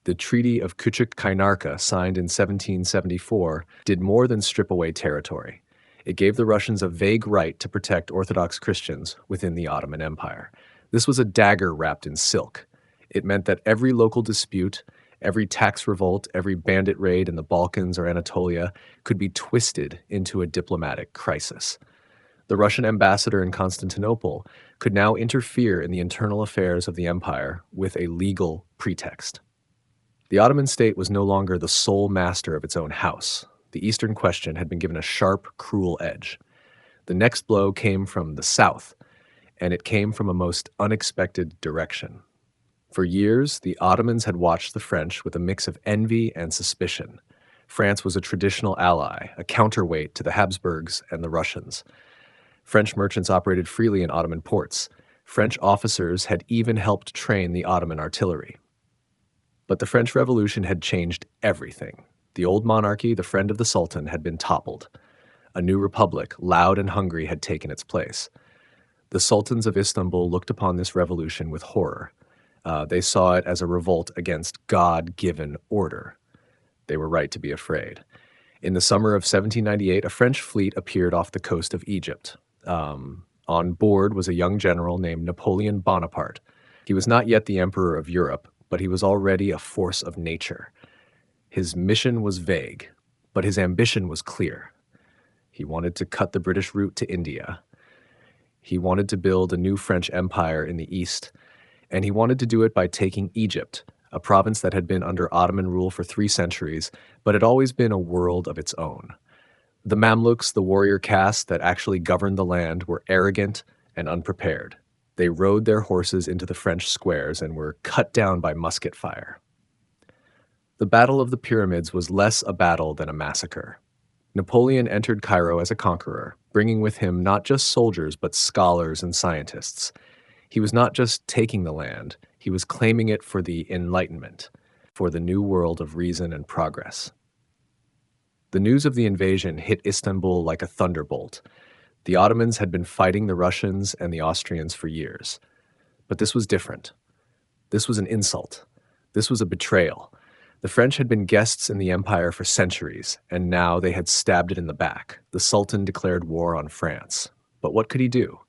The Treaty of Küçük Kaynarca, signed in 1774, did more than strip away territory. It gave the Russians a vague right to protect Orthodox Christians within the Ottoman Empire. This was a dagger wrapped in silk. It meant that every local dispute, every tax revolt, every bandit raid in the Balkans or Anatolia could be twisted into a diplomatic crisis. The Russian ambassador in Constantinople could now interfere in the internal affairs of the empire with a legal pretext. The Ottoman state was no longer the sole master of its own house. The Eastern question had been given a sharp, cruel edge. The next blow came from the south, and it came from a most unexpected direction. For years, the Ottomans had watched the French with a mix of envy and suspicion. France was a traditional ally, a counterweight to the Habsburgs and the Russians. French merchants operated freely in Ottoman ports. French officers had even helped train the Ottoman artillery. But the French Revolution had changed everything. The old monarchy, the friend of the Sultan, had been toppled. A new republic, loud and hungry, had taken its place. The sultans of Istanbul looked upon this revolution with horror. They saw it as a revolt against God-given order. They were right to be afraid. In the summer of 1798, a French fleet appeared off the coast of Egypt. On board was a young general named Napoleon Bonaparte. He was not yet the emperor of Europe, but he was already a force of nature. His mission was vague, but his ambition was clear. He wanted to cut the British route to India. He wanted to build a new French empire in the east, and he wanted to do it by taking Egypt, a province that had been under Ottoman rule for 3 centuries, but had always been a world of its own. The Mamluks, the warrior caste that actually governed the land, were arrogant and unprepared. They rode their horses into the French squares and were cut down by musket fire. The Battle of the Pyramids was less a battle than a massacre. Napoleon entered Cairo as a conqueror, bringing with him not just soldiers but scholars and scientists. He was not just taking the land, he was claiming it for the Enlightenment, for the new world of reason and progress. The news of the invasion hit Istanbul like a thunderbolt. The Ottomans had been fighting the Russians and the Austrians for years. But this was different. This was an insult. This was a betrayal. The French had been guests in the empire for centuries, and now they had stabbed it in the back. The Sultan declared war on France. But what could he do?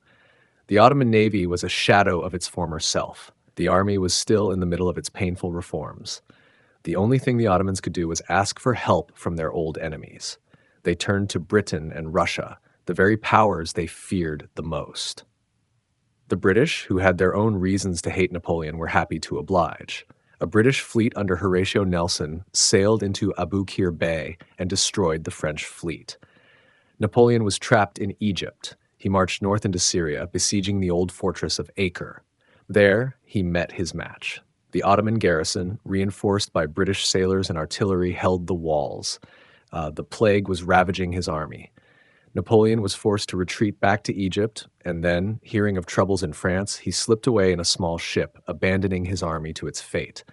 The Ottoman navy was a shadow of its former self. The army was still in the middle of its painful reforms. The only thing the Ottomans could do was ask for help from their old enemies. They turned to Britain and Russia, the very powers they feared the most. The British, who had their own reasons to hate Napoleon, were happy to oblige. A British fleet under Horatio Nelson sailed into Aboukir Bay and destroyed the French fleet. Napoleon was trapped in Egypt. He marched north into Syria, besieging the old fortress of Acre. There, he met his match. The Ottoman garrison, reinforced by British sailors and artillery, held the walls. The plague was ravaging his army. Napoleon was forced to retreat back to Egypt, and then, hearing of troubles in France, he slipped away in a small ship, abandoning his army to its fate.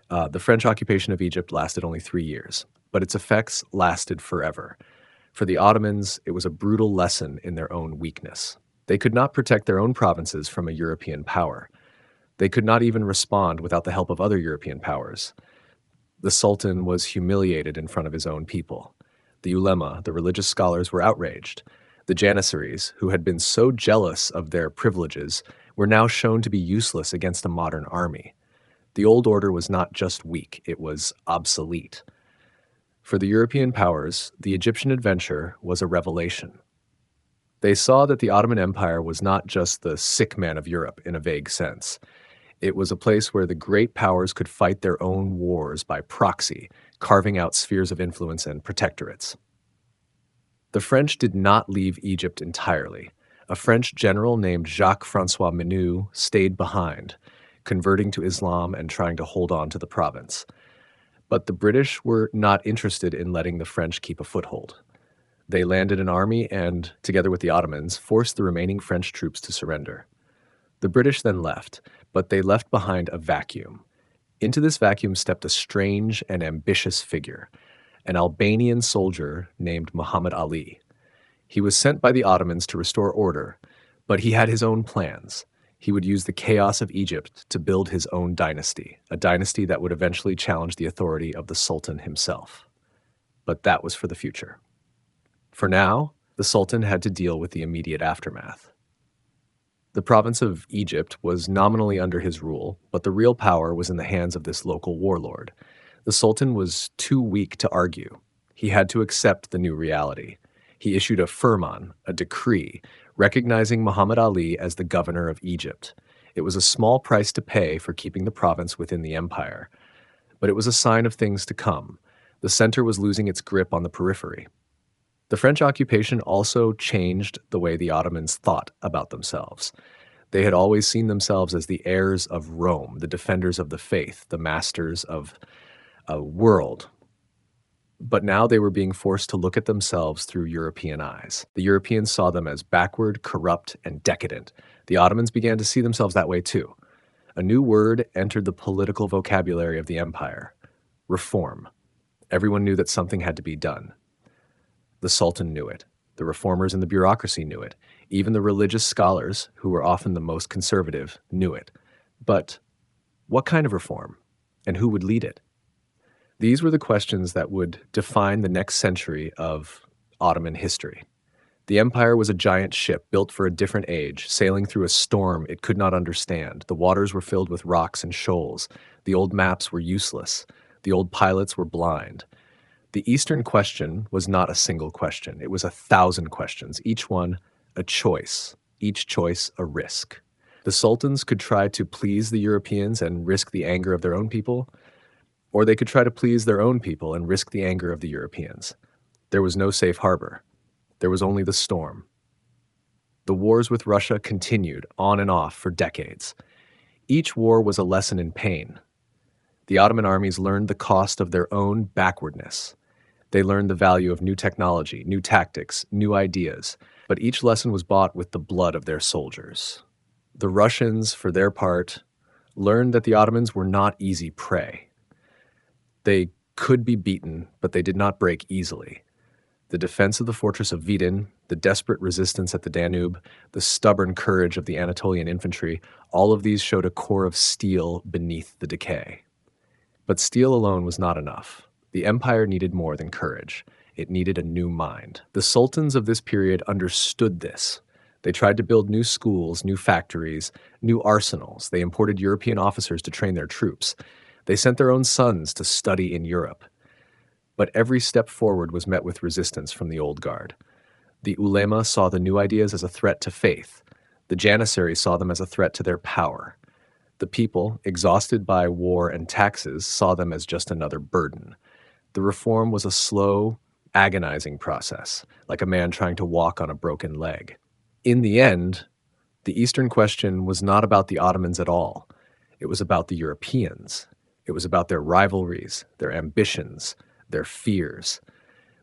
The French occupation of Egypt lasted only 3 years, but its effects lasted forever. For the Ottomans, it was a brutal lesson in their own weakness. They could not protect their own provinces from a European power. They could not even respond without the help of other European powers. The Sultan was humiliated in front of his own people. The ulema, the religious scholars, were outraged. The janissaries, who had been so jealous of their privileges, were now shown to be useless against a modern army. The old order was not just weak, it was obsolete. For the European powers, the Egyptian adventure was a revelation. They saw that the Ottoman Empire was not just the sick man of Europe in a vague sense. It was a place where the great powers could fight their own wars by proxy, carving out spheres of influence and protectorates. The French did not leave Egypt entirely. A French general named Jacques-François Menou stayed behind, converting to Islam and trying to hold on to the province. But the British were not interested in letting the French keep a foothold. They landed an army and, together with the Ottomans, forced the remaining French troops to surrender. The British then left, but they left behind a vacuum. Into this vacuum stepped a strange and ambitious figure, an Albanian soldier named Muhammad Ali. He was sent by the Ottomans to restore order, but he had his own plans. He would use the chaos of Egypt to build his own dynasty, a dynasty that would eventually challenge the authority of the Sultan himself. But that was for the future. For now, The Sultan had to deal with the immediate aftermath. The province of Egypt was nominally under his rule, but the real power was in the hands of this local warlord. The Sultan was too weak to argue. He had to accept the new reality. He issued a firman, a decree, recognizing Muhammad Ali as the governor of Egypt. It was a small price to pay for keeping the province within the empire, but it was a sign of things to come. The center was losing its grip on the periphery. The French occupation also changed the way the Ottomans thought about themselves. They had always seen themselves as the heirs of Rome, the defenders of the faith, the masters of a world. But now they were being forced to look at themselves through European eyes. The Europeans saw them as backward, corrupt, and decadent. The Ottomans began to see themselves that way too. A new word entered the political vocabulary of the empire: reform. Everyone knew that something had to be done. The Sultan knew it. The reformers in the bureaucracy knew it. Even the religious scholars, who were often the most conservative, knew it. But what kind of reform? And who would lead it? These were the questions that would define the next century of Ottoman history. The empire was a giant ship built for a different age, sailing through a storm it could not understand. The waters were filled with rocks and shoals. The old maps were useless. The old pilots were blind. The Eastern question was not a single question. It was 1,000 questions, each one a choice, each choice a risk. The sultans could try to please the Europeans and risk the anger of their own people, or they could try to please their own people and risk the anger of the Europeans. There was no safe harbor. There was only the storm. The wars with Russia continued on and off for decades. Each war was a lesson in pain. The Ottoman armies learned the cost of their own backwardness. They learned the value of new technology, new tactics, new ideas, but each lesson was bought with the blood of their soldiers. The Russians, for their part, learned that the Ottomans were not easy prey. They could be beaten, but they did not break easily. The defense of the fortress of Vidin, the desperate resistance at the Danube, the stubborn courage of the Anatolian infantry, all of these showed a core of steel beneath the decay. But steel alone was not enough. The empire needed more than courage. It needed a new mind. The sultans of this period understood this. They tried to build new schools, new factories, new arsenals. They imported European officers to train their troops. They sent their own sons to study in Europe. But every step forward was met with resistance from the old guard. The ulema saw the new ideas as a threat to faith. The janissaries saw them as a threat to their power. The people, exhausted by war and taxes, saw them as just another burden. The reform was a slow, agonizing process, like a man trying to walk on a broken leg. In the end, the Eastern question was not about the Ottomans at all. It was about the Europeans. It was about their rivalries, their ambitions, their fears.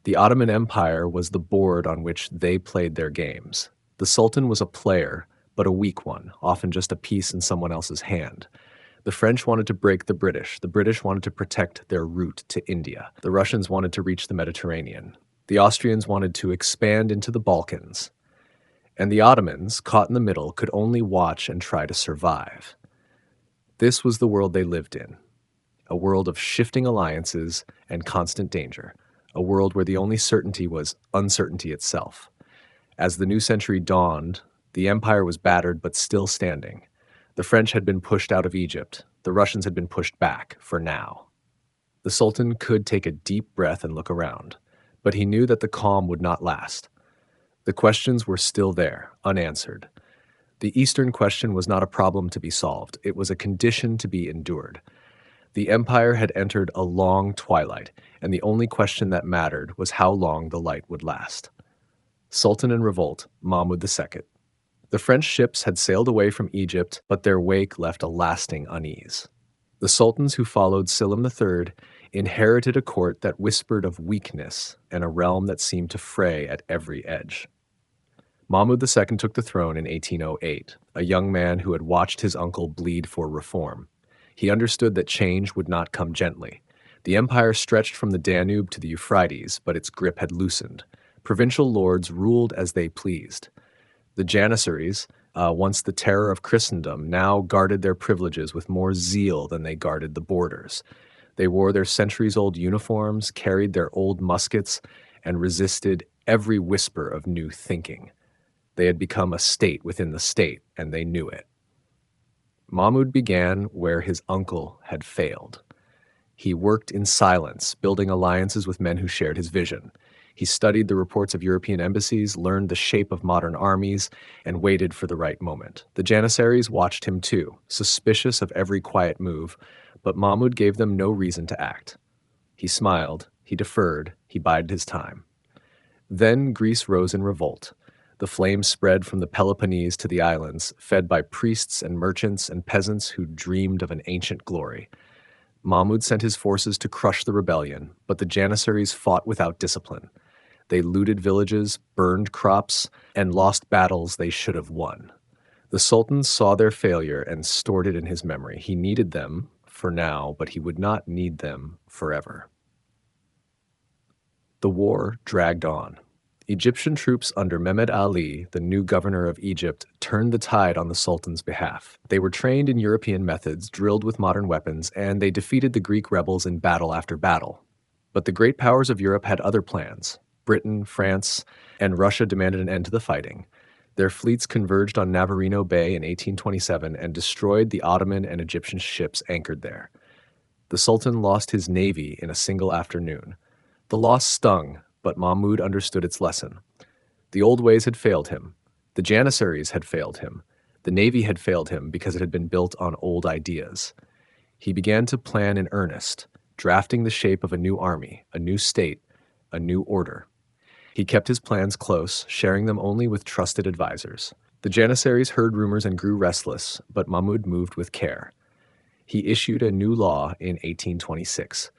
The Ottoman Empire was the board on which they played their games. The Sultan was a player, but a weak one, often just a piece in someone else's hand. The French wanted to break the British wanted to protect their route to India. The Russians wanted to reach the Mediterranean. The Austrians wanted to expand into the Balkans. And the Ottomans, caught in the middle, could only watch and try to survive. This was the world they lived in, a world of shifting alliances and constant danger, a world where the only certainty was uncertainty itself. As the new century dawned, the empire was battered but still standing. The French had been pushed out of Egypt. The Russians had been pushed back, for now. The Sultan could take a deep breath and look around, but he knew that the calm would not last. The questions were still there, unanswered. The Eastern question was not a problem to be solved. It was a condition to be endured. The empire had entered a long twilight, and the only question that mattered was how long the light would last. Sultan in revolt, Mahmud II. The French ships had sailed away from Egypt, but their wake left a lasting unease. The sultans who followed Selim III inherited a court that whispered of weakness and a realm that seemed to fray at every edge. Mahmud II took the throne in 1808, a young man who had watched his uncle bleed for reform. He understood that change would not come gently. The empire stretched from the Danube to the Euphrates, but its grip had loosened. Provincial lords ruled as they pleased. The janissaries, once the terror of Christendom, now guarded their privileges with more zeal than they guarded the borders. They wore their centuries-old uniforms, carried their old muskets, and resisted every whisper of new thinking. They had become a state within the state, and they knew it. Mahmud began where his uncle had failed. He worked in silence, building alliances with men who shared his vision. He studied the reports of European embassies, learned the shape of modern armies, and waited for the right moment. The Janissaries watched him too, suspicious of every quiet move, but Mahmud gave them no reason to act. He smiled, he deferred, he bided his time. Then Greece rose in revolt. The flames spread from the Peloponnese to the islands, fed by priests and merchants and peasants who dreamed of an ancient glory. Mahmud sent his forces to crush the rebellion, but the Janissaries fought without discipline. They looted villages, burned crops, and lost battles they should have won. The Sultan saw their failure and stored it in his memory. He needed them for now, but he would not need them forever. The war dragged on. Egyptian troops under Mehmed Ali, the new governor of Egypt, turned the tide on the Sultan's behalf. They were trained in European methods, drilled with modern weapons, and they defeated the Greek rebels in battle after battle. But the great powers of Europe had other plans. Britain, France, and Russia demanded an end to the fighting. Their fleets converged on Navarino Bay in 1827 and destroyed the Ottoman and Egyptian ships anchored there. The Sultan lost his navy in a single afternoon. The loss stung, but Mahmud understood its lesson. The old ways had failed him. The Janissaries had failed him. The navy had failed him because it had been built on old ideas. He began to plan in earnest, drafting the shape of a new army, a new state, a new order. He kept his plans close, sharing them only with trusted advisors. The Janissaries heard rumors and grew restless, but Mahmud moved with care. He issued a new law in 1826.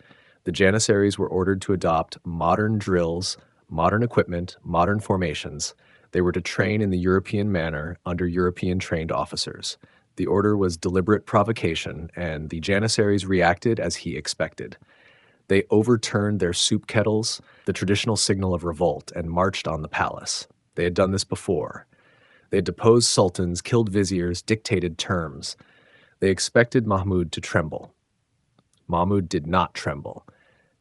The Janissaries were ordered to adopt modern drills, modern equipment, modern formations. They were to train in the European manner under European-trained officers. The order was deliberate provocation, and the Janissaries reacted as he expected. They overturned their soup kettles, the traditional signal of revolt, and marched on the palace. They had done this before. They had deposed sultans, killed viziers, dictated terms. They expected Mahmud to tremble. Mahmud did not tremble.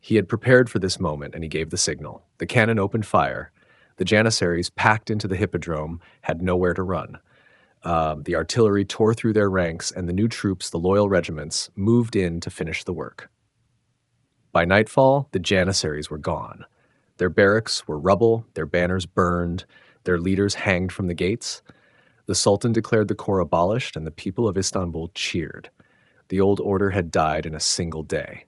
He had prepared for this moment, and he gave the signal. The cannon opened fire. The Janissaries, packed into the hippodrome, had nowhere to run. The artillery tore through their ranks, and the new troops, the loyal regiments, moved in to finish the work. By nightfall, the Janissaries were gone. Their barracks were rubble, their banners burned, their leaders hanged from the gates. The Sultan declared the corps abolished, and the people of Istanbul cheered. The old order had died in a single day.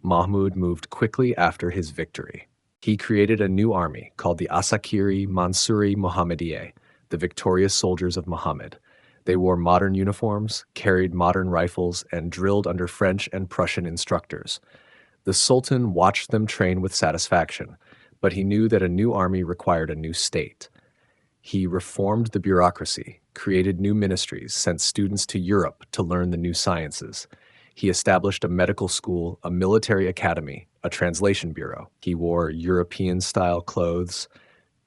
Mahmud moved quickly after his victory. He created a new army called the Asakiri Mansuri Mohammediye, the victorious soldiers of Muhammad. They wore modern uniforms, carried modern rifles, and drilled under French and Prussian instructors. The Sultan watched them train with satisfaction, but he knew that a new army required a new state. He reformed the bureaucracy, created new ministries, sent students to Europe to learn the new sciences. He established a medical school, a military academy, a translation bureau. He wore European-style clothes,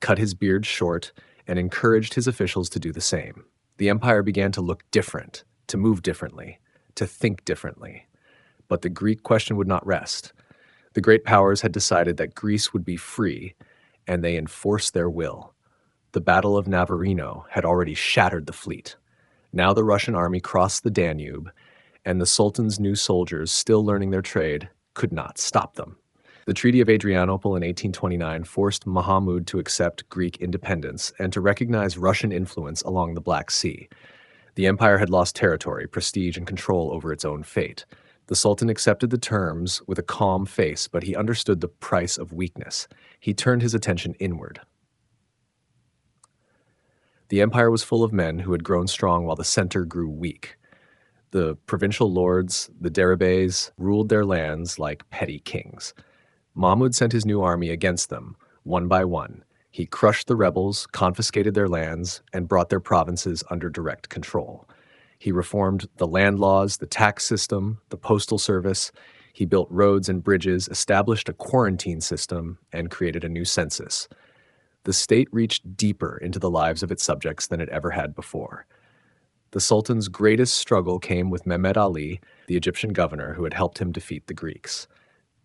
cut his beard short, and encouraged his officials to do the same. The empire began to look different, to move differently, to think differently. But the Greek question would not rest. The great powers had decided that Greece would be free, and they enforced their will. The Battle of Navarino had already shattered the fleet. Now the Russian army crossed the Danube, and the Sultan's new soldiers, still learning their trade, could not stop them. The Treaty of Adrianople in 1829 forced Mahmud to accept Greek independence and to recognize Russian influence along the Black Sea. The empire had lost territory, prestige, and control over its own fate. The Sultan accepted the terms with a calm face, but he understood the price of weakness. He turned his attention inward. The empire was full of men who had grown strong while the center grew weak. The provincial lords, the derebes, ruled their lands like petty kings. Mahmud sent his new army against them, one by one. He crushed the rebels, confiscated their lands, and brought their provinces under direct control. He reformed the land laws, the tax system, the postal service. He built roads and bridges, established a quarantine system, and created a new census. The state reached deeper into the lives of its subjects than it ever had before. The Sultan's greatest struggle came with Mehmed Ali, the Egyptian governor who had helped him defeat the Greeks.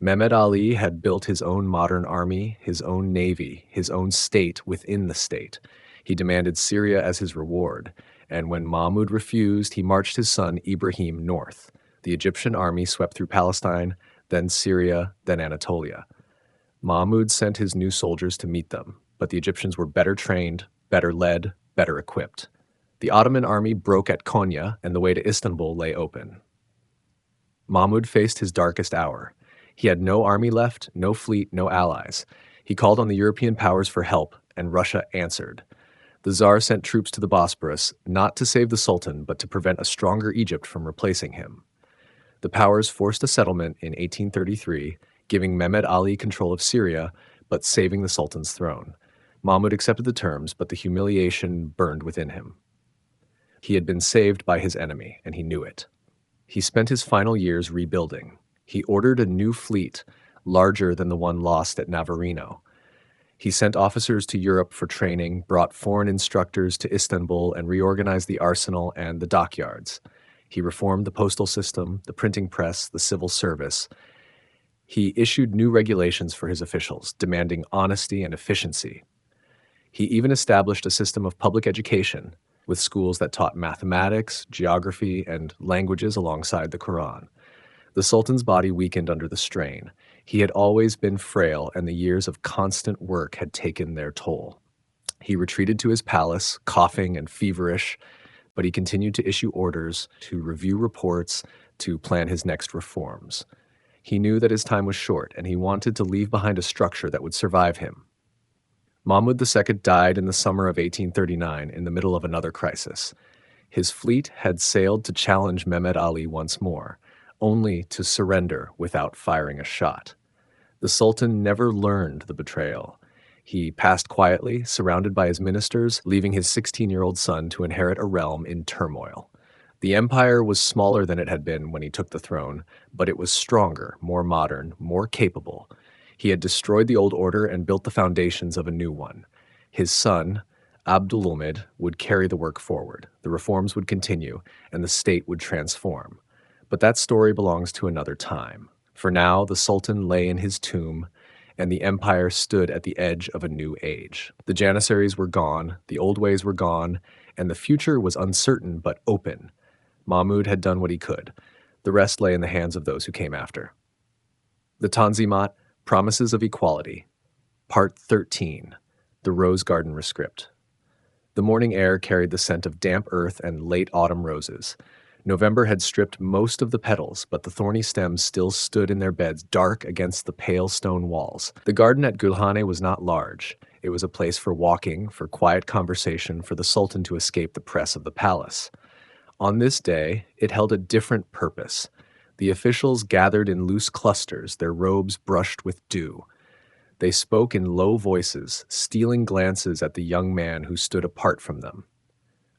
Mehmed Ali had built his own modern army, his own navy, his own state within the state. He demanded Syria as his reward, and when Mahmud refused, he marched his son Ibrahim north. The Egyptian army swept through Palestine, then Syria, then Anatolia. Mahmud sent his new soldiers to meet them, but the Egyptians were better trained, better led, better equipped. The Ottoman army broke at Konya, and the way to Istanbul lay open. Mahmud faced his darkest hour. He had no army left, no fleet, no allies. He called on the European powers for help, and Russia answered. The Tsar sent troops to the Bosporus, not to save the Sultan, but to prevent a stronger Egypt from replacing him. The powers forced a settlement in 1833, giving Mehmed Ali control of Syria, but saving the Sultan's throne. Mahmud accepted the terms, but the humiliation burned within him. He had been saved by his enemy, and he knew it. He spent his final years rebuilding. He ordered a new fleet, larger than the one lost at Navarino. He sent officers to Europe for training, brought foreign instructors to Istanbul, and reorganized the arsenal and the dockyards. He reformed the postal system, the printing press, the civil service. He issued new regulations for his officials, demanding honesty and efficiency. He even established a system of public education, with schools that taught mathematics, geography, and languages alongside the Quran. The Sultan's body weakened under the strain. He had always been frail, and the years of constant work had taken their toll. He retreated to his palace, coughing and feverish, but he continued to issue orders, to review reports, to plan his next reforms. He knew that his time was short, and he wanted to leave behind a structure that would survive him. Mahmud II died in the summer of 1839 in the middle of another crisis. His fleet had sailed to challenge Mehmed Ali once more, only to surrender without firing a shot. The Sultan never learned the betrayal. He passed quietly, surrounded by his ministers, leaving his 16-year-old son to inherit a realm in turmoil. The empire was smaller than it had been when he took the throne, but it was stronger, more modern, more capable. He had destroyed the old order and built the foundations of a new one. His son, Abdülhamid, would carry the work forward. The reforms would continue, and the state would transform. But that story belongs to another time. For now, the Sultan lay in his tomb, and the empire stood at the edge of a new age. The Janissaries were gone, the old ways were gone, and the future was uncertain but open. Mahmud had done what he could. The rest lay in the hands of those who came after. The Tanzimat, Promises of Equality. Part 13. The Rose Garden Rescript. The morning air carried the scent of damp earth and late autumn roses. November had stripped most of the petals, but the thorny stems still stood in their beds dark against the pale stone walls. The garden at Gülhane was not large. It was a place for walking, for quiet conversation, for the Sultan to escape the press of the palace. On this day, it held a different purpose. The officials gathered in loose clusters, their robes brushed with dew. They spoke in low voices, stealing glances at the young man who stood apart from them.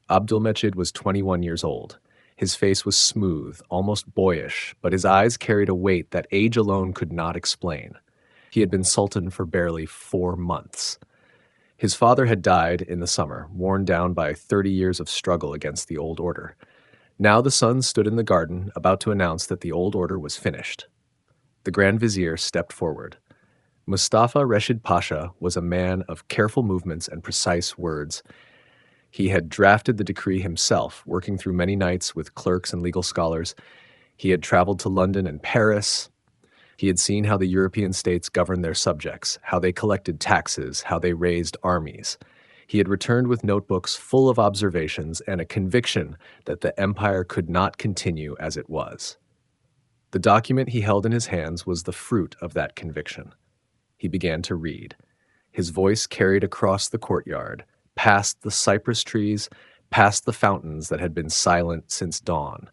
Abdülmecid was 21 years old. His face was smooth, almost boyish, but his eyes carried a weight that age alone could not explain. He had been sultan for barely 4 months. His father had died in the summer, worn down by 30 years of struggle against the old order. Now the son stood in the garden, about to announce that the old order was finished. The Grand Vizier stepped forward. Mustafa Reshid Pasha was a man of careful movements and precise words. He had drafted the decree himself, working through many nights with clerks and legal scholars. He had traveled to London and Paris. He had seen how the European states governed their subjects, how they collected taxes, how they raised armies. He had returned with notebooks full of observations and a conviction that the empire could not continue as it was. The document he held in his hands was the fruit of that conviction. He began to read. His voice carried across the courtyard, past the cypress trees, past the fountains that had been silent since dawn.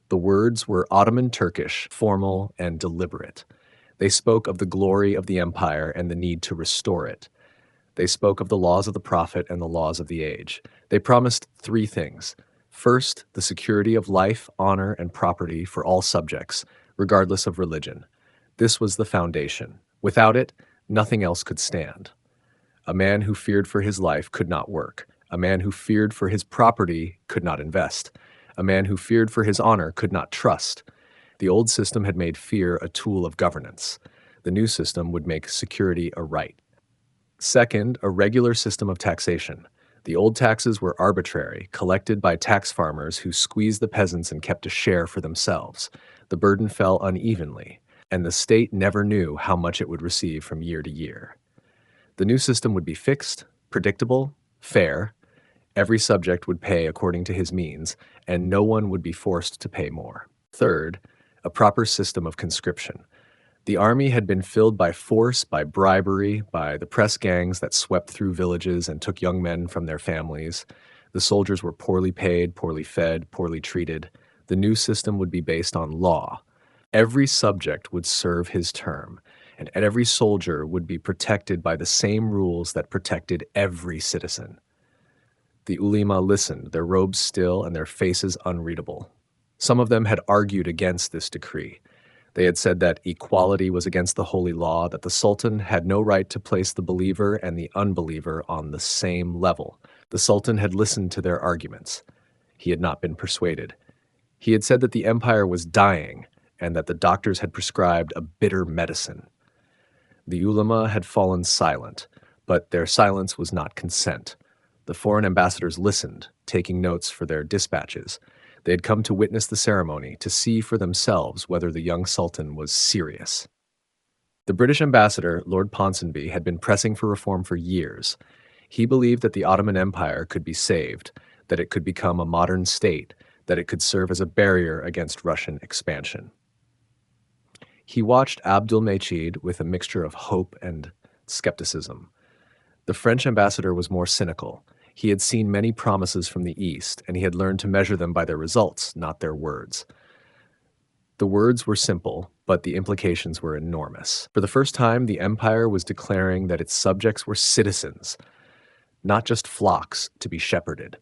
The words were Ottoman Turkish, formal and deliberate. They spoke of the glory of the empire and the need to restore it. They spoke of the laws of the prophet and the laws of the age. They promised 3 things. First, the security of life, honor, and property for all subjects, regardless of religion. This was the foundation. Without it, nothing else could stand. A man who feared for his life could not work. A man who feared for his property could not invest. A man who feared for his honor could not trust. The old system had made fear a tool of governance. The new system would make security a right. Second, a regular system of taxation. The old taxes were arbitrary, collected by tax farmers who squeezed the peasants and kept a share for themselves. The burden fell unevenly, and the state never knew how much it would receive from year to year. The new system would be fixed, predictable, fair. Every subject would pay according to his means, and no one would be forced to pay more. Third, a proper system of conscription. The army had been filled by force, by bribery, by the press gangs that swept through villages and took young men from their families. The soldiers were poorly paid, poorly fed, poorly treated. The new system would be based on law. Every subject would serve his term, and every soldier would be protected by the same rules that protected every citizen. The ulema listened, their robes still and their faces unreadable. Some of them had argued against this decree. They had said that equality was against the holy law, that the Sultan had no right to place the believer and the unbeliever on the same level. The Sultan had listened to their arguments. He had not been persuaded. He had said that the empire was dying and that the doctors had prescribed a bitter medicine. The ulema had fallen silent, but their silence was not consent. The foreign ambassadors listened, taking notes for their dispatches. They had come to witness the ceremony, to see for themselves whether the young sultan was serious. The British ambassador, Lord Ponsonby, had been pressing for reform for years. He believed that the Ottoman Empire could be saved, that it could become a modern state, that it could serve as a barrier against Russian expansion. He watched Abdülmecid with a mixture of hope and skepticism. The French ambassador was more cynical. He had seen many promises from the East, and he had learned to measure them by their results, not their words. The words were simple, but the implications were enormous. For the first time, the empire was declaring that its subjects were citizens, not just flocks to be shepherded.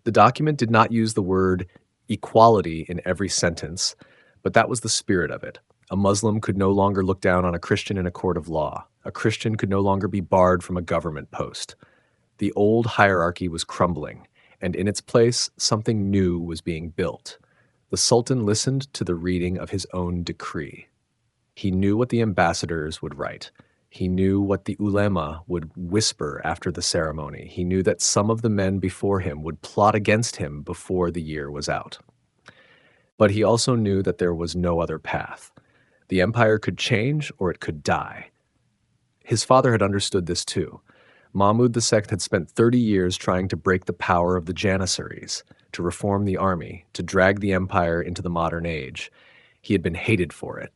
The document did not use the word equality in every sentence, but that was the spirit of it. A Muslim could no longer look down on a Christian in a court of law. A Christian could no longer be barred from a government post. The old hierarchy was crumbling, and in its place, something new was being built. The Sultan listened to the reading of his own decree. He knew what the ambassadors would write. He knew what the ulema would whisper after the ceremony. He knew that some of the men before him would plot against him before the year was out. But he also knew that there was no other path. The empire could change or it could die. His father had understood this too. Mahmud II had spent 30 years trying to break the power of the Janissaries, to reform the army, to drag the empire into the modern age. He had been hated for it.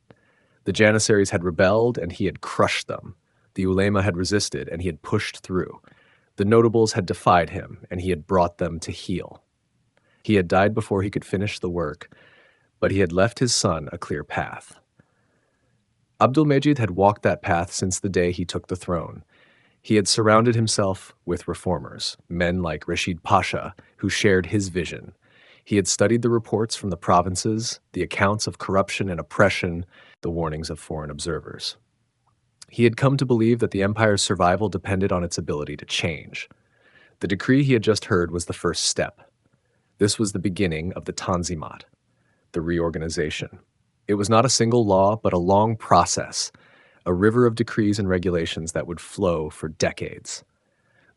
The Janissaries had rebelled, and he had crushed them. The ulema had resisted, and he had pushed through. The notables had defied him, and he had brought them to heel. He had died before he could finish the work, but he had left his son a clear path. Abdülmecid had walked that path since the day he took the throne. He had surrounded himself with reformers, men like Rashid Pasha, who shared his vision. He had studied the reports from the provinces, the accounts of corruption and oppression, the warnings of foreign observers. He had come to believe that the empire's survival depended on its ability to change. The decree he had just heard was the first step. This was the beginning of the Tanzimat, the reorganization. It was not a single law, but a long process, a river of decrees and regulations that would flow for decades.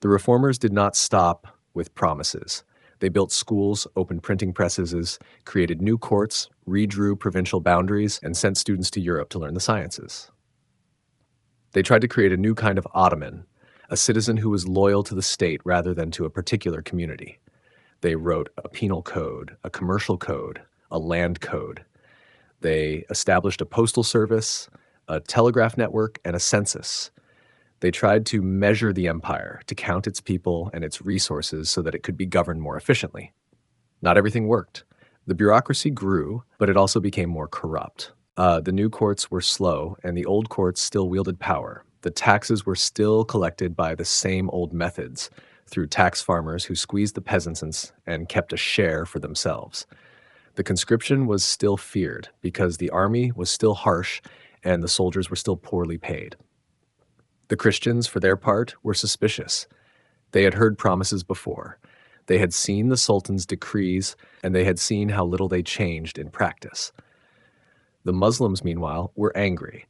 The reformers did not stop with promises. They built schools, opened printing presses, created new courts, redrew provincial boundaries, and sent students to Europe to learn the sciences. They tried to create a new kind of Ottoman, a citizen who was loyal to the state rather than to a particular community. They wrote a penal code, a commercial code, a land code. They established a postal service, a telegraph network, and a census. They tried to measure the empire, to count its people and its resources so that it could be governed more efficiently. Not everything worked. The bureaucracy grew, but it also became more corrupt. The new courts were slow, and the old courts still wielded power. The taxes were still collected by the same old methods, through tax farmers who squeezed the peasants and kept a share for themselves. The conscription was still feared because the army was still harsh and the soldiers were still poorly paid. The Christians, for their part, were suspicious. They had heard promises before. They had seen the Sultan's decrees, and they had seen how little they changed in practice. The Muslims, meanwhile, were angry.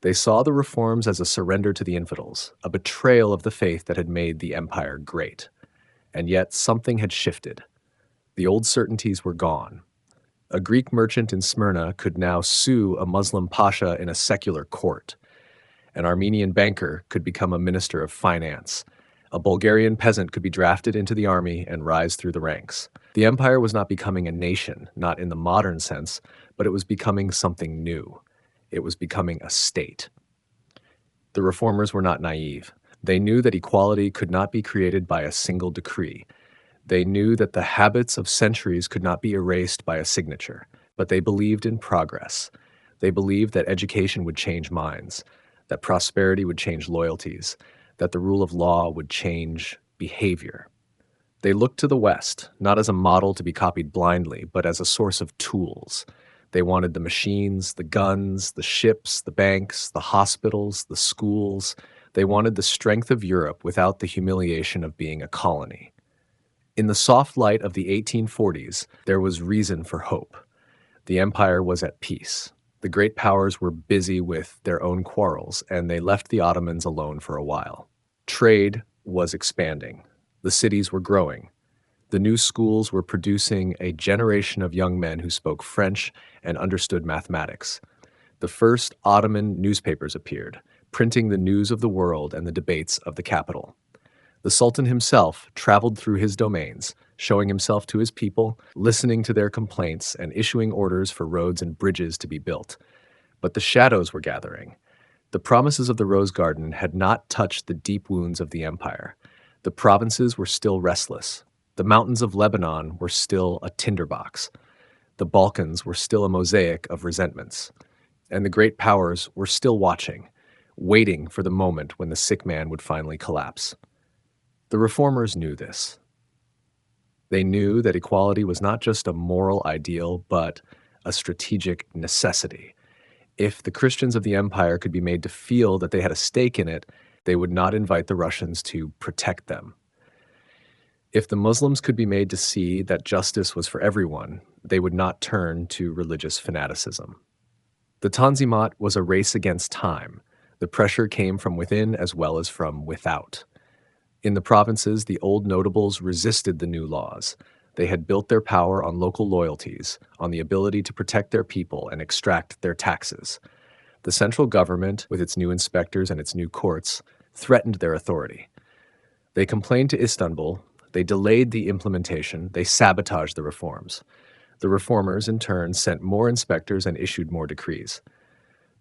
They saw the reforms as a surrender to the infidels, a betrayal of the faith that had made the empire great. And yet something had shifted. The old certainties were gone. A Greek merchant in Smyrna could now sue a Muslim pasha in a secular court. An Armenian banker could become a minister of finance. A Bulgarian peasant could be drafted into the army and rise through the ranks. The empire was not becoming a nation, not in the modern sense, but it was becoming something new. It was becoming a state. The reformers were not naive. They knew that equality could not be created by a single decree. They knew that the habits of centuries could not be erased by a signature, but they believed in progress. They believed that education would change minds, that prosperity would change loyalties, that the rule of law would change behavior. They looked to the West, not as a model to be copied blindly, but as a source of tools. They wanted the machines, the guns, the ships, the banks, the hospitals, the schools. They wanted the strength of Europe without the humiliation of being a colony. In the soft light of the 1840s, there was reason for hope. The empire was at peace. The great powers were busy with their own quarrels, and they left the Ottomans alone for a while. Trade was expanding. The cities were growing. The new schools were producing a generation of young men who spoke French and understood mathematics. The first Ottoman newspapers appeared, printing the news of the world and the debates of the capital. The Sultan himself traveled through his domains, showing himself to his people, listening to their complaints, and issuing orders for roads and bridges to be built. But the shadows were gathering. The promises of the Rose Garden had not touched the deep wounds of the empire. The provinces were still restless. The mountains of Lebanon were still a tinderbox. The Balkans were still a mosaic of resentments. And the great powers were still watching, waiting for the moment when the sick man would finally collapse. The reformers knew this. They knew that equality was not just a moral ideal, but a strategic necessity. If the Christians of the empire could be made to feel that they had a stake in it, they would not invite the Russians to protect them. If the Muslims could be made to see that justice was for everyone, they would not turn to religious fanaticism. The Tanzimat was a race against time. The pressure came from within as well as from without. In the provinces, the old notables resisted the new laws. They had built their power on local loyalties, on the ability to protect their people and extract their taxes. The central government, with its new inspectors and its new courts, threatened their authority. They complained to Istanbul, they delayed the implementation, they sabotaged the reforms. The reformers, in turn, sent more inspectors and issued more decrees.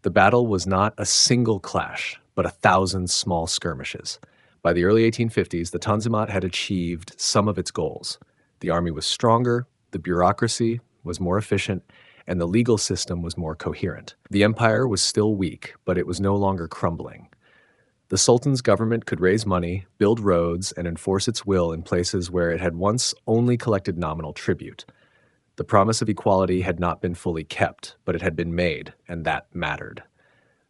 The battle was not a single clash, but 1,000 small skirmishes. By the early 1850s, the Tanzimat had achieved some of its goals. The army was stronger, the bureaucracy was more efficient, and the legal system was more coherent. The empire was still weak, but it was no longer crumbling. The Sultan's government could raise money, build roads, and enforce its will in places where it had once only collected nominal tribute. The promise of equality had not been fully kept, but it had been made, and that mattered.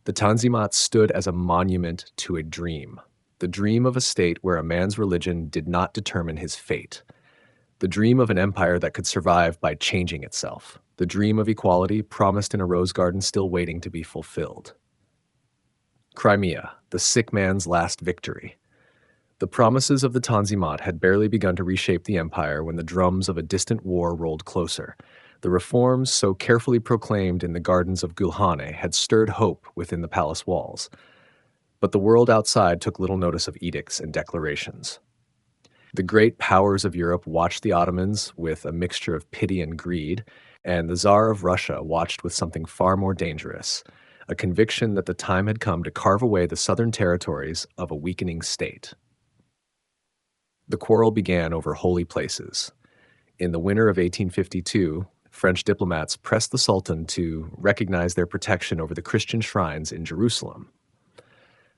The Tanzimat stood as a monument to a dream. The dream of a state where a man's religion did not determine his fate. The dream of an empire that could survive by changing itself. The dream of equality promised in a rose garden still waiting to be fulfilled. Crimea, the sick man's last victory. The promises of the Tanzimat had barely begun to reshape the empire when the drums of a distant war rolled closer. The reforms so carefully proclaimed in the gardens of Gulhane had stirred hope within the palace walls. But the world outside took little notice of edicts and declarations. The great powers of Europe watched the Ottomans with a mixture of pity and greed, and the Tsar of Russia watched with something far more dangerous, a conviction that the time had come to carve away the southern territories of a weakening state. The quarrel began over holy places. In the winter of 1852, French diplomats pressed the Sultan to recognize their protection over the Christian shrines in Jerusalem.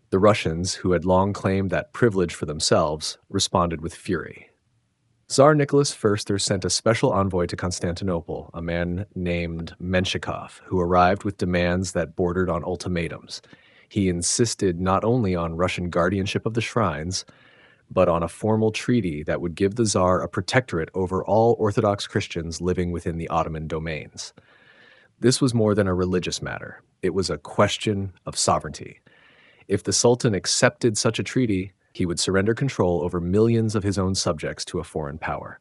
The Russians, who had long claimed that privilege for themselves, responded with fury. Tsar Nicholas I sent a special envoy to Constantinople, a man named Menshikov, who arrived with demands that bordered on ultimatums. He insisted not only on Russian guardianship of the shrines, but on a formal treaty that would give the Tsar a protectorate over all Orthodox Christians living within the Ottoman domains. This was more than a religious matter. It was a question of sovereignty. If the Sultan accepted such a treaty, he would surrender control over millions of his own subjects to a foreign power.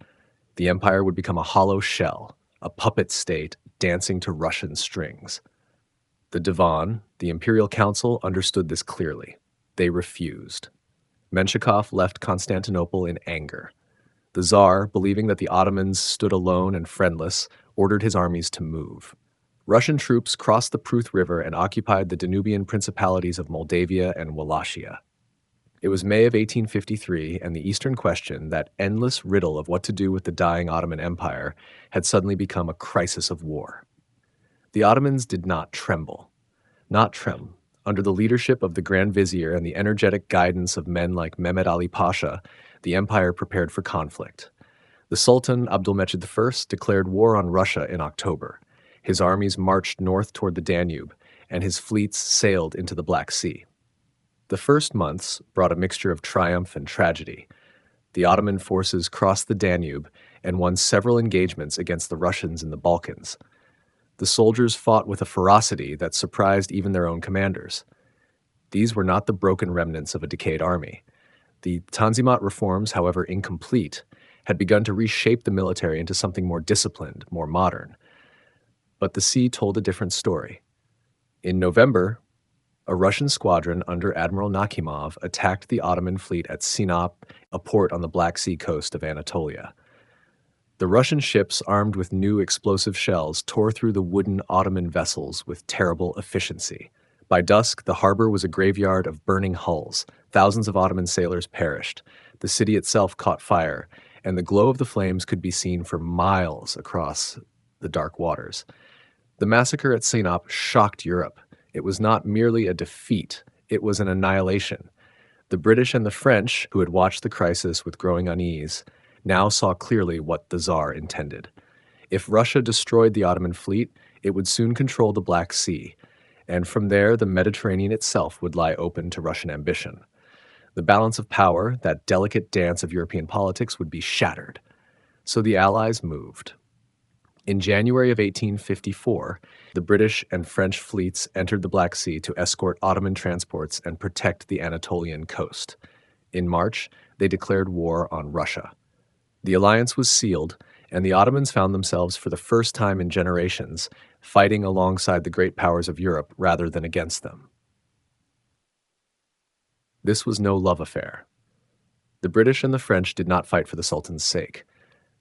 The empire would become a hollow shell, a puppet state dancing to Russian strings. The Divan, the imperial council, understood this clearly. They refused. Menshikov left Constantinople in anger. The Tsar, believing that the Ottomans stood alone and friendless, ordered his armies to move. Russian troops crossed the Pruth River and occupied the Danubian principalities of Moldavia and Wallachia. It was May of 1853, and the Eastern question, that endless riddle of what to do with the dying Ottoman Empire, had suddenly become a crisis of war. The Ottomans did not tremble. Not tremble. Under the leadership of the Grand Vizier and the energetic guidance of men like Mehmed Ali Pasha, the empire prepared for conflict. The Sultan, Abdülmecid I, declared war on Russia in October. His armies marched north toward the Danube, and his fleets sailed into the Black Sea. The first months brought a mixture of triumph and tragedy. The Ottoman forces crossed the Danube and won several engagements against the Russians in the Balkans. The soldiers fought with a ferocity that surprised even their own commanders. These were not the broken remnants of a decayed army. The Tanzimat reforms, however incomplete, had begun to reshape the military into something more disciplined, more modern. But the sea told a different story. In November, a Russian squadron under Admiral Nakhimov attacked the Ottoman fleet at Sinop, a port on the Black Sea coast of Anatolia. The Russian ships, armed with new explosive shells, tore through the wooden Ottoman vessels with terrible efficiency. By dusk, the harbor was a graveyard of burning hulls. Thousands of Ottoman sailors perished. The city itself caught fire, and the glow of the flames could be seen for miles across the dark waters. The massacre at Sinop shocked Europe. It was not merely a defeat, it was an annihilation. The British and the French, who had watched the crisis with growing unease, now saw clearly what the Tsar intended. If Russia destroyed the Ottoman fleet, it would soon control the Black Sea, and from there the Mediterranean itself would lie open to Russian ambition. The balance of power, that delicate dance of European politics, would be shattered. So the Allies moved. In January of 1854, the British and French fleets entered the Black Sea to escort Ottoman transports and protect the Anatolian coast. In March, they declared war on Russia. The alliance was sealed, and the Ottomans found themselves for the first time in generations fighting alongside the great powers of Europe rather than against them. This was no love affair. The British and the French did not fight for the Sultan's sake.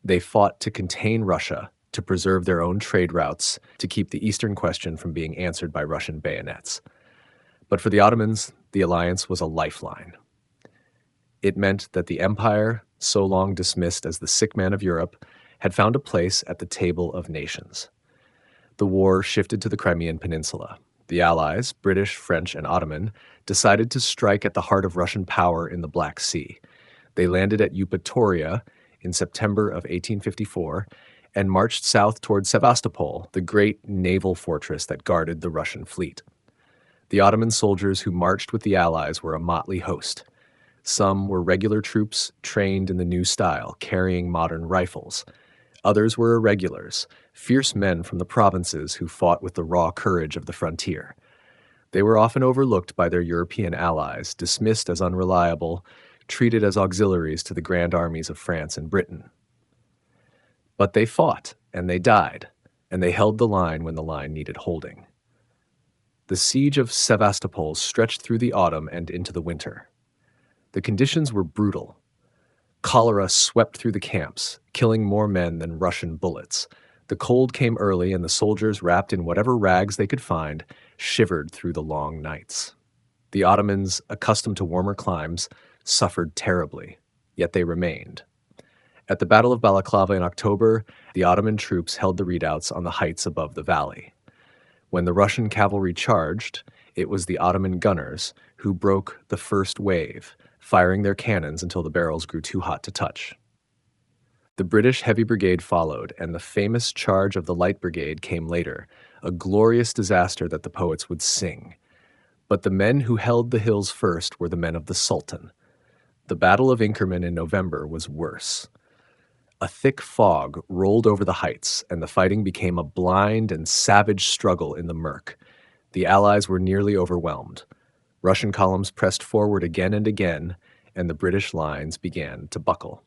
They fought to contain Russia, to preserve their own trade routes, to keep the Eastern question from being answered by Russian bayonets. But for the Ottomans, the alliance was a lifeline. It meant that the empire, so long dismissed as the sick man of Europe, had found a place at the table of nations. The war shifted to the Crimean Peninsula. The Allies, British, French, and Ottoman, decided to strike at the heart of Russian power in the Black Sea. They landed at Eupatoria in September of 1854 and marched south toward Sevastopol, the great naval fortress that guarded the Russian fleet. The Ottoman soldiers who marched with the Allies were a motley host. Some were regular troops trained in the new style, carrying modern rifles. Others were irregulars, fierce men from the provinces who fought with the raw courage of the frontier. They were often overlooked by their European allies, dismissed as unreliable, treated as auxiliaries to the grand armies of France and Britain. But they fought, and they died, and they held the line when the line needed holding. The siege of Sevastopol stretched through the autumn and into the winter. The conditions were brutal. Cholera swept through the camps, killing more men than Russian bullets. The cold came early, and the soldiers, wrapped in whatever rags they could find, shivered through the long nights. The Ottomans, accustomed to warmer climes, suffered terribly, yet they remained. At the Battle of Balaclava in October, the Ottoman troops held the redoubts on the heights above the valley. When the Russian cavalry charged, it was the Ottoman gunners who broke the first wave, firing their cannons until the barrels grew too hot to touch. The British Heavy Brigade followed, and the famous charge of the Light Brigade came later, a glorious disaster that the poets would sing. But the men who held the hills first were the men of the Sultan. The Battle of Inkerman in November was worse. A thick fog rolled over the heights, and the fighting became a blind and savage struggle in the murk. The Allies were nearly overwhelmed. Russian columns pressed forward again and again, and the British lines began to buckle.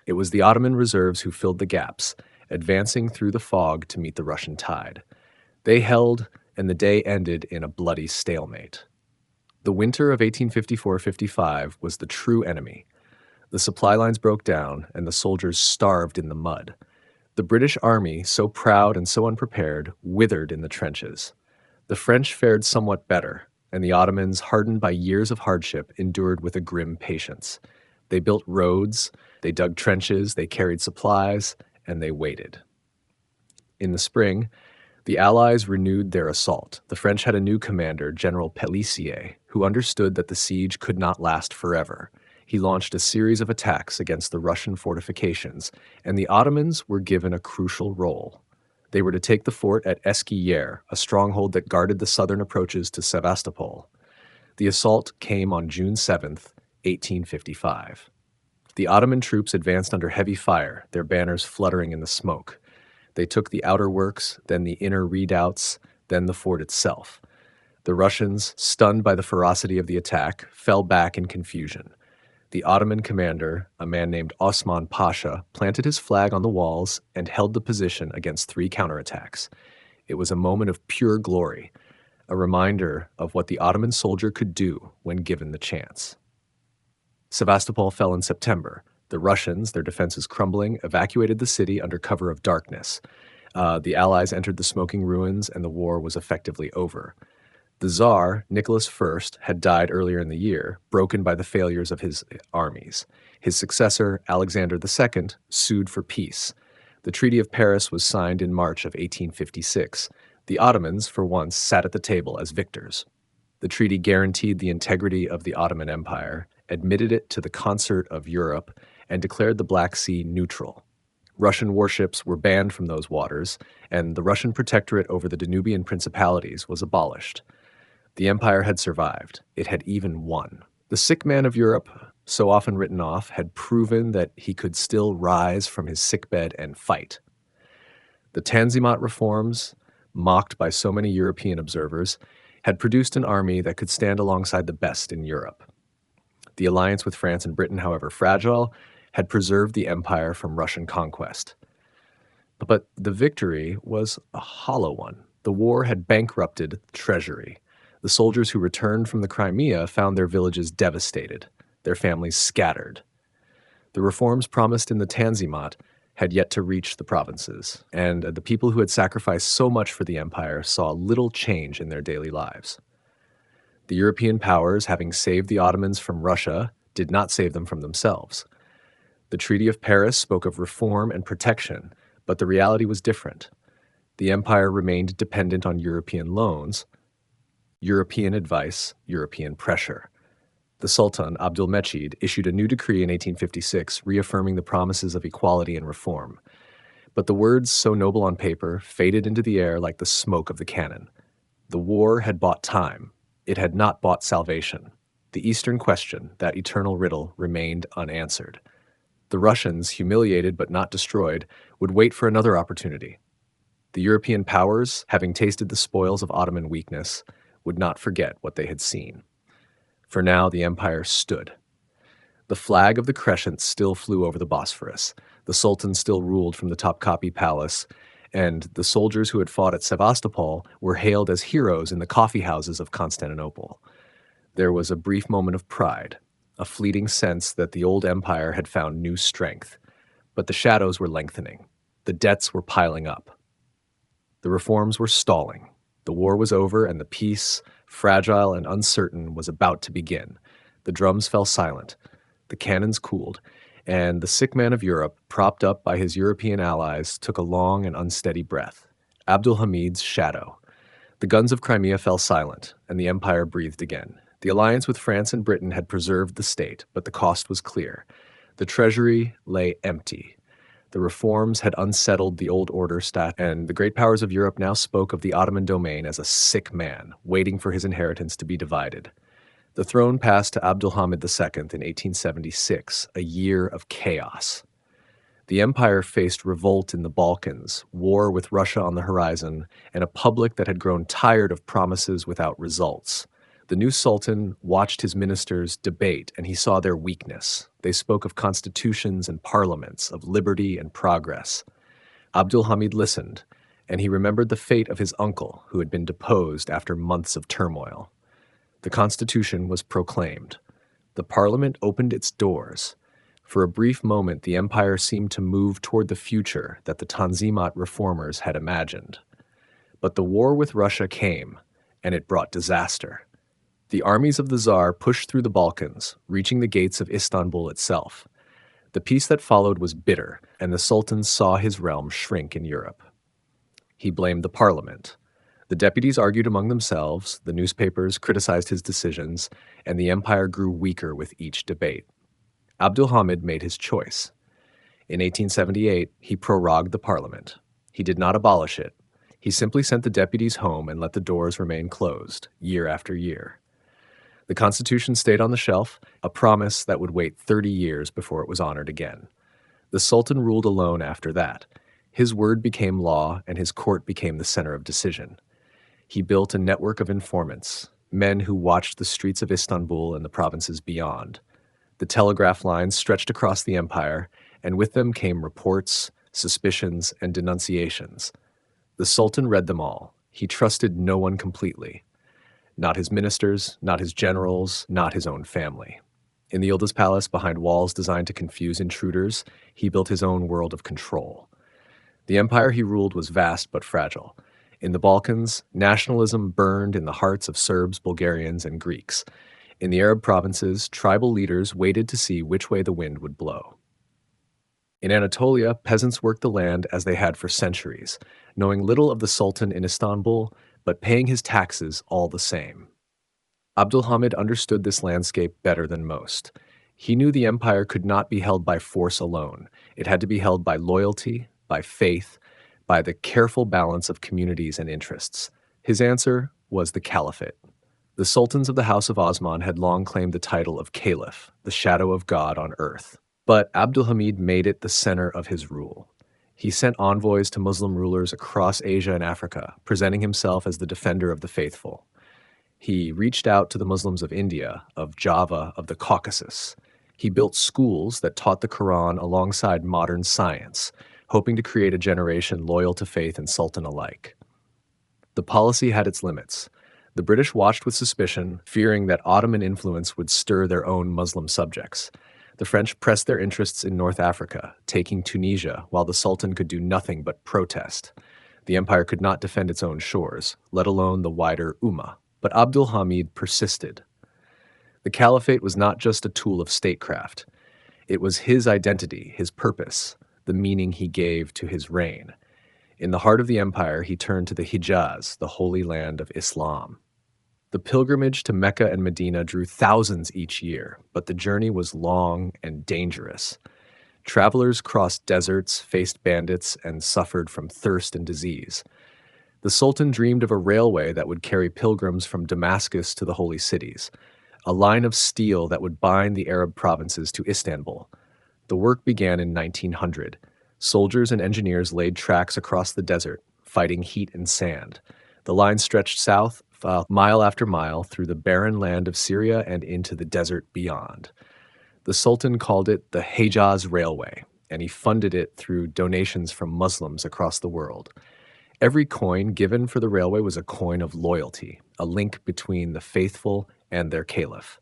It was the Ottoman reserves who filled the gaps, advancing through the fog to meet the Russian tide. They held, and the day ended in a bloody stalemate. The winter of 1854-55 was the true enemy. The supply lines broke down, and the soldiers starved in the mud. The British army, so proud and so unprepared, withered in the trenches. The French fared somewhat better, and the Ottomans, hardened by years of hardship, endured with a grim patience. They built roads, they dug trenches, they carried supplies, and they waited. In the spring, the Allies renewed their assault. The French had a new commander, General Pélissier, who understood that the siege could not last forever. He launched a series of attacks against the Russian fortifications, and the Ottomans were given a crucial role. They were to take the fort at Eskişehir, a stronghold that guarded the southern approaches to Sevastopol. The assault came on June 7th, 1855. The Ottoman troops advanced under heavy fire, their banners fluttering in the smoke. They took the outer works, then the inner redoubts, then the fort itself. The Russians, stunned by the ferocity of the attack, fell back in confusion. The Ottoman commander, a man named Osman Pasha, planted his flag on the walls and held the position against 3 counterattacks. It was a moment of pure glory, a reminder of what the Ottoman soldier could do when given the chance. Sevastopol fell in September. The Russians, their defenses crumbling, evacuated the city under cover of darkness. The Allies entered the smoking ruins, and the war was effectively over. The Tsar, Nicholas I, had died earlier in the year, broken by the failures of his armies. His successor, Alexander II, sued for peace. The Treaty of Paris was signed in March of 1856. The Ottomans, for once, sat at the table as victors. The treaty guaranteed the integrity of the Ottoman Empire, admitted it to the concert of Europe, and declared the Black Sea neutral. Russian warships were banned from those waters, and the Russian protectorate over the Danubian principalities was abolished. The empire had survived. It had even won. The sick man of Europe, so often written off, had proven that he could still rise from his sickbed and fight. The Tanzimat reforms, mocked by so many European observers, had produced an army that could stand alongside the best in Europe. The alliance with France and Britain, however fragile, had preserved the empire from Russian conquest. But the victory was a hollow one. The war had bankrupted the treasury. The soldiers who returned from the Crimea found their villages devastated, their families scattered. The reforms promised in the Tanzimat had yet to reach the provinces, and the people who had sacrificed so much for the empire saw little change in their daily lives. The European powers, having saved the Ottomans from Russia, did not save them from themselves. The Treaty of Paris spoke of reform and protection, but the reality was different. The empire remained dependent on European loans, European advice, European pressure. The Sultan, Abdülmecid, issued a new decree in 1856 reaffirming the promises of equality and reform. But the words, so noble on paper, faded into the air like the smoke of the cannon. The war had bought time. It had not bought salvation. The Eastern question, that eternal riddle, remained unanswered. The Russians, humiliated but not destroyed, would wait for another opportunity. The European powers, having tasted the spoils of Ottoman weakness, would not forget what they had seen. For now, the empire stood. The flag of the crescent still flew over the Bosphorus. The Sultan still ruled from the Topkapi Palace, and the soldiers who had fought at Sevastopol were hailed as heroes in the coffee houses of Constantinople. There was a brief moment of pride, a fleeting sense that the old empire had found new strength. But the shadows were lengthening. The debts were piling up. The reforms were stalling. The war was over, and the peace, fragile and uncertain, was about to begin. The drums fell silent, the cannons cooled, and the sick man of Europe, propped up by his European allies, took a long and unsteady breath. Abdülhamid's shadow. The guns of Crimea fell silent, and the empire breathed again. The alliance with France and Britain had preserved the state, but the cost was clear. The treasury lay empty. The reforms had unsettled the old order and the great powers of Europe now spoke of the Ottoman domain as a sick man, waiting for his inheritance to be divided. The throne passed to Abdülhamid II in 1876, a year of chaos. The empire faced revolt in the Balkans, war with Russia on the horizon, and a public that had grown tired of promises without results. The new sultan watched his ministers debate, and he saw their weakness. They spoke of constitutions and parliaments, of liberty and progress. Abdul Hamid listened, and he remembered the fate of his uncle, who had been deposed after months of turmoil. The constitution was proclaimed. The parliament opened its doors. For a brief moment, the empire seemed to move toward the future that the Tanzimat reformers had imagined. But the war with Russia came, and it brought disaster. The armies of the Tsar pushed through the Balkans, reaching the gates of Istanbul itself. The peace that followed was bitter, and the Sultan saw his realm shrink in Europe. He blamed the parliament. The deputies argued among themselves, the newspapers criticized his decisions, and the empire grew weaker with each debate. Abdul Hamid made his choice. In 1878, he prorogued the parliament. He did not abolish it. He simply sent the deputies home and let the doors remain closed, year after year. The Constitution stayed on the shelf, a promise that would wait 30 years before it was honored again. The Sultan ruled alone after that. His word became law, and his court became the center of decision. He built a network of informants, men who watched the streets of Istanbul and the provinces beyond. The telegraph lines stretched across the empire, and with them came reports, suspicions, and denunciations. The Sultan read them all. He trusted no one completely. Not his ministers, not his generals, not his own family. In the Yıldız Palace, behind walls designed to confuse intruders, he built his own world of control. The empire he ruled was vast but fragile. In the Balkans, nationalism burned in the hearts of Serbs, Bulgarians, and Greeks. In the Arab provinces, tribal leaders waited to see which way the wind would blow. In Anatolia, peasants worked the land as they had for centuries, knowing little of the Sultan in Istanbul, but paying his taxes all the same. Abdul Hamid understood this landscape better than most. He knew the empire could not be held by force alone. It had to be held by loyalty, by faith, by the careful balance of communities and interests. His answer was the caliphate. The sultans of the House of Osman had long claimed the title of caliph, the shadow of God on earth. But Abdul Hamid made it the center of his rule. He sent envoys to Muslim rulers across Asia and Africa, presenting himself as the defender of the faithful. He reached out to the Muslims of India, of Java, of the Caucasus. He built schools that taught the Quran alongside modern science, hoping to create a generation loyal to faith and sultan alike. The policy had its limits. The British watched with suspicion, fearing that Ottoman influence would stir their own Muslim subjects. The French pressed their interests in North Africa, taking Tunisia, while the Sultan could do nothing but protest. The empire could not defend its own shores, let alone the wider Ummah. But Abdul Hamid persisted. The caliphate was not just a tool of statecraft. It was his identity, his purpose, the meaning he gave to his reign. In the heart of the empire, he turned to the Hijaz, the holy land of Islam. The pilgrimage to Mecca and Medina drew thousands each year, but the journey was long and dangerous. Travelers crossed deserts, faced bandits, and suffered from thirst and disease. The Sultan dreamed of a railway that would carry pilgrims from Damascus to the holy cities, a line of steel that would bind the Arab provinces to Istanbul. The work began in 1900. Soldiers and engineers laid tracks across the desert, fighting heat and sand. The line stretched south, mile after mile, through the barren land of Syria and into the desert beyond. The Sultan called it the Hejaz Railway, and he funded it through donations from Muslims across the world. Every coin given for the railway was a coin of loyalty, a link between the faithful and their caliph.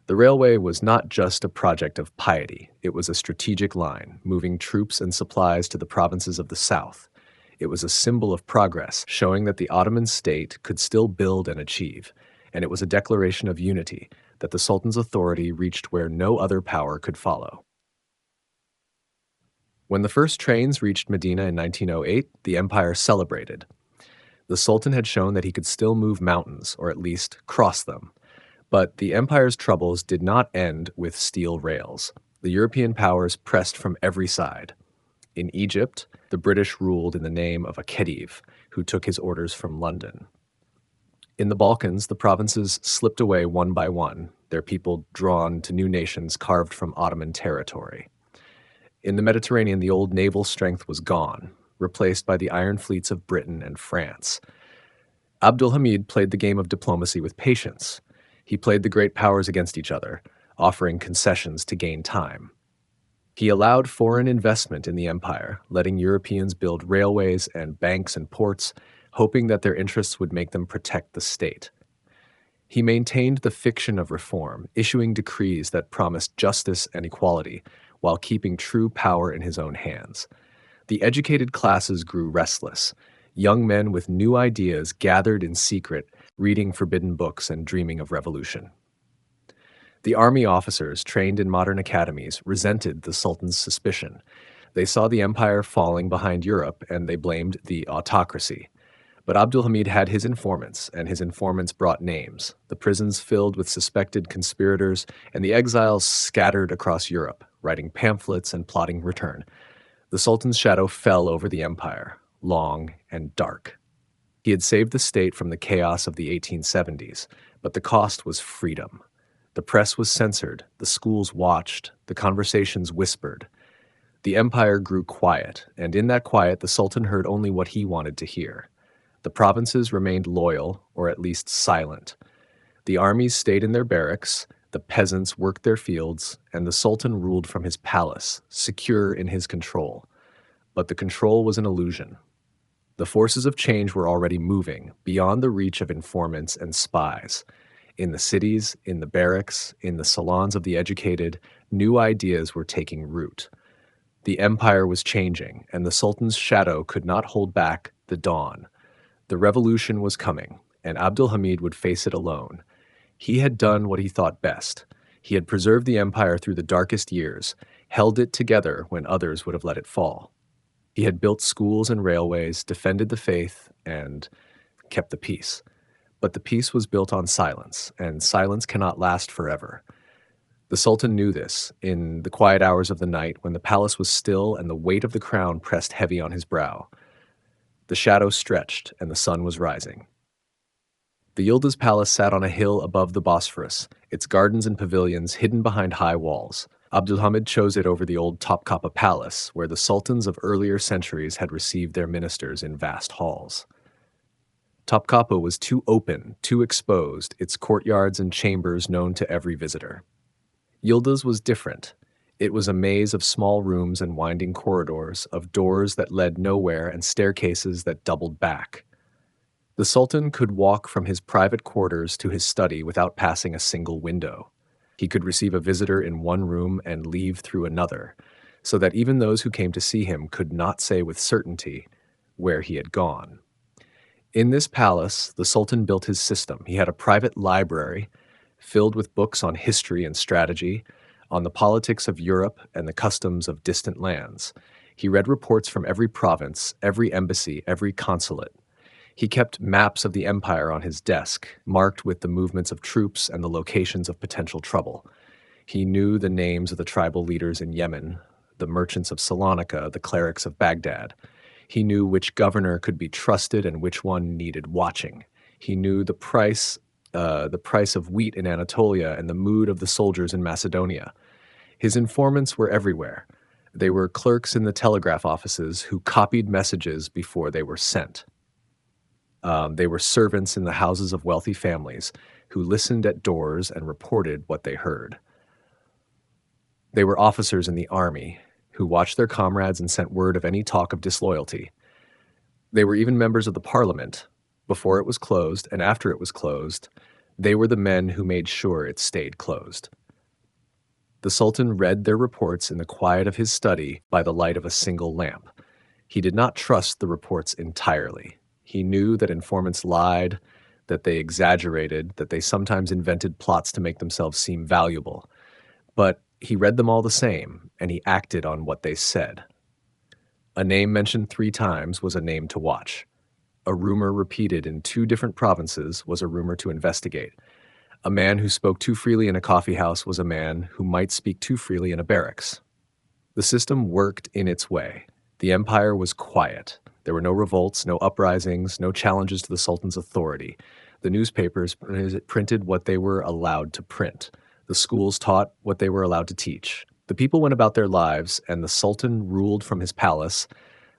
The railway was not just a project of piety. It was a strategic line, moving troops and supplies to the provinces of the south. It was a symbol of progress, showing that the Ottoman state could still build and achieve, and it was a declaration of unity, that the Sultan's authority reached where no other power could follow. When the first trains reached Medina in 1908, the empire celebrated. The Sultan had shown that he could still move mountains, or at least cross them. But the empire's troubles did not end with steel rails. The European powers pressed from every side. In Egypt, the British ruled in the name of a Khedive, who took his orders from London. In the Balkans, the provinces slipped away one by one, their people drawn to new nations carved from Ottoman territory. In the Mediterranean, the old naval strength was gone, replaced by the iron fleets of Britain and France. Abdulhamid played the game of diplomacy with patience. He played the great powers against each other, offering concessions to gain time. He allowed foreign investment in the empire, letting Europeans build railways and banks and ports, hoping that their interests would make them protect the state. He maintained the fiction of reform, issuing decrees that promised justice and equality, while keeping true power in his own hands. The educated classes grew restless. Young men with new ideas gathered in secret, reading forbidden books and dreaming of revolution. The army officers, trained in modern academies, resented the Sultan's suspicion. They saw the empire falling behind Europe, and they blamed the autocracy. But Abdulhamid had his informants, and his informants brought names. The prisons filled with suspected conspirators, and the exiles scattered across Europe, writing pamphlets and plotting return. The Sultan's shadow fell over the empire, long and dark. He had saved the state from the chaos of the 1870s, but the cost was freedom. The press was censored, the schools watched, the conversations whispered. The empire grew quiet, and in that quiet the Sultan heard only what he wanted to hear. The provinces remained loyal, or at least silent. The armies stayed in their barracks, the peasants worked their fields, and the Sultan ruled from his palace, secure in his control. But the control was an illusion. The forces of change were already moving, beyond the reach of informants and spies. In the cities, in the barracks, in the salons of the educated, new ideas were taking root. The empire was changing, and the Sultan's shadow could not hold back the dawn. The revolution was coming, and Abdulhamid would face it alone. He had done what he thought best. He had preserved the empire through the darkest years, held it together when others would have let it fall. He had built schools and railways, defended the faith, and kept the peace. But the peace was built on silence, and silence cannot last forever. The Sultan knew this in the quiet hours of the night when the palace was still and the weight of the crown pressed heavy on his brow. The shadow stretched, and the sun was rising. The Yildiz Palace sat on a hill above the Bosphorus, its gardens and pavilions hidden behind high walls. Abdulhamid chose it over the old Topkapi Palace, where the sultans of earlier centuries had received their ministers in vast halls. Topkapi was too open, too exposed, its courtyards and chambers known to every visitor. Yildiz was different. It was a maze of small rooms and winding corridors, of doors that led nowhere and staircases that doubled back. The Sultan could walk from his private quarters to his study without passing a single window. He could receive a visitor in one room and leave through another, so that even those who came to see him could not say with certainty where he had gone. In this palace, the Sultan built his system. He had a private library filled with books on history and strategy, on the politics of Europe and the customs of distant lands. He read reports from every province, every embassy, every consulate. He kept maps of the empire on his desk, marked with the movements of troops and the locations of potential trouble. He knew the names of the tribal leaders in Yemen, the merchants of Salonika, the clerics of Baghdad. He knew which governor could be trusted and which one needed watching. He knew the price of wheat in Anatolia and the mood of the soldiers in Macedonia. His informants were everywhere. They were clerks in the telegraph offices who copied messages before they were sent. They were servants in the houses of wealthy families who listened at doors and reported what they heard. They were officers in the army who watched their comrades and sent word of any talk of disloyalty. They were even members of the parliament. Before it was closed and after it was closed, they were the men who made sure it stayed closed. The Sultan read their reports in the quiet of his study by the light of a single lamp. He did not trust the reports entirely. He knew that informants lied, that they exaggerated, that they sometimes invented plots to make themselves seem valuable. But he read them all the same, and he acted on what they said. A name mentioned 3 times was a name to watch. A rumor repeated in 2 different provinces was a rumor to investigate. A man who spoke too freely in a coffee house was a man who might speak too freely in a barracks. The system worked in its way. The empire was quiet. There were no revolts, no uprisings, no challenges to the Sultan's authority. The newspapers printed what they were allowed to print. The schools taught what they were allowed to teach. The people went about their lives, and the Sultan ruled from his palace,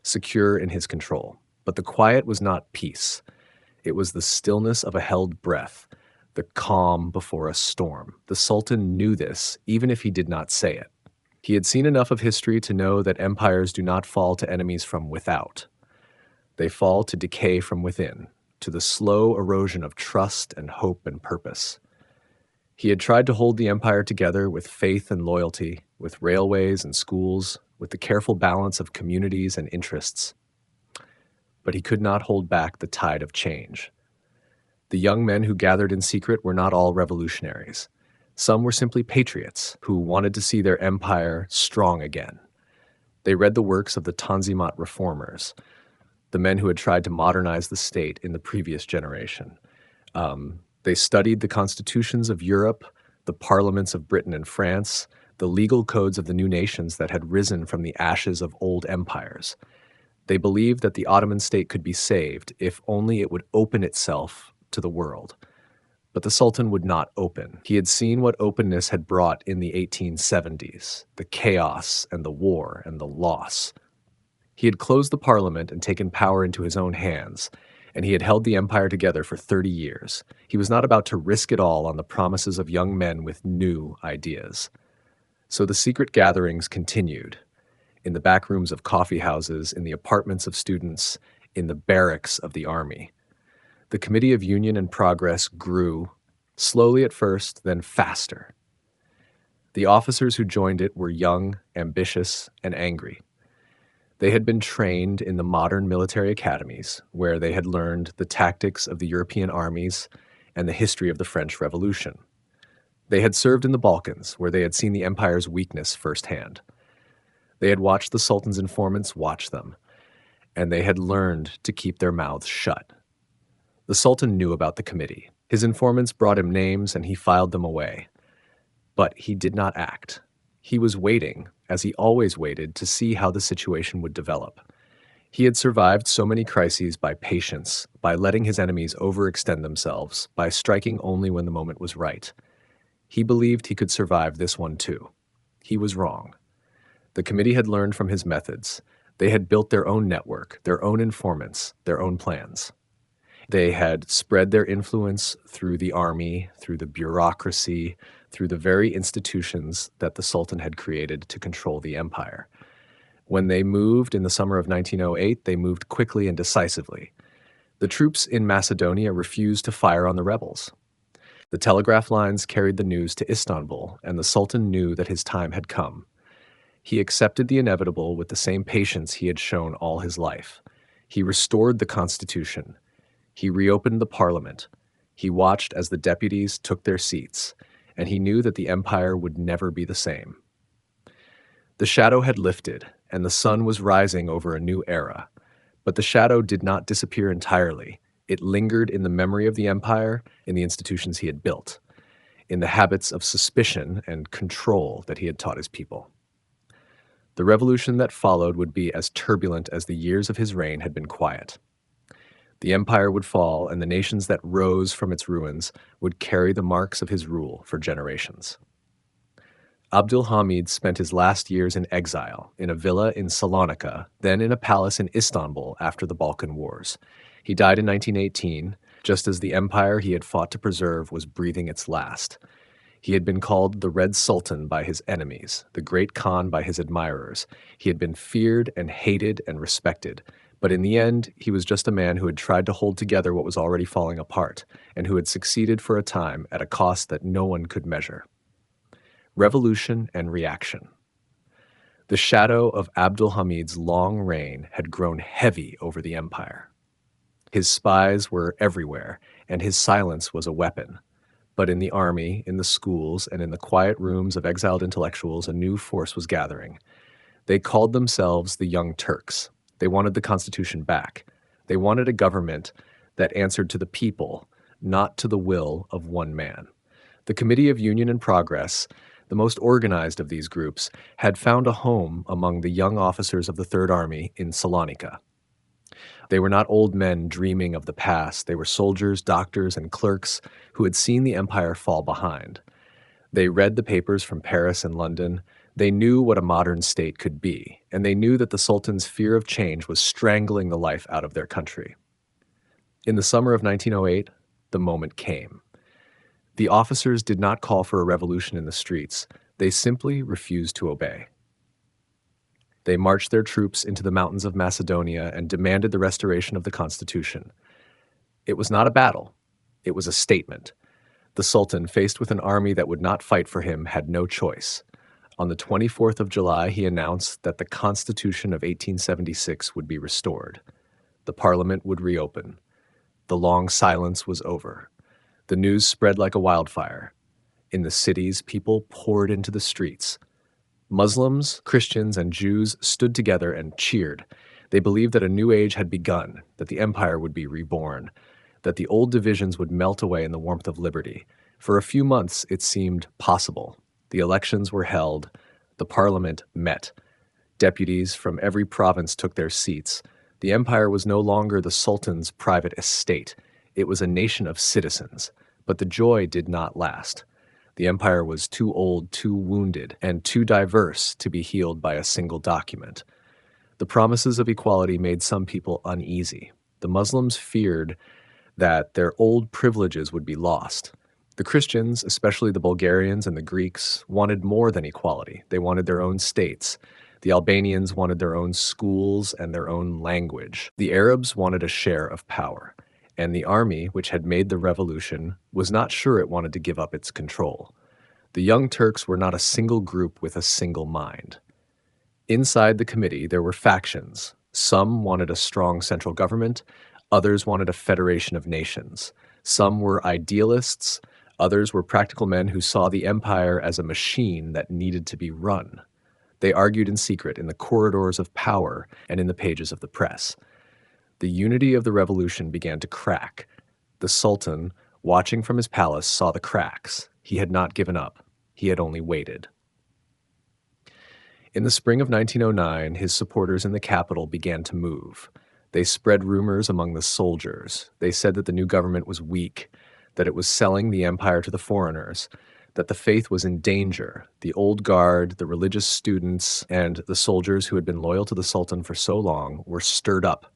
secure in his control. But the quiet was not peace. It was the stillness of a held breath, the calm before a storm. The Sultan knew this, even if he did not say it. He had seen enough of history to know that empires do not fall to enemies from without. They fall to decay from within, to the slow erosion of trust and hope and purpose. He had tried to hold the empire together with faith and loyalty, with railways and schools, with the careful balance of communities and interests. But he could not hold back the tide of change. The young men who gathered in secret were not all revolutionaries. Some were simply patriots who wanted to see their empire strong again. They read the works of the Tanzimat reformers, the men who had tried to modernize the state in the previous generation. They studied the constitutions of Europe, the parliaments of Britain and France, the legal codes of the new nations that had risen from the ashes of old empires. They believed that the Ottoman state could be saved if only it would open itself to the world. But the Sultan would not open. He had seen what openness had brought in the 1870s, the chaos and the war and the loss. He had closed the parliament and taken power into his own hands, and he had held the empire together for 30 years. He was not about to risk it all on the promises of young men with new ideas. So the secret gatherings continued, in the back rooms of coffee houses, in the apartments of students, in the barracks of the army. The Committee of Union and Progress grew, slowly at first, then faster. The officers who joined it were young, ambitious, and angry. They had been trained in the modern military academies, where they had learned the tactics of the European armies and the history of the French Revolution. They had served in the Balkans, where they had seen the empire's weakness firsthand. They had watched the Sultan's informants watch them, and they had learned to keep their mouths shut. The Sultan knew about the committee. His informants brought him names, and he filed them away. But he did not act. He was waiting, as he always waited, to see how the situation would develop. He had survived so many crises by patience, by letting his enemies overextend themselves, by striking only when the moment was right. He believed he could survive this one too. He was wrong. The committee had learned from his methods. They had built their own network, their own informants, their own plans. They had spread their influence through the army, through the bureaucracy, through the very institutions that the Sultan had created to control the empire. When they moved in the summer of 1908, they moved quickly and decisively. The troops in Macedonia refused to fire on the rebels. The telegraph lines carried the news to Istanbul, and the Sultan knew that his time had come. He accepted the inevitable with the same patience he had shown all his life. He restored the constitution. He reopened the parliament. He watched as the deputies took their seats, and he knew that the empire would never be the same. The shadow had lifted, and the sun was rising over a new era. But the shadow did not disappear entirely. It lingered in the memory of the empire, in the institutions he had built, in the habits of suspicion and control that he had taught his people. The revolution that followed would be as turbulent as the years of his reign had been quiet. The empire would fall, and the nations that rose from its ruins would carry the marks of his rule for generations. Abdülhamid spent his last years in exile, in a villa in Salonika, then in a palace in Istanbul after the Balkan Wars. He died in 1918, just as the empire he had fought to preserve was breathing its last. He had been called the Red Sultan by his enemies, the Great Khan by his admirers. He had been feared and hated and respected. But in the end, he was just a man who had tried to hold together what was already falling apart, and who had succeeded for a time at a cost that no one could measure. Revolution and reaction. The shadow of Abdülhamid's long reign had grown heavy over the empire. His spies were everywhere, and his silence was a weapon. But in the army, in the schools, and in the quiet rooms of exiled intellectuals, a new force was gathering. They called themselves the Young Turks. They wanted the constitution back. They wanted a government that answered to the people, not to the will of one man. The Committee of Union and Progress, the most organized of these groups, had found a home among the young officers of the Third Army in Salonika. They were not old men dreaming of the past. They were soldiers, doctors, and clerks who had seen the empire fall behind. They read the papers from Paris and London. They knew what a modern state could be, and they knew that the Sultan's fear of change was strangling the life out of their country. In the summer of 1908, the moment came. The officers did not call for a revolution in the streets. They simply refused to obey. They marched their troops into the mountains of Macedonia and demanded the restoration of the constitution. It was not a battle. It was a statement. The Sultan, faced with an army that would not fight for him, had no choice. On the 24th of July, he announced that the Constitution of 1876 would be restored. The parliament would reopen. The long silence was over. The news spread like a wildfire. In the cities, people poured into the streets. Muslims, Christians, and Jews stood together and cheered. They believed that a new age had begun, that the empire would be reborn, that the old divisions would melt away in the warmth of liberty. For a few months, it seemed possible. The elections were held. The parliament met. Deputies from every province took their seats. The empire was no longer the Sultan's private estate. It was a nation of citizens. But the joy did not last. The empire was too old, too wounded, and too diverse to be healed by a single document. The promises of equality made some people uneasy. The Muslims feared that their old privileges would be lost. The Christians, especially the Bulgarians and the Greeks, wanted more than equality. They wanted their own states. The Albanians wanted their own schools and their own language. The Arabs wanted a share of power. And the army, which had made the revolution, was not sure it wanted to give up its control. The Young Turks were not a single group with a single mind. Inside the committee, there were factions. Some wanted a strong central government. Others wanted a federation of nations. Some were idealists. Others were practical men who saw the empire as a machine that needed to be run. They argued in secret in the corridors of power and in the pages of the press. The unity of the revolution began to crack. The Sultan, watching from his palace, saw the cracks. He had not given up. He had only waited. In the spring of 1909, his supporters in the capital began to move. They spread rumors among the soldiers. They said that the new government was weak, that it was selling the empire to the foreigners, that the faith was in danger. The old guard, the religious students, and the soldiers who had been loyal to the Sultan for so long were stirred up.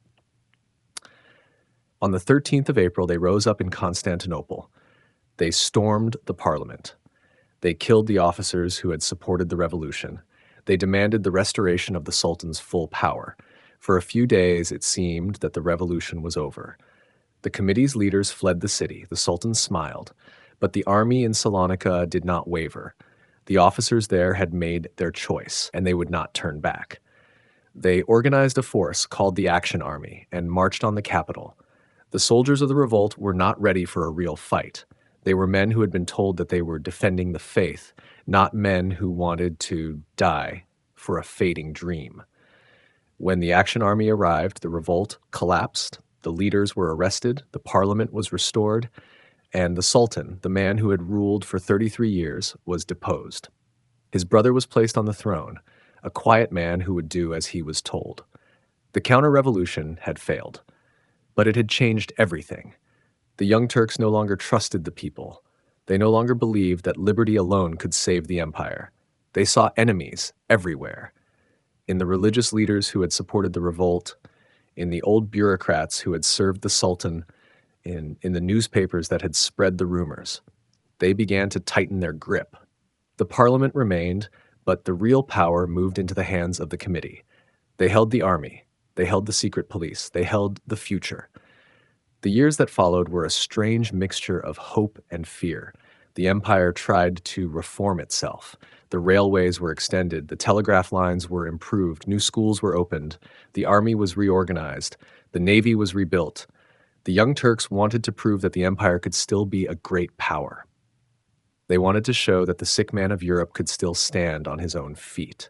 On the 13th of April, they rose up in Constantinople. They stormed the parliament. They killed the officers who had supported the revolution. They demanded the restoration of the Sultan's full power. For a few days, it seemed that the revolution was over. The committee's leaders fled the city. The Sultan smiled. But the army in Salonika did not waver. The officers there had made their choice, and they would not turn back. They organized a force called the Action Army and marched on the capital. The soldiers of the revolt were not ready for a real fight. They were men who had been told that they were defending the faith, not men who wanted to die for a fading dream. When the Action Army arrived, the revolt collapsed, the leaders were arrested, the parliament was restored, and the Sultan, the man who had ruled for 33 years, was deposed. His brother was placed on the throne, a quiet man who would do as he was told. The counter-revolution had failed. But it had changed everything. The Young Turks no longer trusted the people. They no longer believed that liberty alone could save the empire. They saw enemies everywhere. In the religious leaders who had supported the revolt, in the old bureaucrats who had served the Sultan, in the newspapers that had spread the rumors. They began to tighten their grip. The parliament remained, but the real power moved into the hands of the committee. They held the army. They held the secret police. They held the future. The years that followed were a strange mixture of hope and fear. The empire tried to reform itself. The railways were extended. The telegraph lines were improved. New schools were opened. The army was reorganized. The navy was rebuilt. The Young Turks wanted to prove that the empire could still be a great power. They wanted to show that the sick man of Europe could still stand on his own feet.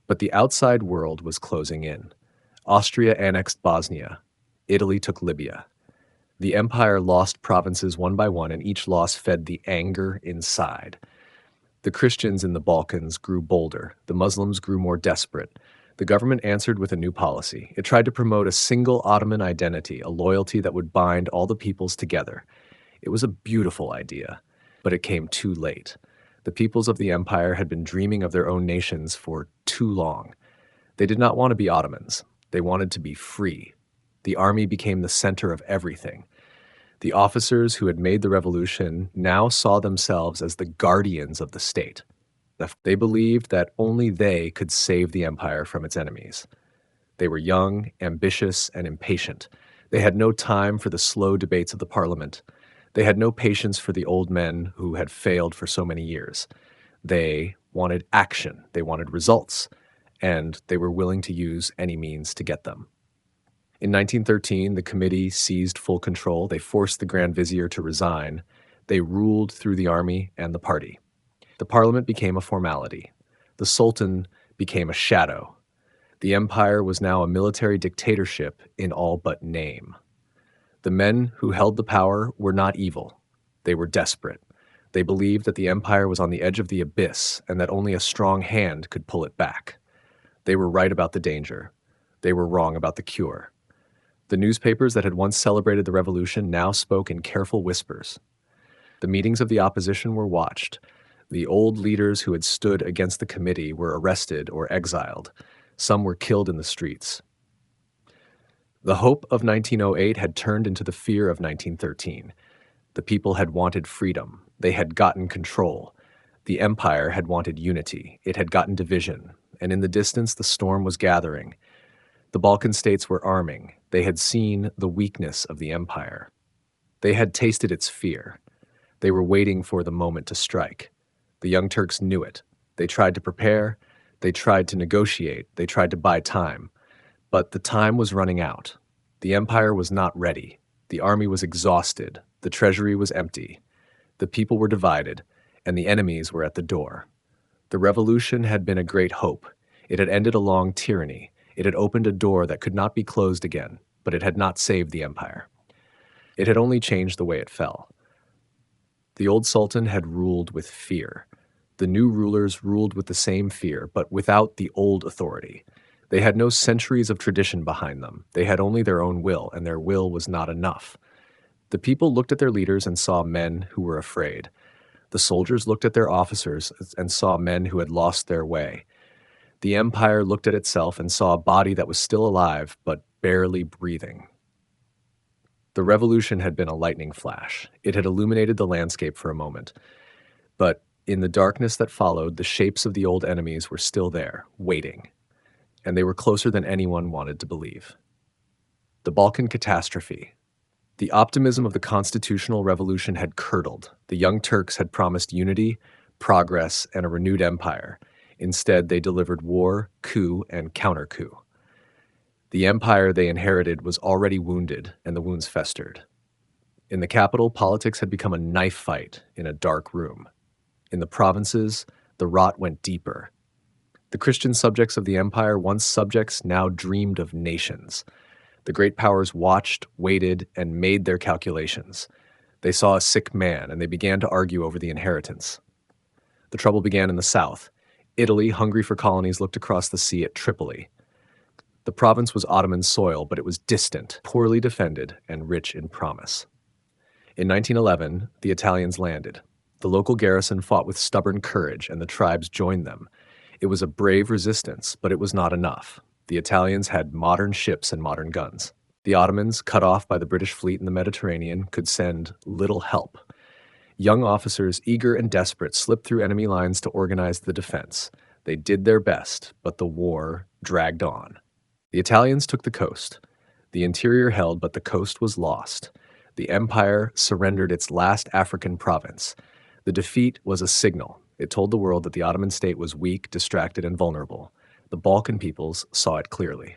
But the outside world was closing in. Austria annexed Bosnia. Italy took Libya. The empire lost provinces one by one, and each loss fed the anger inside. The Christians in the Balkans grew bolder. The Muslims grew more desperate. The government answered with a new policy. It tried to promote a single Ottoman identity, a loyalty that would bind all the peoples together. It was a beautiful idea, but it came too late. The peoples of the empire had been dreaming of their own nations for too long. They did not want to be Ottomans. They wanted to be free. The army became the center of everything. The officers who had made the revolution now saw themselves as the guardians of the state. They believed that only they could save the empire from its enemies. They were young, ambitious, and impatient. They had no time for the slow debates of the parliament. They had no patience for the old men who had failed for so many years. They wanted action. They wanted results. And they were willing to use any means to get them. In 1913, the committee seized full control. They forced the Grand Vizier to resign. They ruled through the army and the party. The parliament became a formality. The Sultan became a shadow. The empire was now a military dictatorship in all but name. The men who held the power were not evil. They were desperate. They believed that the empire was on the edge of the abyss and that only a strong hand could pull it back. They were right about the danger. They were wrong about the cure. The newspapers that had once celebrated the revolution now spoke in careful whispers. The meetings of the opposition were watched. The old leaders who had stood against the committee were arrested or exiled. Some were killed in the streets. The hope of 1908 had turned into the fear of 1913. The people had wanted freedom. They had gotten control. The empire had wanted unity. It had gotten division. And in the distance, the storm was gathering. The Balkan states were arming. They had seen the weakness of the empire. They had tasted its fear. They were waiting for the moment to strike. The Young Turks knew it. They tried to prepare. They tried to negotiate. They tried to buy time. But the time was running out. The empire was not ready. The army was exhausted. The treasury was empty. The people were divided, and the enemies were at the door. The revolution had been a great hope. It had ended a long tyranny. It had opened a door that could not be closed again, but it had not saved the empire. It had only changed the way it fell. The old sultan had ruled with fear. The new rulers ruled with the same fear, but without the old authority. They had no centuries of tradition behind them. They had only their own will, and their will was not enough. The people looked at their leaders and saw men who were afraid. The soldiers looked at their officers and saw men who had lost their way. The empire looked at itself and saw a body that was still alive, but barely breathing. The revolution had been a lightning flash. It had illuminated the landscape for a moment. But in the darkness that followed, the shapes of the old enemies were still there, waiting. And they were closer than anyone wanted to believe. The Balkan catastrophe. The optimism of the constitutional revolution had curdled. The Young Turks had promised unity, progress, and a renewed empire. Instead, they delivered war, coup, and counter-coup. The empire they inherited was already wounded, and the wounds festered. In the capital, politics had become a knife fight in a dark room. In the provinces, the rot went deeper. The Christian subjects of the empire, once subjects, now dreamed of nations. The great powers watched, waited, and made their calculations. They saw a sick man, and they began to argue over the inheritance. The trouble began in the south. Italy, hungry for colonies, looked across the sea at Tripoli. The province was Ottoman soil, but it was distant, poorly defended, and rich in promise. In 1911, the Italians landed. The local garrison fought with stubborn courage, and the tribes joined them. It was a brave resistance, but it was not enough. The Italians had modern ships and modern guns. The Ottomans, cut off by the British fleet in the Mediterranean, could send little help. Young officers, eager and desperate, slipped through enemy lines to organize the defense. They did their best, but the war dragged on. The Italians took the coast. The interior held, but the coast was lost. The empire surrendered its last African province. The defeat was a signal. It told the world that the Ottoman state was weak, distracted, and vulnerable. The Balkan peoples saw it clearly.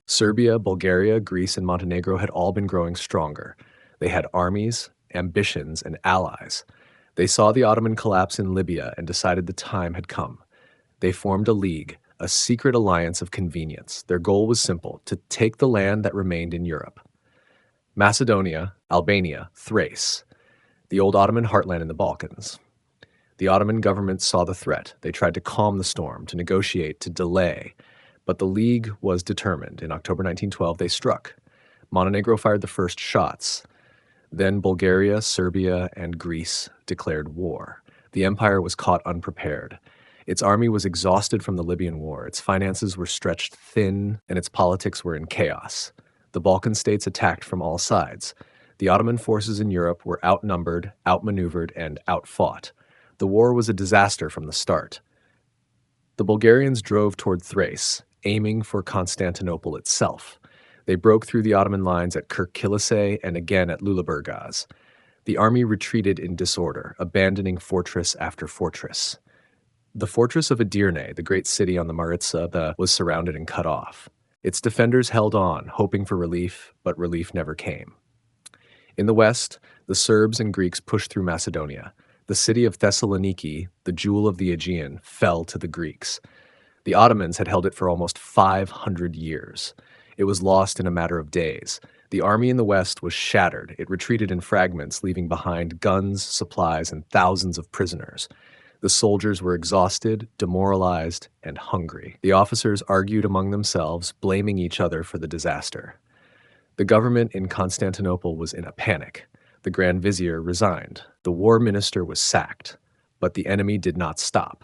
Serbia, Bulgaria, Greece, and Montenegro had all been growing stronger. They had armies, ambitions, and allies. They saw the Ottoman collapse in Libya and decided the time had come. They formed a league, a secret alliance of convenience. Their goal was simple: to take the land that remained in Europe. Macedonia, Albania, Thrace, the old Ottoman heartland in the Balkans. The Ottoman government saw the threat. They tried to calm the storm, to negotiate, to delay. But the League was determined. In October 1912, they struck. Montenegro fired the first shots. Then Bulgaria, Serbia, and Greece declared war. The empire was caught unprepared. Its army was exhausted from the Libyan War, its finances were stretched thin, and its politics were in chaos. The Balkan states attacked from all sides. The Ottoman forces in Europe were outnumbered, outmaneuvered, and outfought. The war was a disaster from the start. The Bulgarians drove toward Thrace, aiming for Constantinople itself. They broke through the Ottoman lines at Kirk-Kiliseh and again at Lüleburgaz. The army retreated in disorder, abandoning fortress after fortress. The fortress of Edirne, the great city on the Maritsa, was surrounded and cut off. Its defenders held on, hoping for relief, but relief never came. In the west, the Serbs and Greeks pushed through Macedonia. The city of Thessaloniki, the jewel of the Aegean, fell to the Greeks. The Ottomans had held it for almost 500 years. It was lost in a matter of days. The army in the west was shattered. It retreated in fragments, leaving behind guns, supplies, and thousands of prisoners. The soldiers were exhausted, demoralized, and hungry. The officers argued among themselves, blaming each other for the disaster. The government in Constantinople was in a panic. The Grand Vizier resigned. The war minister was sacked. But the enemy did not stop.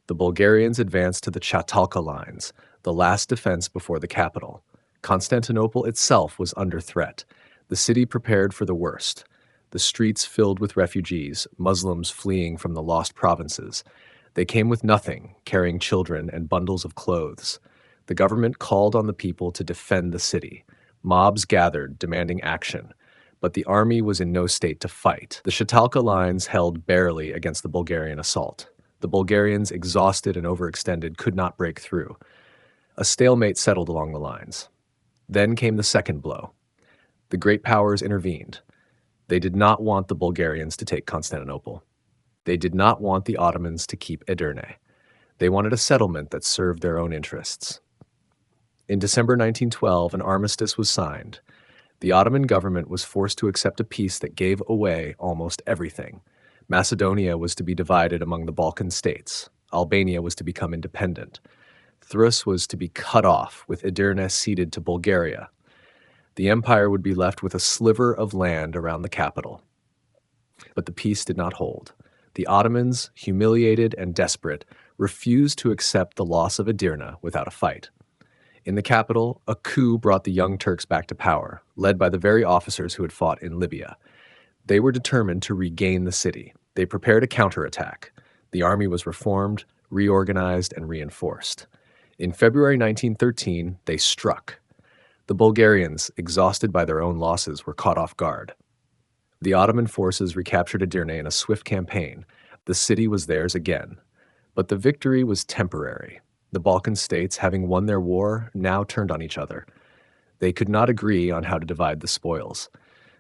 The Bulgarians advanced to the Çatalca lines, the last defense before the capital. Constantinople itself was under threat. The city prepared for the worst. The streets filled with refugees, Muslims fleeing from the lost provinces. They came with nothing, carrying children and bundles of clothes. The government called on the people to defend the city. Mobs gathered, demanding action. But the army was in no state to fight. The Çatalca lines held barely against the Bulgarian assault. The Bulgarians, exhausted and overextended, could not break through. A stalemate settled along the lines. Then came the second blow. The great powers intervened. They did not want the Bulgarians to take Constantinople. They did not want the Ottomans to keep Edirne. They wanted a settlement that served their own interests. In December 1912, an armistice was signed. The Ottoman government was forced to accept a peace that gave away almost everything. Macedonia was to be divided among the Balkan states. Albania was to become independent. Thrace was to be cut off, with Edirne ceded to Bulgaria. The empire would be left with a sliver of land around the capital. But the peace did not hold. The Ottomans, humiliated and desperate, refused to accept the loss of Edirne without a fight. In the capital, a coup brought the Young Turks back to power, led by the very officers who had fought in Libya. They were determined to regain the city. They prepared a counterattack. The army was reformed, reorganized, and reinforced. In February 1913, they struck. The Bulgarians, exhausted by their own losses, were caught off guard. The Ottoman forces recaptured Edirne in a swift campaign. The city was theirs again. But the victory was temporary. The Balkan states, having won their war, now turned on each other. They could not agree on how to divide the spoils.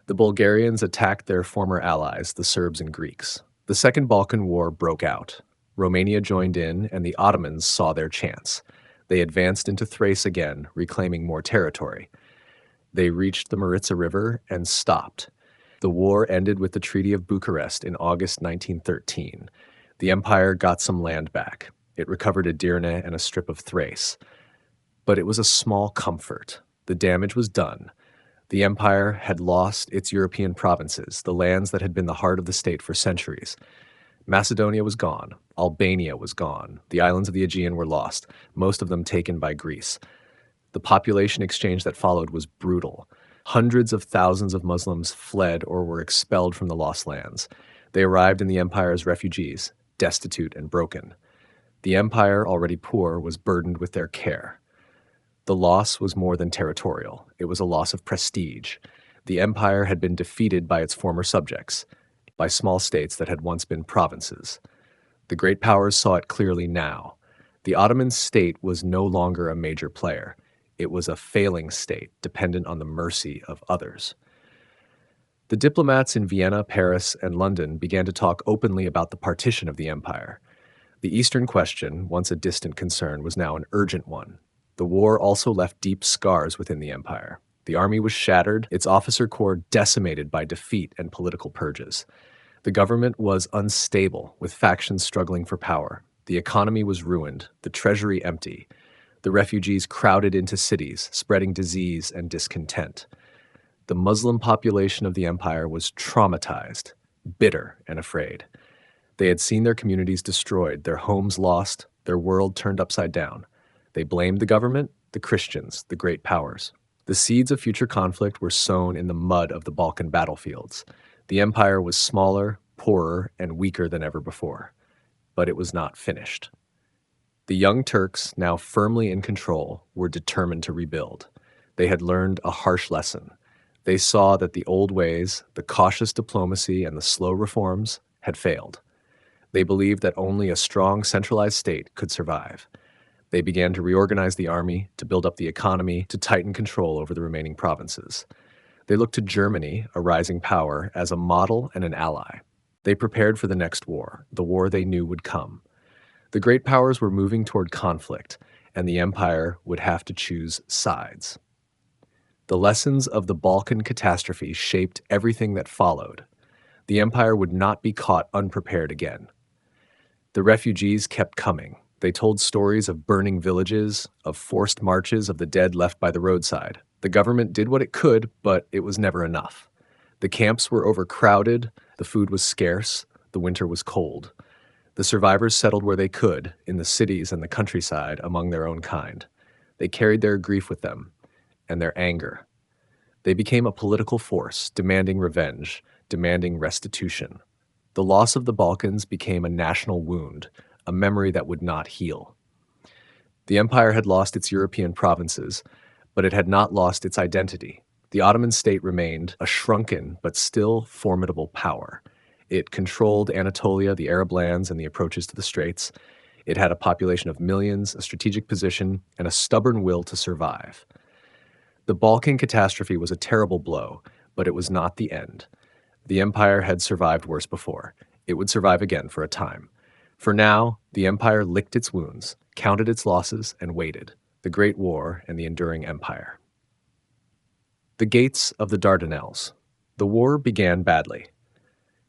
The Bulgarians attacked their former allies, the Serbs and Greeks. The Second Balkan War broke out. Romania joined in, and the Ottomans saw their chance. They advanced into Thrace again, reclaiming more territory. They reached the Maritsa River and stopped. The war ended with the Treaty of Bucharest in August 1913. The empire got some land back. It recovered Edirne and a strip of Thrace. But it was a small comfort. The damage was done. The empire had lost its European provinces, the lands that had been the heart of the state for centuries. Macedonia was gone. Albania was gone. The islands of the Aegean were lost, most of them taken by Greece. The population exchange that followed was brutal. Hundreds of thousands of Muslims fled or were expelled from the lost lands. They arrived in the empire as refugees, destitute and broken. The empire, already poor, was burdened with their care. The loss was more than territorial. It was a loss of prestige. The empire had been defeated by its former subjects, by small states that had once been provinces. The great powers saw it clearly now. The Ottoman state was no longer a major player. It was a failing state, dependent on the mercy of others. The diplomats in Vienna, Paris, and London began to talk openly about the partition of the empire. The Eastern question, once a distant concern, was now an urgent one. The war also left deep scars within the empire. The army was shattered, its officer corps decimated by defeat and political purges. The government was unstable, with factions struggling for power. The economy was ruined, the treasury empty. The refugees crowded into cities, spreading disease and discontent. The Muslim population of the empire was traumatized, bitter, and afraid. They had seen their communities destroyed, their homes lost, their world turned upside down. They blamed the government, the Christians, the great powers. The seeds of future conflict were sown in the mud of the Balkan battlefields. The empire was smaller, poorer, and weaker than ever before. But it was not finished. The young Turks, now firmly in control, were determined to rebuild. They had learned a harsh lesson. They saw that the old ways, the cautious diplomacy, and the slow reforms had failed. They believed that only a strong centralized state could survive. They began to reorganize the army, to build up the economy, to tighten control over the remaining provinces. They looked to Germany, a rising power, as a model and an ally. They prepared for the next war, the war they knew would come. The great powers were moving toward conflict, and the empire would have to choose sides. The lessons of the Balkan catastrophe shaped everything that followed. The empire would not be caught unprepared again. The refugees kept coming. They told stories of burning villages, of forced marches of the dead left by the roadside. The government did what it could, but it was never enough. The camps were overcrowded, the food was scarce, the winter was cold. The survivors settled where they could, in the cities and the countryside, among their own kind. They carried their grief with them, and their anger. They became a political force, demanding revenge, demanding restitution. The loss of the Balkans became a national wound, a memory that would not heal. The empire had lost its European provinces, but it had not lost its identity. The Ottoman state remained a shrunken but still formidable power. It controlled Anatolia, the Arab lands, and the approaches to the straits. It had a population of millions, a strategic position, and a stubborn will to survive. The Balkan catastrophe was a terrible blow, but it was not the end. The empire had survived worse before. It would survive again for a time. For now, the empire licked its wounds, counted its losses, and waited. The Great War and the enduring empire. The gates of the Dardanelles. The war began badly.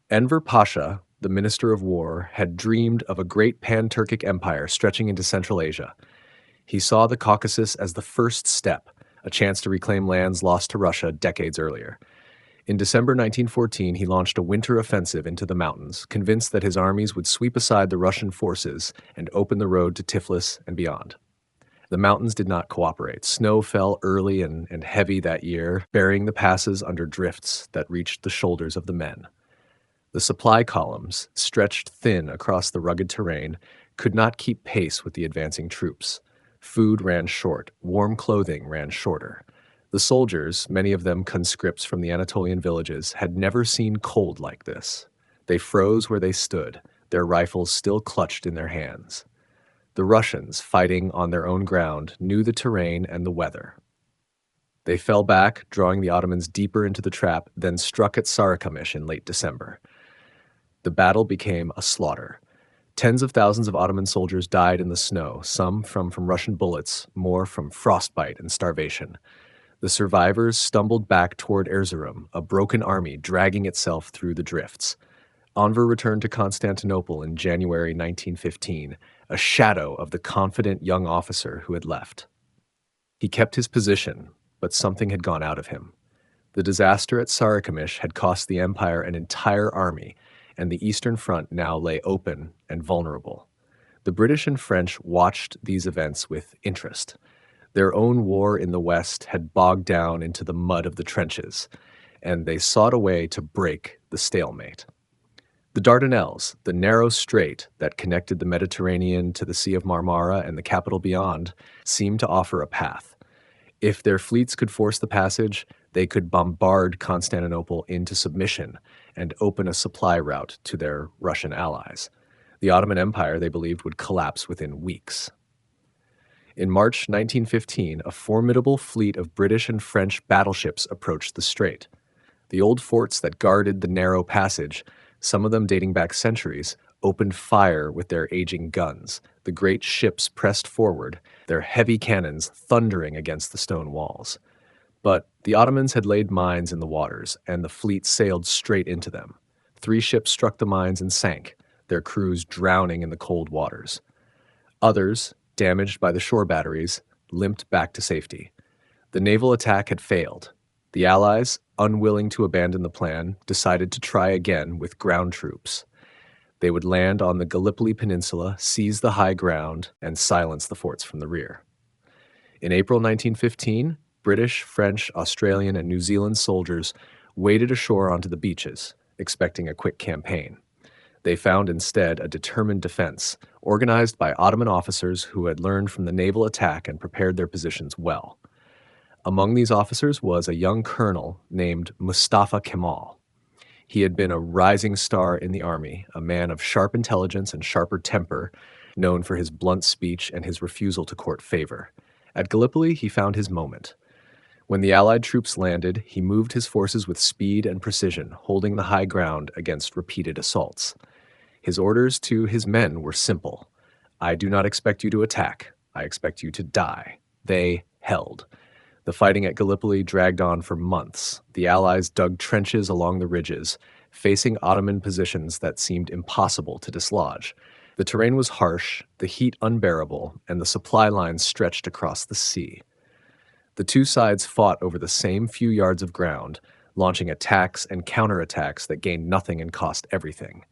Enver Pasha, the Minister of War, had dreamed of a great pan-Turkic empire stretching into Central Asia. He saw the Caucasus as the first step, a chance to reclaim lands lost to Russia decades earlier. In December 1914, he launched a winter offensive into the mountains, convinced that his armies would sweep aside the Russian forces and open the road to Tiflis and beyond. The mountains did not cooperate. Snow fell early and heavy that year, burying the passes under drifts that reached the shoulders of the men. The supply columns, stretched thin across the rugged terrain, could not keep pace with the advancing troops. Food ran short, warm clothing ran shorter. The soldiers, many of them conscripts from the Anatolian villages, had never seen cold like this. They froze where they stood, their rifles still clutched in their hands. The Russians, fighting on their own ground, knew the terrain and the weather. They fell back, drawing the Ottomans deeper into the trap, then struck at Sarıkamış in late December. The battle became a slaughter. Tens of thousands of Ottoman soldiers died in the snow, some from Russian bullets, more from frostbite and starvation. The survivors stumbled back toward Erzurum, a broken army dragging itself through the drifts. Enver returned to Constantinople in January 1915, a shadow of the confident young officer who had left. He kept his position, but something had gone out of him. The disaster at Sarıkamış had cost the empire an entire army, and the Eastern Front now lay open and vulnerable. The British and French watched these events with interest. Their own war in the West had bogged down into the mud of the trenches, and they sought a way to break the stalemate. The Dardanelles, the narrow strait that connected the Mediterranean to the Sea of Marmara and the capital beyond, seemed to offer a path. If their fleets could force the passage, they could bombard Constantinople into submission and open a supply route to their Russian allies. The Ottoman Empire, they believed, would collapse within weeks. In March 1915, a formidable fleet of British and French battleships approached the strait. The old forts that guarded the narrow passage, some of them dating back centuries, opened fire with their aging guns. The great ships pressed forward, their heavy cannons thundering against the stone walls. But the Ottomans had laid mines in the waters, and the fleet sailed straight into them. 3 ships struck the mines and sank, their crews drowning in the cold waters. Others, damaged by the shore batteries, limped back to safety. The naval attack had failed. The Allies, unwilling to abandon the plan, decided to try again with ground troops. They would land on the Gallipoli Peninsula, seize the high ground, and silence the forts from the rear. In April 1915, British, French, Australian, and New Zealand soldiers waded ashore onto the beaches, expecting a quick campaign. They found instead a determined defense, organized by Ottoman officers who had learned from the naval attack and prepared their positions well. Among these officers was a young colonel named Mustafa Kemal. He had been a rising star in the army, a man of sharp intelligence and sharper temper, known for his blunt speech and his refusal to court favor. At Gallipoli, he found his moment. When the Allied troops landed, he moved his forces with speed and precision, holding the high ground against repeated assaults. His orders to his men were simple. I do not expect you to attack. I expect you to die. They held. The fighting at Gallipoli dragged on for months. The Allies dug trenches along the ridges, facing Ottoman positions that seemed impossible to dislodge. The terrain was harsh, the heat unbearable, and the supply lines stretched across the sea. The two sides fought over the same few yards of ground, launching attacks and counterattacks that gained nothing and cost everything.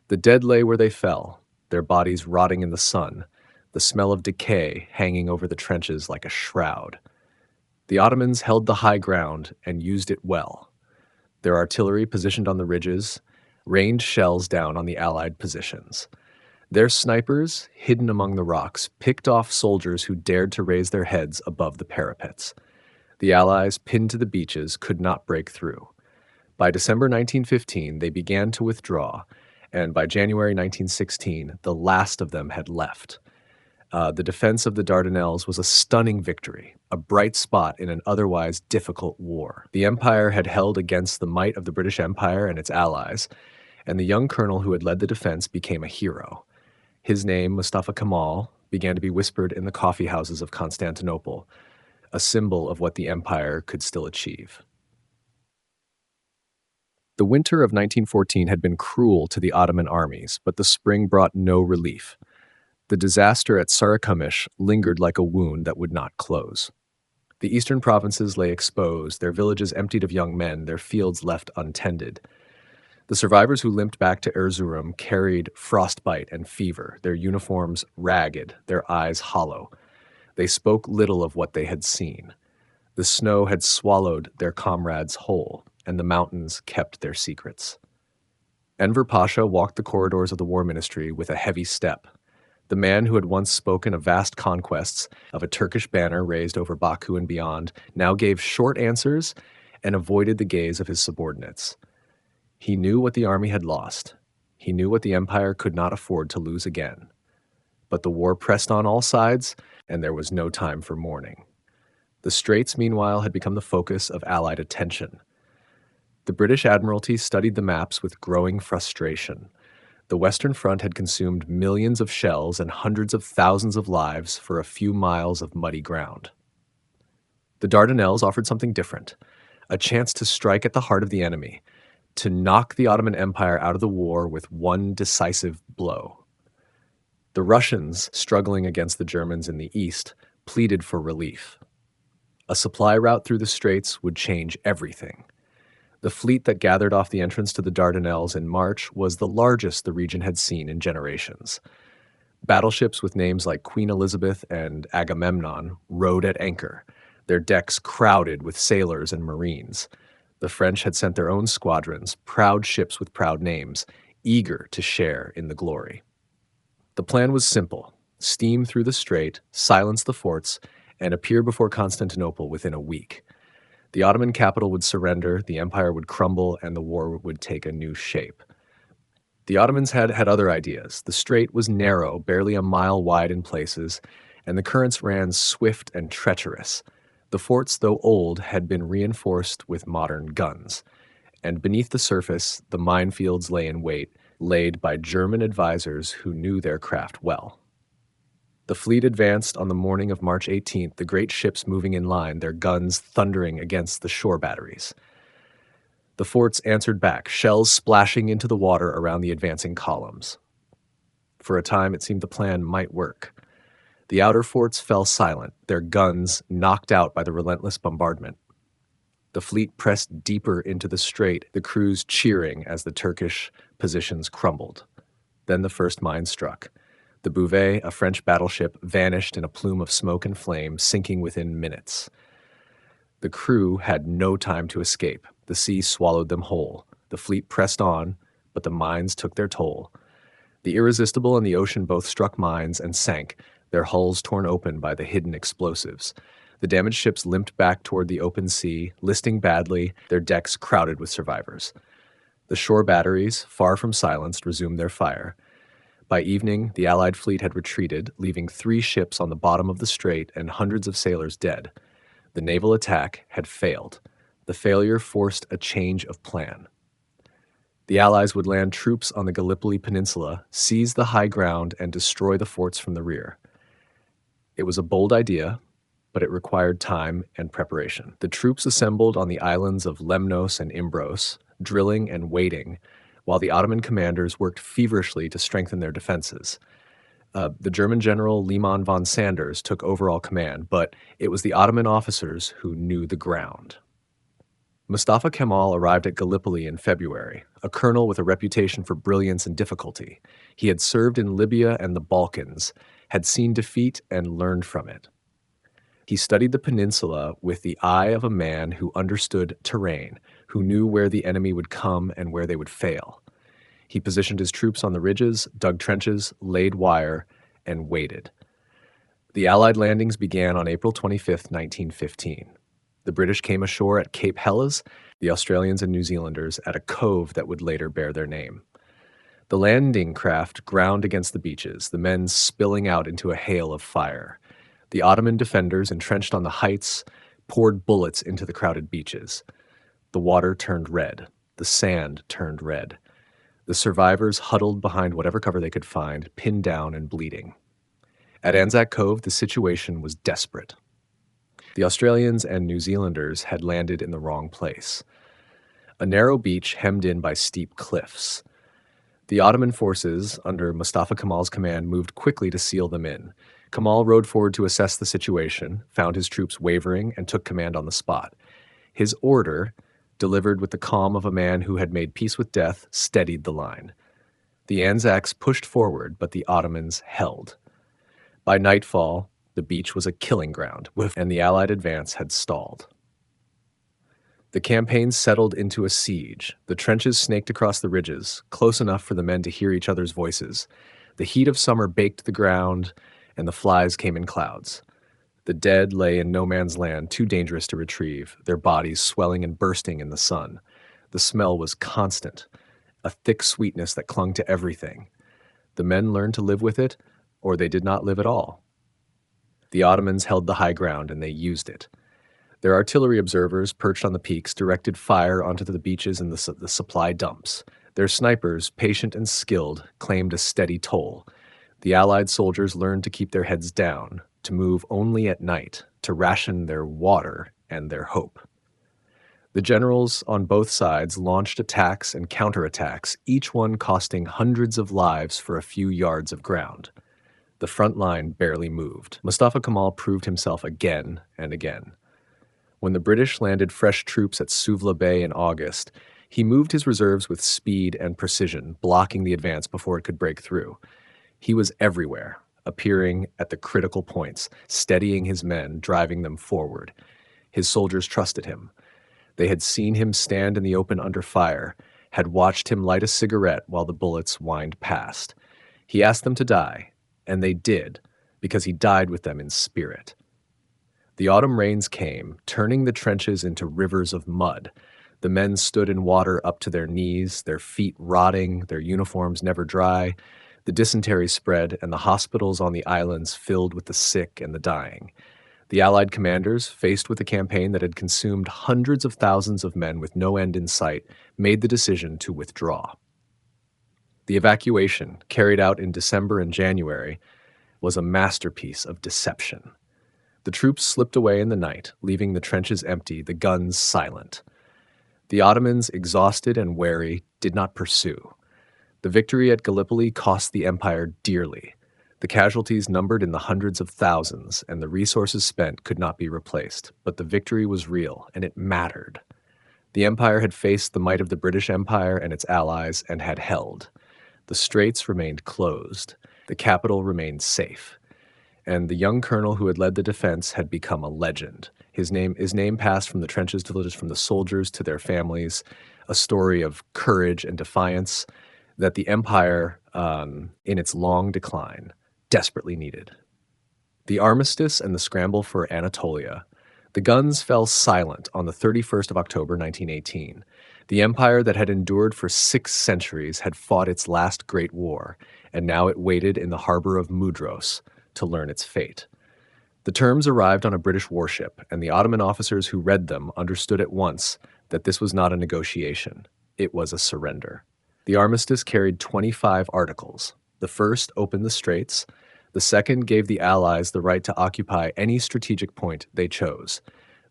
The dead lay where they fell, their bodies rotting in the sun, the smell of decay hanging over the trenches like a shroud. The Ottomans held the high ground and used it well. Their artillery positioned on the ridges rained shells down on the Allied positions. Their snipers, hidden among the rocks, picked off soldiers who dared to raise their heads above the parapets. The Allies, pinned to the beaches, could not break through. By December 1915, they began to withdraw, and by January 1916, the last of them had left. The defense of the Dardanelles was a stunning victory, a bright spot in an otherwise difficult war. The empire had held against the might of the British Empire and its allies, and the young colonel who had led the defense became a hero. His name, Mustafa Kemal, began to be whispered in the coffee houses of Constantinople, a symbol of what the empire could still achieve. The winter of 1914 had been cruel to the Ottoman armies, but the spring brought no relief. The disaster at Sarıkamış lingered like a wound that would not close. The eastern provinces lay exposed, their villages emptied of young men, their fields left untended. The survivors who limped back to Erzurum carried frostbite and fever, their uniforms ragged, their eyes hollow. They spoke little of what they had seen. The snow had swallowed their comrades whole, and the mountains kept their secrets. Enver Pasha walked the corridors of the War Ministry with a heavy step. The man who had once spoken of vast conquests, of a Turkish banner raised over Baku and beyond, now gave short answers and avoided the gaze of his subordinates. He knew what the army had lost. He knew what the empire could not afford to lose again. But the war pressed on all sides, and there was no time for mourning. The Straits, meanwhile, had become the focus of Allied attention. The British Admiralty studied the maps with growing frustration. The Western Front had consumed millions of shells and hundreds of thousands of lives for a few miles of muddy ground. The Dardanelles offered something different, a chance to strike at the heart of the enemy, to knock the Ottoman Empire out of the war with one decisive blow. The Russians, struggling against the Germans in the east, pleaded for relief. A supply route through the Straits would change everything. The fleet that gathered off the entrance to the Dardanelles in March was the largest the region had seen in generations. Battleships with names like Queen Elizabeth and Agamemnon rode at anchor, their decks crowded with sailors and marines. The French had sent their own squadrons, proud ships with proud names, eager to share in the glory. The plan was simple: steam through the strait, silence the forts, and appear before Constantinople within a week. The Ottoman capital would surrender, the empire would crumble, and the war would take a new shape. The Ottomans had other ideas. The strait was narrow, barely a mile wide in places, and the currents ran swift and treacherous. The forts, though old, had been reinforced with modern guns. And beneath the surface, the minefields lay in wait, laid by German advisors who knew their craft well. The fleet advanced on the morning of March 18th, the great ships moving in line, their guns thundering against the shore batteries. The forts answered back, shells splashing into the water around the advancing columns. For a time, it seemed the plan might work. The outer forts fell silent, their guns knocked out by the relentless bombardment. The fleet pressed deeper into the strait, the crews cheering as the Turkish positions crumbled. Then the first mine struck. The Bouvet, a French battleship, vanished in a plume of smoke and flame, sinking within minutes. The crew had no time to escape. The sea swallowed them whole. The fleet pressed on, but the mines took their toll. The Irresistible and the Ocean both struck mines and sank, their hulls torn open by the hidden explosives. The damaged ships limped back toward the open sea, listing badly, their decks crowded with survivors. The shore batteries, far from silenced, resumed their fire. By evening, the Allied fleet had retreated, leaving 3 ships on the bottom of the strait and hundreds of sailors dead. The naval attack had failed. The failure forced a change of plan. The Allies would land troops on the Gallipoli Peninsula, seize the high ground, and destroy the forts from the rear. It was a bold idea, but it required time and preparation. The troops assembled on the islands of Lemnos and Imbros, drilling and waiting, while the Ottoman commanders worked feverishly to strengthen their defenses. The German general Liman von Sanders took overall command, but it was the Ottoman officers who knew the ground. Mustafa Kemal arrived at Gallipoli in February, a colonel with a reputation for brilliance and difficulty. He had served in Libya and the Balkans, had seen defeat and learned from it. He studied the peninsula with the eye of a man who understood terrain, who knew where the enemy would come and where they would fail. He positioned his troops on the ridges, dug trenches, laid wire, and waited. The Allied landings began on April 25, 1915. The British came ashore at Cape Helles, the Australians and New Zealanders at a cove that would later bear their name. The landing craft ground against the beaches, the men spilling out into a hail of fire. The Ottoman defenders, entrenched on the heights, poured bullets into the crowded beaches. The water turned red. The sand turned red. The survivors huddled behind whatever cover they could find, pinned down and bleeding. At Anzac Cove, the situation was desperate. The Australians and New Zealanders had landed in the wrong place. A narrow beach hemmed in by steep cliffs. The Ottoman forces, under Mustafa Kemal's command, moved quickly to seal them in. Kemal rode forward to assess the situation, found his troops wavering, and took command on the spot. His order, delivered with the calm of a man who had made peace with death, steadied the line. The Anzacs pushed forward, but the Ottomans held. By nightfall, the beach was a killing ground, and the Allied advance had stalled. The campaign settled into a siege. The trenches snaked across the ridges, close enough for the men to hear each other's voices. The heat of summer baked the ground, and the flies came in clouds. The dead lay in no man's land, too dangerous to retrieve, their bodies swelling and bursting in the sun. The smell was constant, a thick sweetness that clung to everything. The men learned to live with it, or they did not live at all. The Ottomans held the high ground, and they used it. Their artillery observers, perched on the peaks, directed fire onto the beaches and the supply dumps. Their snipers, patient and skilled, claimed a steady toll. The Allied soldiers learned to keep their heads down, to move only at night, to ration their water and their hope. The generals on both sides launched attacks and counterattacks, each one costing hundreds of lives for a few yards of ground. The front line barely moved. Mustafa Kemal proved himself again and again. When the British landed fresh troops at Suvla Bay in August, he moved his reserves with speed and precision, blocking the advance before it could break through. He was everywhere, appearing at the critical points, steadying his men, driving them forward. His soldiers trusted him. They had seen him stand in the open under fire, had watched him light a cigarette while the bullets whined past. He asked them to die, and they did, because he died with them in spirit. The autumn rains came, turning the trenches into rivers of mud. The men stood in water up to their knees, their feet rotting, their uniforms never dry. The dysentery spread, and the hospitals on the islands filled with the sick and the dying. The Allied commanders, faced with a campaign that had consumed hundreds of thousands of men with no end in sight, made the decision to withdraw. The evacuation, carried out in December and January, was a masterpiece of deception. The troops slipped away in the night, leaving the trenches empty, the guns silent. The Ottomans, exhausted and wary, did not pursue. The victory at Gallipoli cost the empire dearly. The casualties numbered in the hundreds of thousands, and the resources spent could not be replaced. But the victory was real, and it mattered. The empire had faced the might of the British Empire and its allies and had held. The straits remained closed. The capital remained safe. And the young colonel who had led the defense had become a legend. His name passed from the trenches from the soldiers to their families, a story of courage and defiance that the empire, in its long decline, desperately needed. The armistice and the scramble for Anatolia. The guns fell silent on the 31st of October, 1918. The empire that had endured for 6 centuries had fought its last great war, and now it waited in the harbor of Mudros to learn its fate. The terms arrived on a British warship, and the Ottoman officers who read them understood at once that this was not a negotiation. It was a surrender. The armistice carried 25 articles. The first opened the straits. The second gave the Allies the right to occupy any strategic point they chose.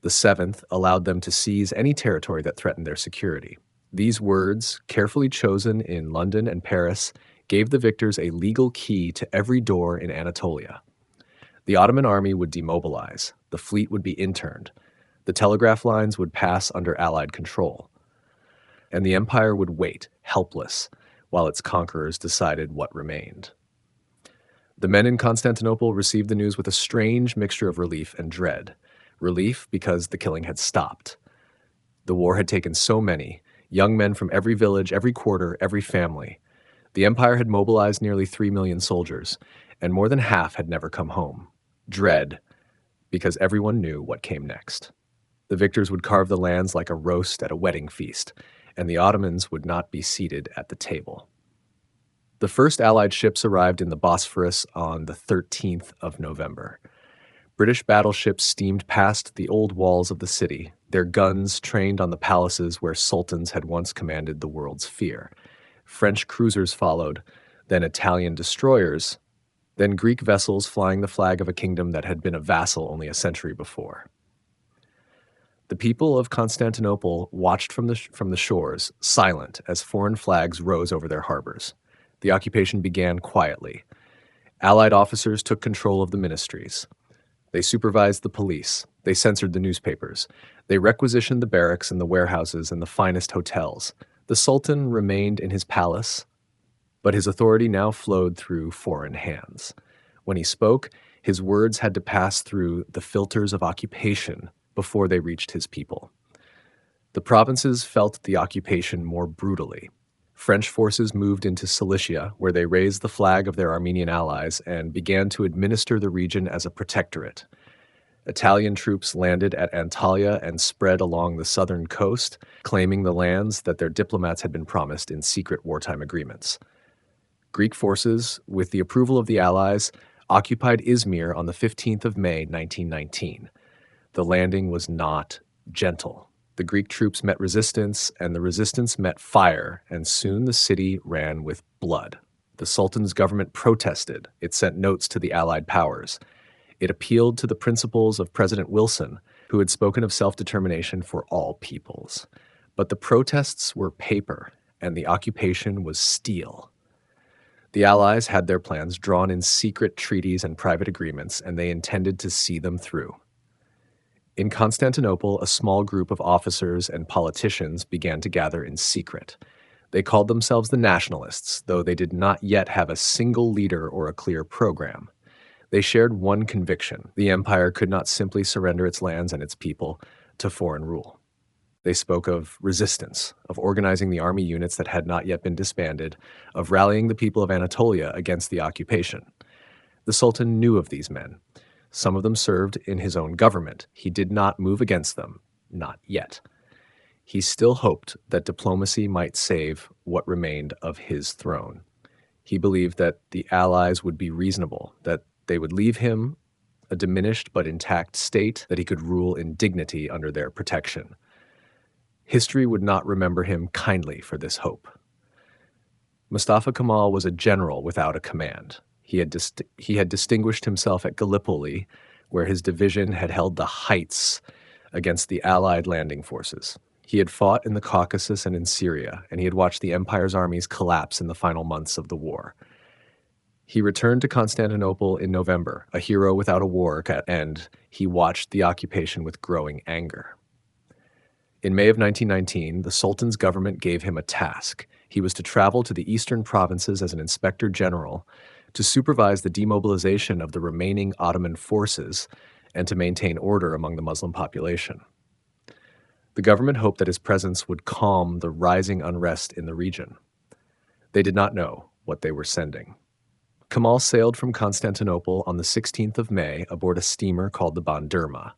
The seventh allowed them to seize any territory that threatened their security. These words, carefully chosen in London and Paris, gave the victors a legal key to every door in Anatolia. The Ottoman army would demobilize. The fleet would be interned. The telegraph lines would pass under Allied control. And the empire would wait, helpless, while its conquerors decided what remained. The men in Constantinople received the news with a strange mixture of relief and dread. Relief because the killing had stopped. The war had taken so many, young men from every village, every quarter, every family. The empire had mobilized nearly 3 million soldiers, and more than half had never come home. Dread, because everyone knew what came next. The victors would carve the lands like a roast at a wedding feast, and the Ottomans would not be seated at the table. The first Allied ships arrived in the Bosphorus on the 13th of November. British battleships steamed past the old walls of the city, their guns trained on the palaces where sultans had once commanded the world's fear. French cruisers followed, then Italian destroyers, then Greek vessels flying the flag of a kingdom that had been a vassal only a century before. The people of Constantinople watched from the shores, silent, as foreign flags rose over their harbors. The occupation began quietly. Allied officers took control of the ministries. They supervised the police. They censored the newspapers. They requisitioned the barracks and the warehouses and the finest hotels. The Sultan remained in his palace, but his authority now flowed through foreign hands. When he spoke, his words had to pass through the filters of occupation before they reached his people. The provinces felt the occupation more brutally. French forces moved into Cilicia, where they raised the flag of their Armenian allies and began to administer the region as a protectorate. Italian troops landed at Antalya and spread along the southern coast, claiming the lands that their diplomats had been promised in secret wartime agreements. Greek forces, with the approval of the Allies, occupied Izmir on the 15th of May, 1919. The landing was not gentle. The Greek troops met resistance, and the resistance met fire, and soon the city ran with blood. The Sultan's government protested. It sent notes to the Allied powers. It appealed to the principles of President Wilson, who had spoken of self-determination for all peoples. But the protests were paper, and the occupation was steel. The Allies had their plans drawn in secret treaties and private agreements, and they intended to see them through. In Constantinople, a small group of officers and politicians began to gather in secret. They called themselves the Nationalists, though they did not yet have a single leader or a clear program. They shared one conviction: the empire could not simply surrender its lands and its people to foreign rule. They spoke of resistance, of organizing the army units that had not yet been disbanded, of rallying the people of Anatolia against the occupation. The Sultan knew of these men. Some of them served in his own government. He did not move against them, not yet. He still hoped that diplomacy might save what remained of his throne. He believed that the Allies would be reasonable, that they would leave him a diminished but intact state, that he could rule in dignity under their protection. History would not remember him kindly for this hope. Mustafa Kemal was a general without a command. He had distinguished himself at Gallipoli, where his division had held the heights against the Allied landing forces. He had fought in the Caucasus and in Syria, and he had watched the empire's armies collapse in the final months of the war. He returned to Constantinople in November, a hero without a war, and he watched the occupation with growing anger. In May of 1919, the Sultan's government gave him a task. He was to travel to the eastern provinces as an inspector general to supervise the demobilization of the remaining Ottoman forces and to maintain order among the Muslim population. The government hoped that his presence would calm the rising unrest in the region. They did not know what they were sending. Kemal sailed from Constantinople on the 16th of May aboard a steamer called the Bandurma.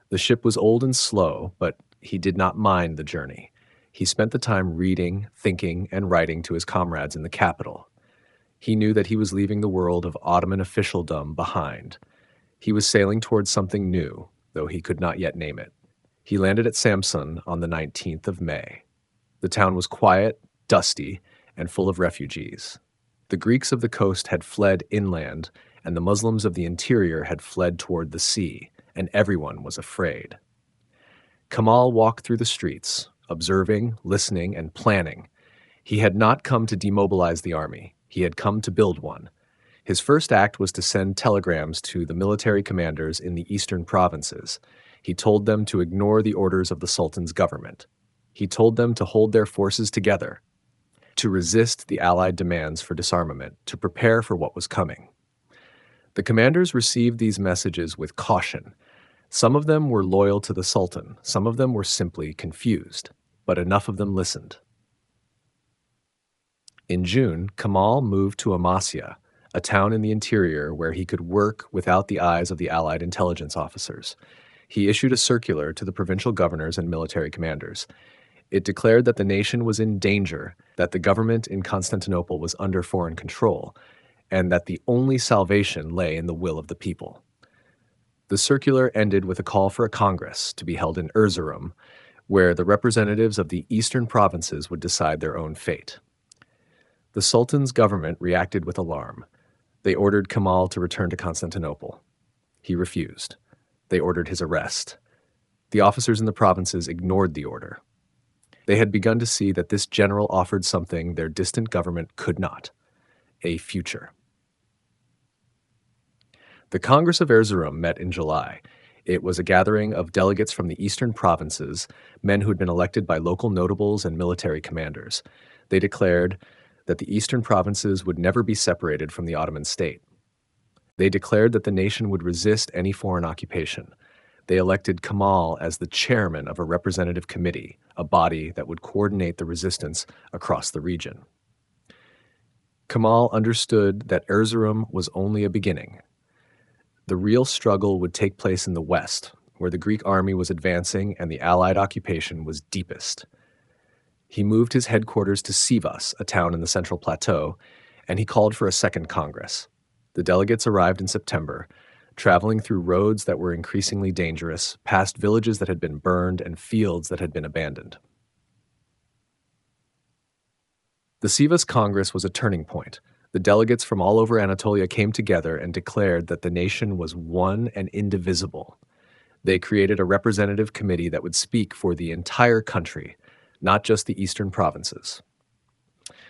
The ship was old and slow, but he did not mind the journey. He spent the time reading, thinking, and writing to his comrades in the capital. He knew that he was leaving the world of Ottoman officialdom behind. He was sailing towards something new, though he could not yet name it. He landed at Samsun on the 19th of May. The town was quiet, dusty, and full of refugees. The Greeks of the coast had fled inland, and the Muslims of the interior had fled toward the sea, and everyone was afraid. Kemal walked through the streets, observing, listening, and planning. He had not come to demobilize the army. He had come to build one. His first act was to send telegrams to the military commanders in the eastern provinces. He told them to ignore the orders of the Sultan's government. He told them to hold their forces together, to resist the Allied demands for disarmament, to prepare for what was coming. The commanders received these messages with caution. Some of them were loyal to the Sultan, some of them were simply confused, but enough of them listened. In June, Kemal moved to Amasya, a town in the interior where he could work without the eyes of the Allied intelligence officers. He issued a circular to the provincial governors and military commanders. It declared that the nation was in danger, that the government in Constantinople was under foreign control, and that the only salvation lay in the will of the people. The circular ended with a call for a congress to be held in Erzurum, where the representatives of the eastern provinces would decide their own fate. The Sultan's government reacted with alarm. They ordered Kemal to return to Constantinople. He refused. They ordered his arrest. The officers in the provinces ignored the order. They had begun to see that this general offered something their distant government could not: a future. The Congress of Erzurum met in July. It was a gathering of delegates from the eastern provinces, men who had been elected by local notables and military commanders. They declared that the eastern provinces would never be separated from the Ottoman state. They declared that the nation would resist any foreign occupation. They elected Kemal as the chairman of a representative committee, a body that would coordinate the resistance across the region. Kemal understood that Erzurum was only a beginning. The real struggle would take place in the west, where the Greek army was advancing and the Allied occupation was deepest. He moved his headquarters to Sivas, a town in the Central Plateau, and he called for a second Congress. The delegates arrived in September, traveling through roads that were increasingly dangerous, past villages that had been burned and fields that had been abandoned. The Sivas Congress was a turning point. The delegates from all over Anatolia came together and declared that the nation was one and indivisible. They created a representative committee that would speak for the entire country, not just the eastern provinces.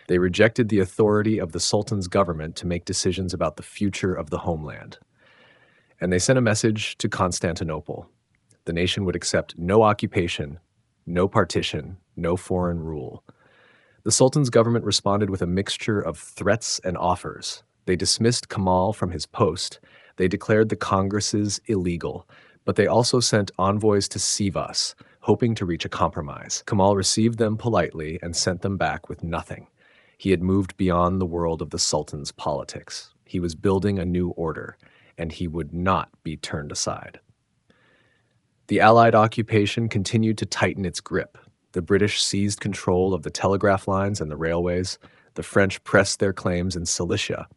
They rejected the authority of the Sultan's government to make decisions about the future of the homeland. And they sent a message to Constantinople. The nation would accept no occupation, no partition, no foreign rule. The Sultan's government responded with a mixture of threats and offers. They dismissed Kemal from his post. They declared the congresses illegal, but they also sent envoys to Sivas, hoping to reach a compromise. Kemal received them politely and sent them back with nothing. He had moved beyond the world of the Sultan's politics. He was building a new order, and he would not be turned aside. The Allied occupation continued to tighten its grip. The British seized control of the telegraph lines and the railways. The French pressed their claims in Cilicia.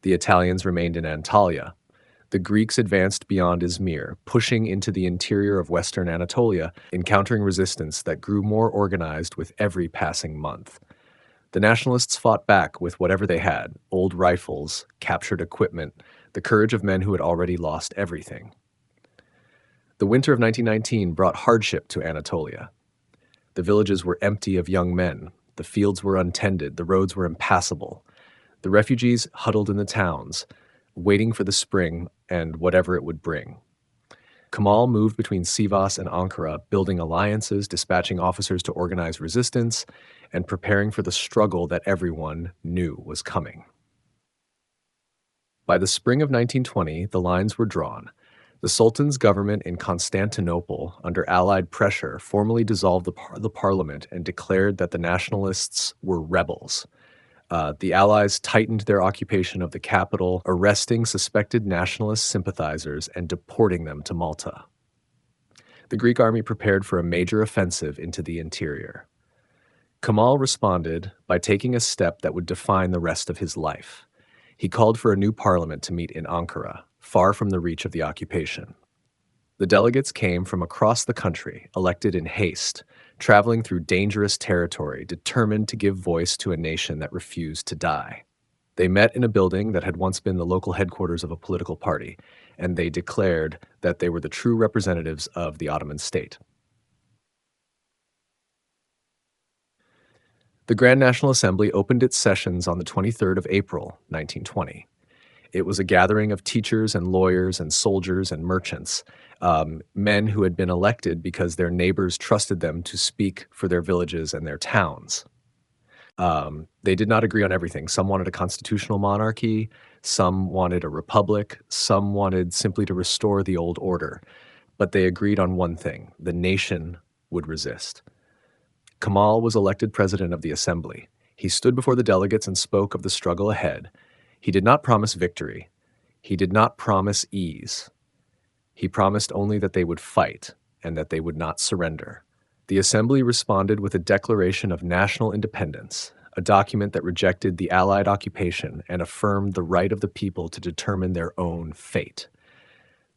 The Italians remained in Antalya. The Greeks advanced beyond Izmir, pushing into the interior of western Anatolia, encountering resistance that grew more organized with every passing month. The nationalists fought back with whatever they had: old rifles, captured equipment, the courage of men who had already lost everything. The winter of 1919 brought hardship to Anatolia. The villages were empty of young men. The fields were untended. The roads were impassable. The refugees huddled in the towns, waiting for the spring and whatever it would bring. Kemal moved between Sivas and Ankara, building alliances, dispatching officers to organize resistance, and preparing for the struggle that everyone knew was coming. By the spring of 1920, the lines were drawn. The Sultan's government in Constantinople, under Allied pressure, formally dissolved the parliament and declared that the nationalists were rebels. The Allies tightened their occupation of the capital, arresting suspected nationalist sympathizers and deporting them to Malta. The Greek army prepared for a major offensive into the interior. Kemal responded by taking a step that would define the rest of his life. He called for a new parliament to meet in Ankara, far from the reach of the occupation. The delegates came from across the country, elected in haste, traveling through dangerous territory, determined to give voice to a nation that refused to die. They met in a building that had once been the local headquarters of a political party, and they declared that they were the true representatives of the Ottoman state. The Grand National Assembly opened its sessions on the 23rd of April, 1920. It was a gathering of teachers and lawyers and soldiers and merchants, men who had been elected because their neighbors trusted them to speak for their villages and their towns. They did not agree on everything. Some wanted a constitutional monarchy, some wanted a republic, some wanted simply to restore the old order. But they agreed on one thing: the nation would resist. Kemal was elected president of the assembly. He stood before the delegates and spoke of the struggle ahead. He did not promise victory. He did not promise ease. He promised only that they would fight and that they would not surrender. The assembly responded with a declaration of national independence, a document that rejected the Allied occupation and affirmed the right of the people to determine their own fate.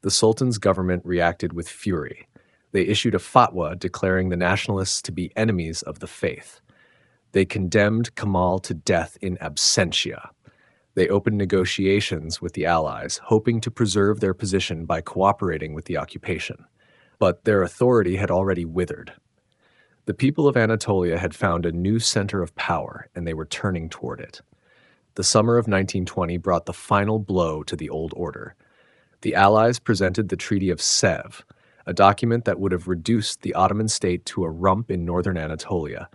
The Sultan's government reacted with fury. They issued a fatwa declaring the nationalists to be enemies of the faith. They condemned Kemal to death in absentia. They opened negotiations with the Allies, hoping to preserve their position by cooperating with the occupation. But their authority had already withered. The people of Anatolia had found a new center of power, and they were turning toward it. The summer of 1920 brought the final blow to the old order. The Allies presented the Treaty of Sèvres, a document that would have reduced the Ottoman state to a rump in northern Anatolia,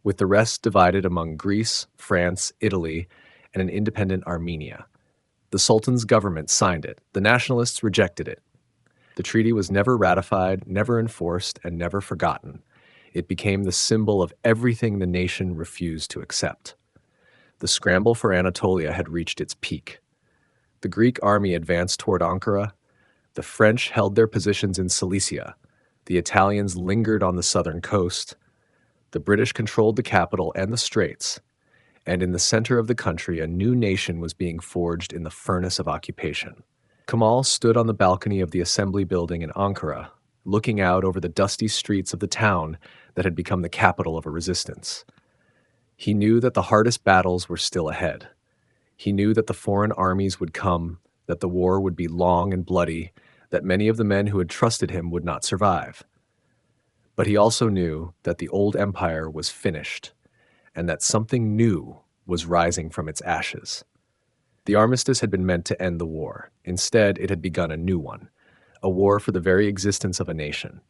with the rest divided among Greece, France, Italy, and an independent Armenia. The Sultan's government signed it. The nationalists rejected it. The treaty was never ratified, never enforced, and never forgotten. It became the symbol of everything the nation refused to accept. The scramble for Anatolia had reached its peak. The Greek army advanced toward Ankara. The French held their positions in Cilicia. The Italians lingered on the southern coast. The British controlled the capital and the straits. And in the center of the country, a new nation was being forged in the furnace of occupation. Kemal stood on the balcony of the assembly building in Ankara, looking out over the dusty streets of the town that had become the capital of a resistance. He knew that the hardest battles were still ahead. He knew that the foreign armies would come, that the war would be long and bloody, that many of the men who had trusted him would not survive. But he also knew that the old empire was finished, and that something new was rising from its ashes. The armistice had been meant to end the war. Instead, it had begun a new one, a war for the very existence of a nation.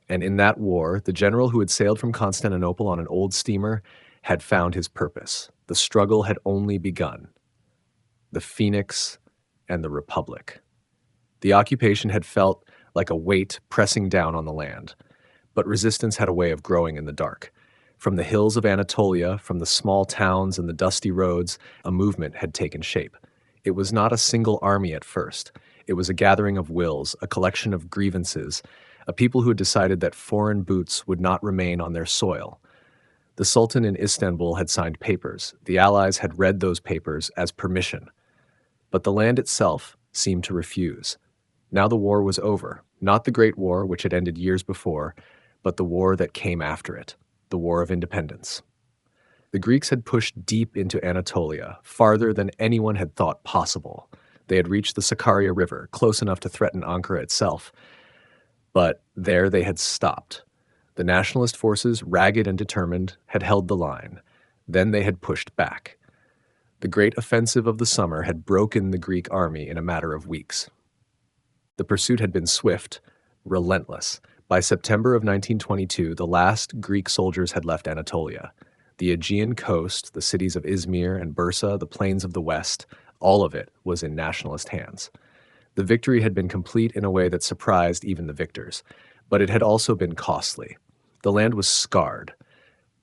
And in that war, the general who had sailed from Constantinople on an old steamer had found his purpose. The struggle had only begun. The Phoenix and the Republic. The occupation had felt like a weight pressing down on the land, but resistance had a way of growing in the dark. From the hills of Anatolia, from the small towns and the dusty roads, a movement had taken shape. It was not a single army at first. It was a gathering of wills, a collection of grievances, a people who had decided that foreign boots would not remain on their soil. The Sultan in Istanbul had signed papers. The Allies had read those papers as permission. But the land itself seemed to refuse. Now the war was over, not the Great War, which had ended years before, but the war that came after it, the War of Independence. The Greeks had pushed deep into Anatolia, farther than anyone had thought possible. They had reached the Sakarya River, close enough to threaten Ankara itself. But there they had stopped. The nationalist forces, ragged and determined, had held the line. Then they had pushed back. The great offensive of the summer had broken the Greek army in a matter of weeks. The pursuit had been swift, Relentless. By September of 1922, the last Greek soldiers had left Anatolia. The Aegean coast, the cities of Izmir and Bursa, the plains of the west, all of it was in nationalist hands. The victory had been complete in a way that surprised even the victors, but it had also been costly. The land was scarred.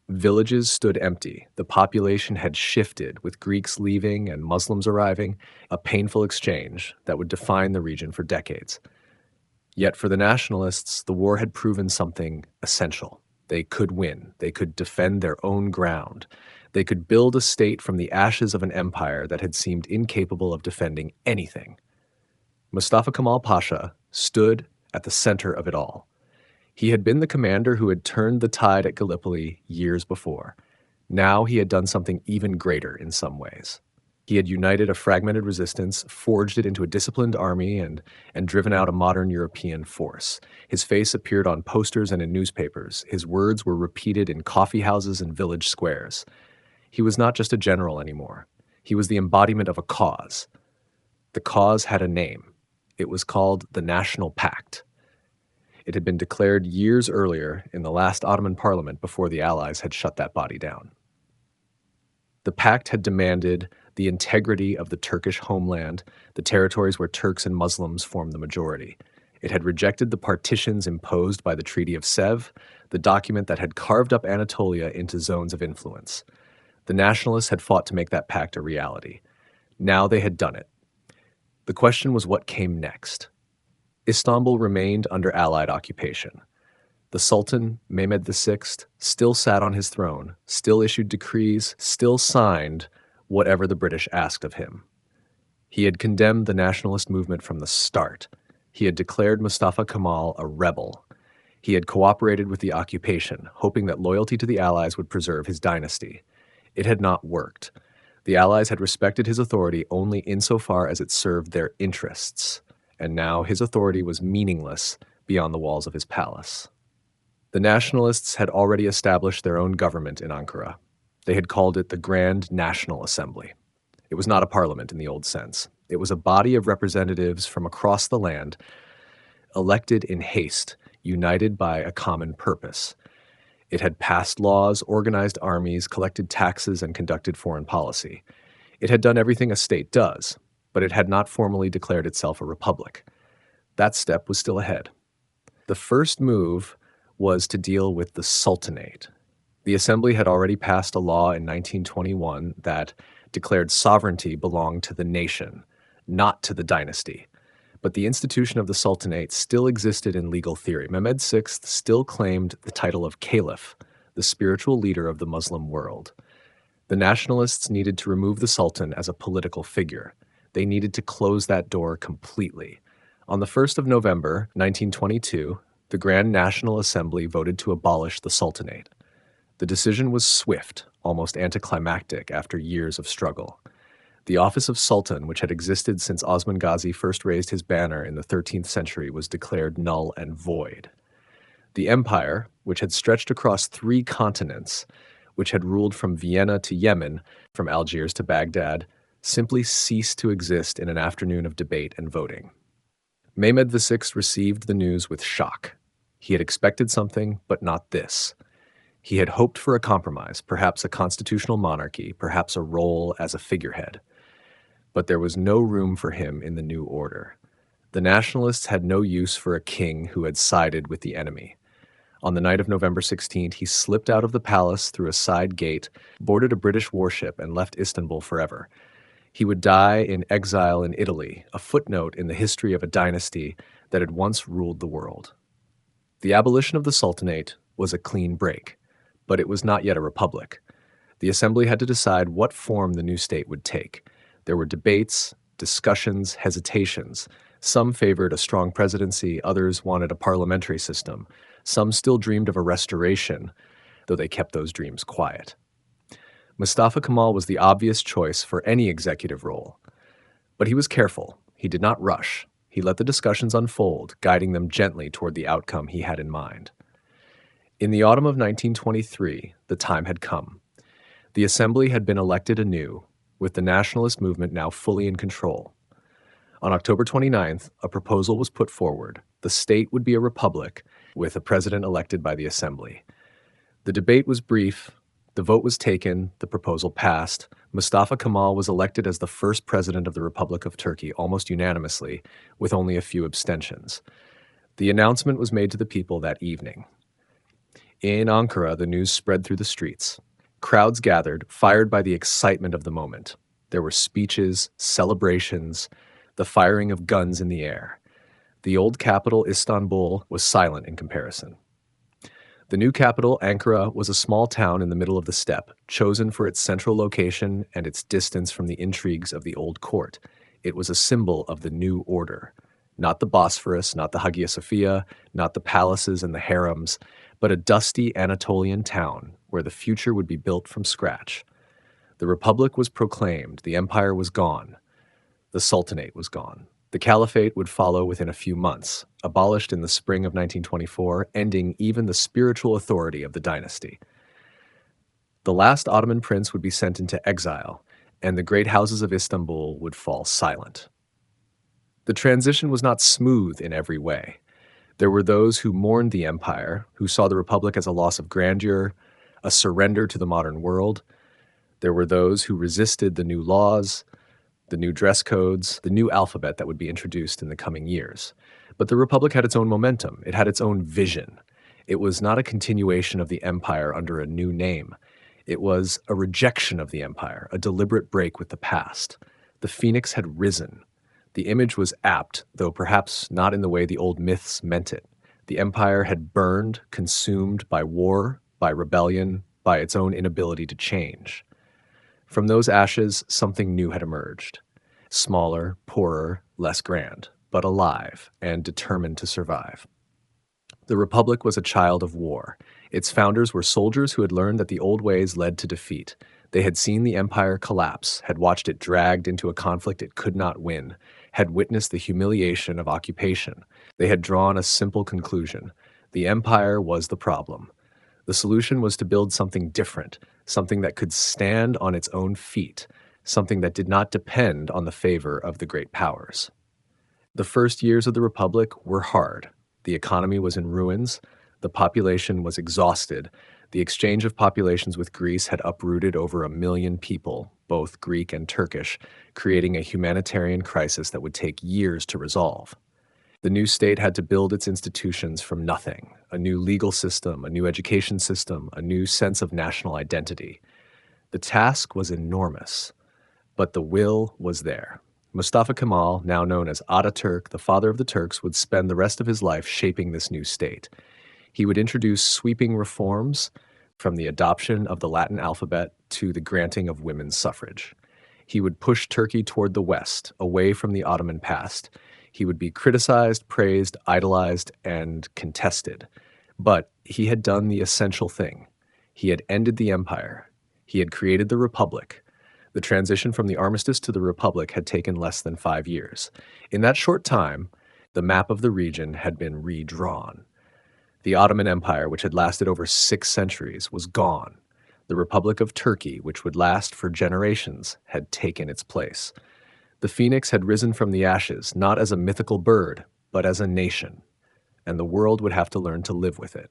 Villages stood empty. The population had shifted, with Greeks leaving and Muslims arriving, a painful exchange that would define the region for decades. Yet for the nationalists, the war had proven something essential. They could win. They could defend their own ground. They could build a state from the ashes of an empire that had seemed incapable of defending anything. Mustafa Kemal Pasha stood at the center of it all. He had been the commander who had turned the tide at Gallipoli years before. Now he had done something even greater in some ways. He had united a fragmented resistance, forged it into a disciplined army, and driven out a modern European force. His face appeared on posters and in newspapers. His words were repeated in coffee houses and village squares. He was not just a general anymore. He was the embodiment of a cause. The cause had a name. It was called the National Pact. It had been declared years earlier in the last Ottoman parliament before the Allies had shut that body down. The pact had demanded the integrity of the Turkish homeland, the territories where Turks and Muslims formed the majority. It had rejected the partitions imposed by the Treaty of Sèvres, the document that had carved up Anatolia into zones of influence. The nationalists had fought to make that pact a reality. Now they had done it. The question was what came next. Istanbul remained under Allied occupation. The Sultan, Mehmed VI, still sat on his throne, still issued decrees, still signed whatever the British asked of him. He had condemned the nationalist movement from the start. He had declared Mustafa Kemal a rebel. He had cooperated with the occupation, hoping that loyalty to the Allies would preserve his dynasty. It had not worked. The Allies had respected his authority only insofar as it served their interests, and now his authority was meaningless beyond the walls of his palace. The nationalists had already established their own government in Ankara. They had called it the Grand National Assembly. It was not a parliament in the old sense. It was a body of representatives from across the land, elected in haste, united by a common purpose. It had passed laws, organized armies, collected taxes, and conducted foreign policy. It had done everything a state does, but it had not formally declared itself a republic. That step was still ahead. The first move was to deal with the Sultanate. The assembly had already passed a law in 1921 that declared sovereignty belonged to the nation, not to the dynasty. But the institution of the Sultanate still existed in legal theory. Mehmed VI still claimed the title of Caliph, the spiritual leader of the Muslim world. The nationalists needed to remove the Sultan as a political figure. They needed to close that door completely. On the 1st of November, 1922, the Grand National Assembly voted to abolish the Sultanate. The decision was swift, almost anticlimactic after years of struggle. The office of Sultan, which had existed since Osman Ghazi first raised his banner in the 13th century, was declared null and void. The empire, which had stretched across 3 continents, which had ruled from Vienna to Yemen, from Algiers to Baghdad, simply ceased to exist in an afternoon of debate and voting. Mehmed VI received the news with shock. He had expected something, but not this. He had hoped for a compromise, perhaps a constitutional monarchy, perhaps a role as a figurehead. But there was no room for him in the new order. The nationalists had no use for a king who had sided with the enemy. On the night of November 16th, he slipped out of the palace through a side gate, boarded a British warship, and left Istanbul forever. He would die in exile in Italy, a footnote in the history of a dynasty that had once ruled the world. The abolition of the Sultanate was a clean break, but it was not yet a republic. The assembly had to decide what form the new state would take. There were debates, discussions, hesitations. Some favored a strong presidency, others wanted a parliamentary system. Some still dreamed of a restoration, though they kept those dreams quiet. Mustafa Kemal was the obvious choice for any executive role. But he was careful. He did not rush. He let the discussions unfold, guiding them gently toward the outcome he had in mind. In the autumn of 1923, the time had come. The assembly had been elected anew, with the nationalist movement now fully in control. On October 29th, a proposal was put forward, The state would be a republic with a president elected by the assembly. The debate was brief. The vote was taken. The proposal passed. Mustafa Kemal was elected as the first president of the Republic of Turkey almost unanimously, with only a few abstentions. The announcement was made to the people that evening. In Ankara, the news spread through the streets. Crowds gathered, fired by the excitement of the moment. There were speeches, celebrations, the firing of guns in the air. The old capital, Istanbul, was silent in comparison. The new capital, Ankara, was a small town in the middle of the steppe, chosen for its central location and its distance from the intrigues of the old court. It was a symbol of the new order. Not the Bosphorus, not the Hagia Sophia, not the palaces and the harems, but a dusty Anatolian town where the future would be built from scratch. The republic was proclaimed, the empire was gone, the sultanate was gone. The caliphate would follow within a few months, abolished in the spring of 1924, ending even the spiritual authority of the dynasty. The last Ottoman prince would be sent into exile, and the great houses of Istanbul would fall silent. The transition was not smooth in every way. There were those who mourned the empire, who saw the republic as a loss of grandeur, a surrender to the modern world. There were those who resisted the new laws, the new dress codes, the new alphabet that would be introduced in the coming years. But the republic had its own momentum. It had its own vision. It was not a continuation of the empire under a new name. It was a rejection of the empire, a deliberate break with the past. The phoenix had risen. The image was apt, though perhaps not in the way the old myths meant it. The empire had burned, consumed by war, by rebellion, by its own inability to change. From those ashes, something new had emerged. Smaller, poorer, less grand, but alive and determined to survive. The Republic was a child of war. Its founders were soldiers who had learned that the old ways led to defeat. They had seen the empire collapse, had watched it dragged into a conflict it could not win, had witnessed the humiliation of occupation. They had drawn a simple conclusion. The empire was the problem. The solution was to build something different, something that could stand on its own feet, something that did not depend on the favor of the great powers. The first years of the Republic were hard. The economy was in ruins. The population was exhausted. The exchange of populations with Greece had uprooted over 1 million people, both Greek and Turkish, creating a humanitarian crisis that would take years to resolve. The new state had to build its institutions from nothing, a new legal system, a new education system, a new sense of national identity. The task was enormous, but the will was there. Mustafa Kemal, now known as Ataturk, the father of the Turks, would spend the rest of his life shaping this new state. He would introduce sweeping reforms, from the adoption of the Latin alphabet to the granting of women's suffrage. He would push Turkey toward the West, away from the Ottoman past. He would be criticized, praised, idolized, and contested. But he had done the essential thing. He had ended the empire. He had created the Republic. The transition from the armistice to the Republic had taken less than 5 years. In that short time, the map of the region had been redrawn. The Ottoman Empire, which had lasted over 6 centuries, was gone. The Republic of Turkey, which would last for generations, had taken its place. The phoenix had risen from the ashes, not as a mythical bird, but as a nation, and the world would have to learn to live with it.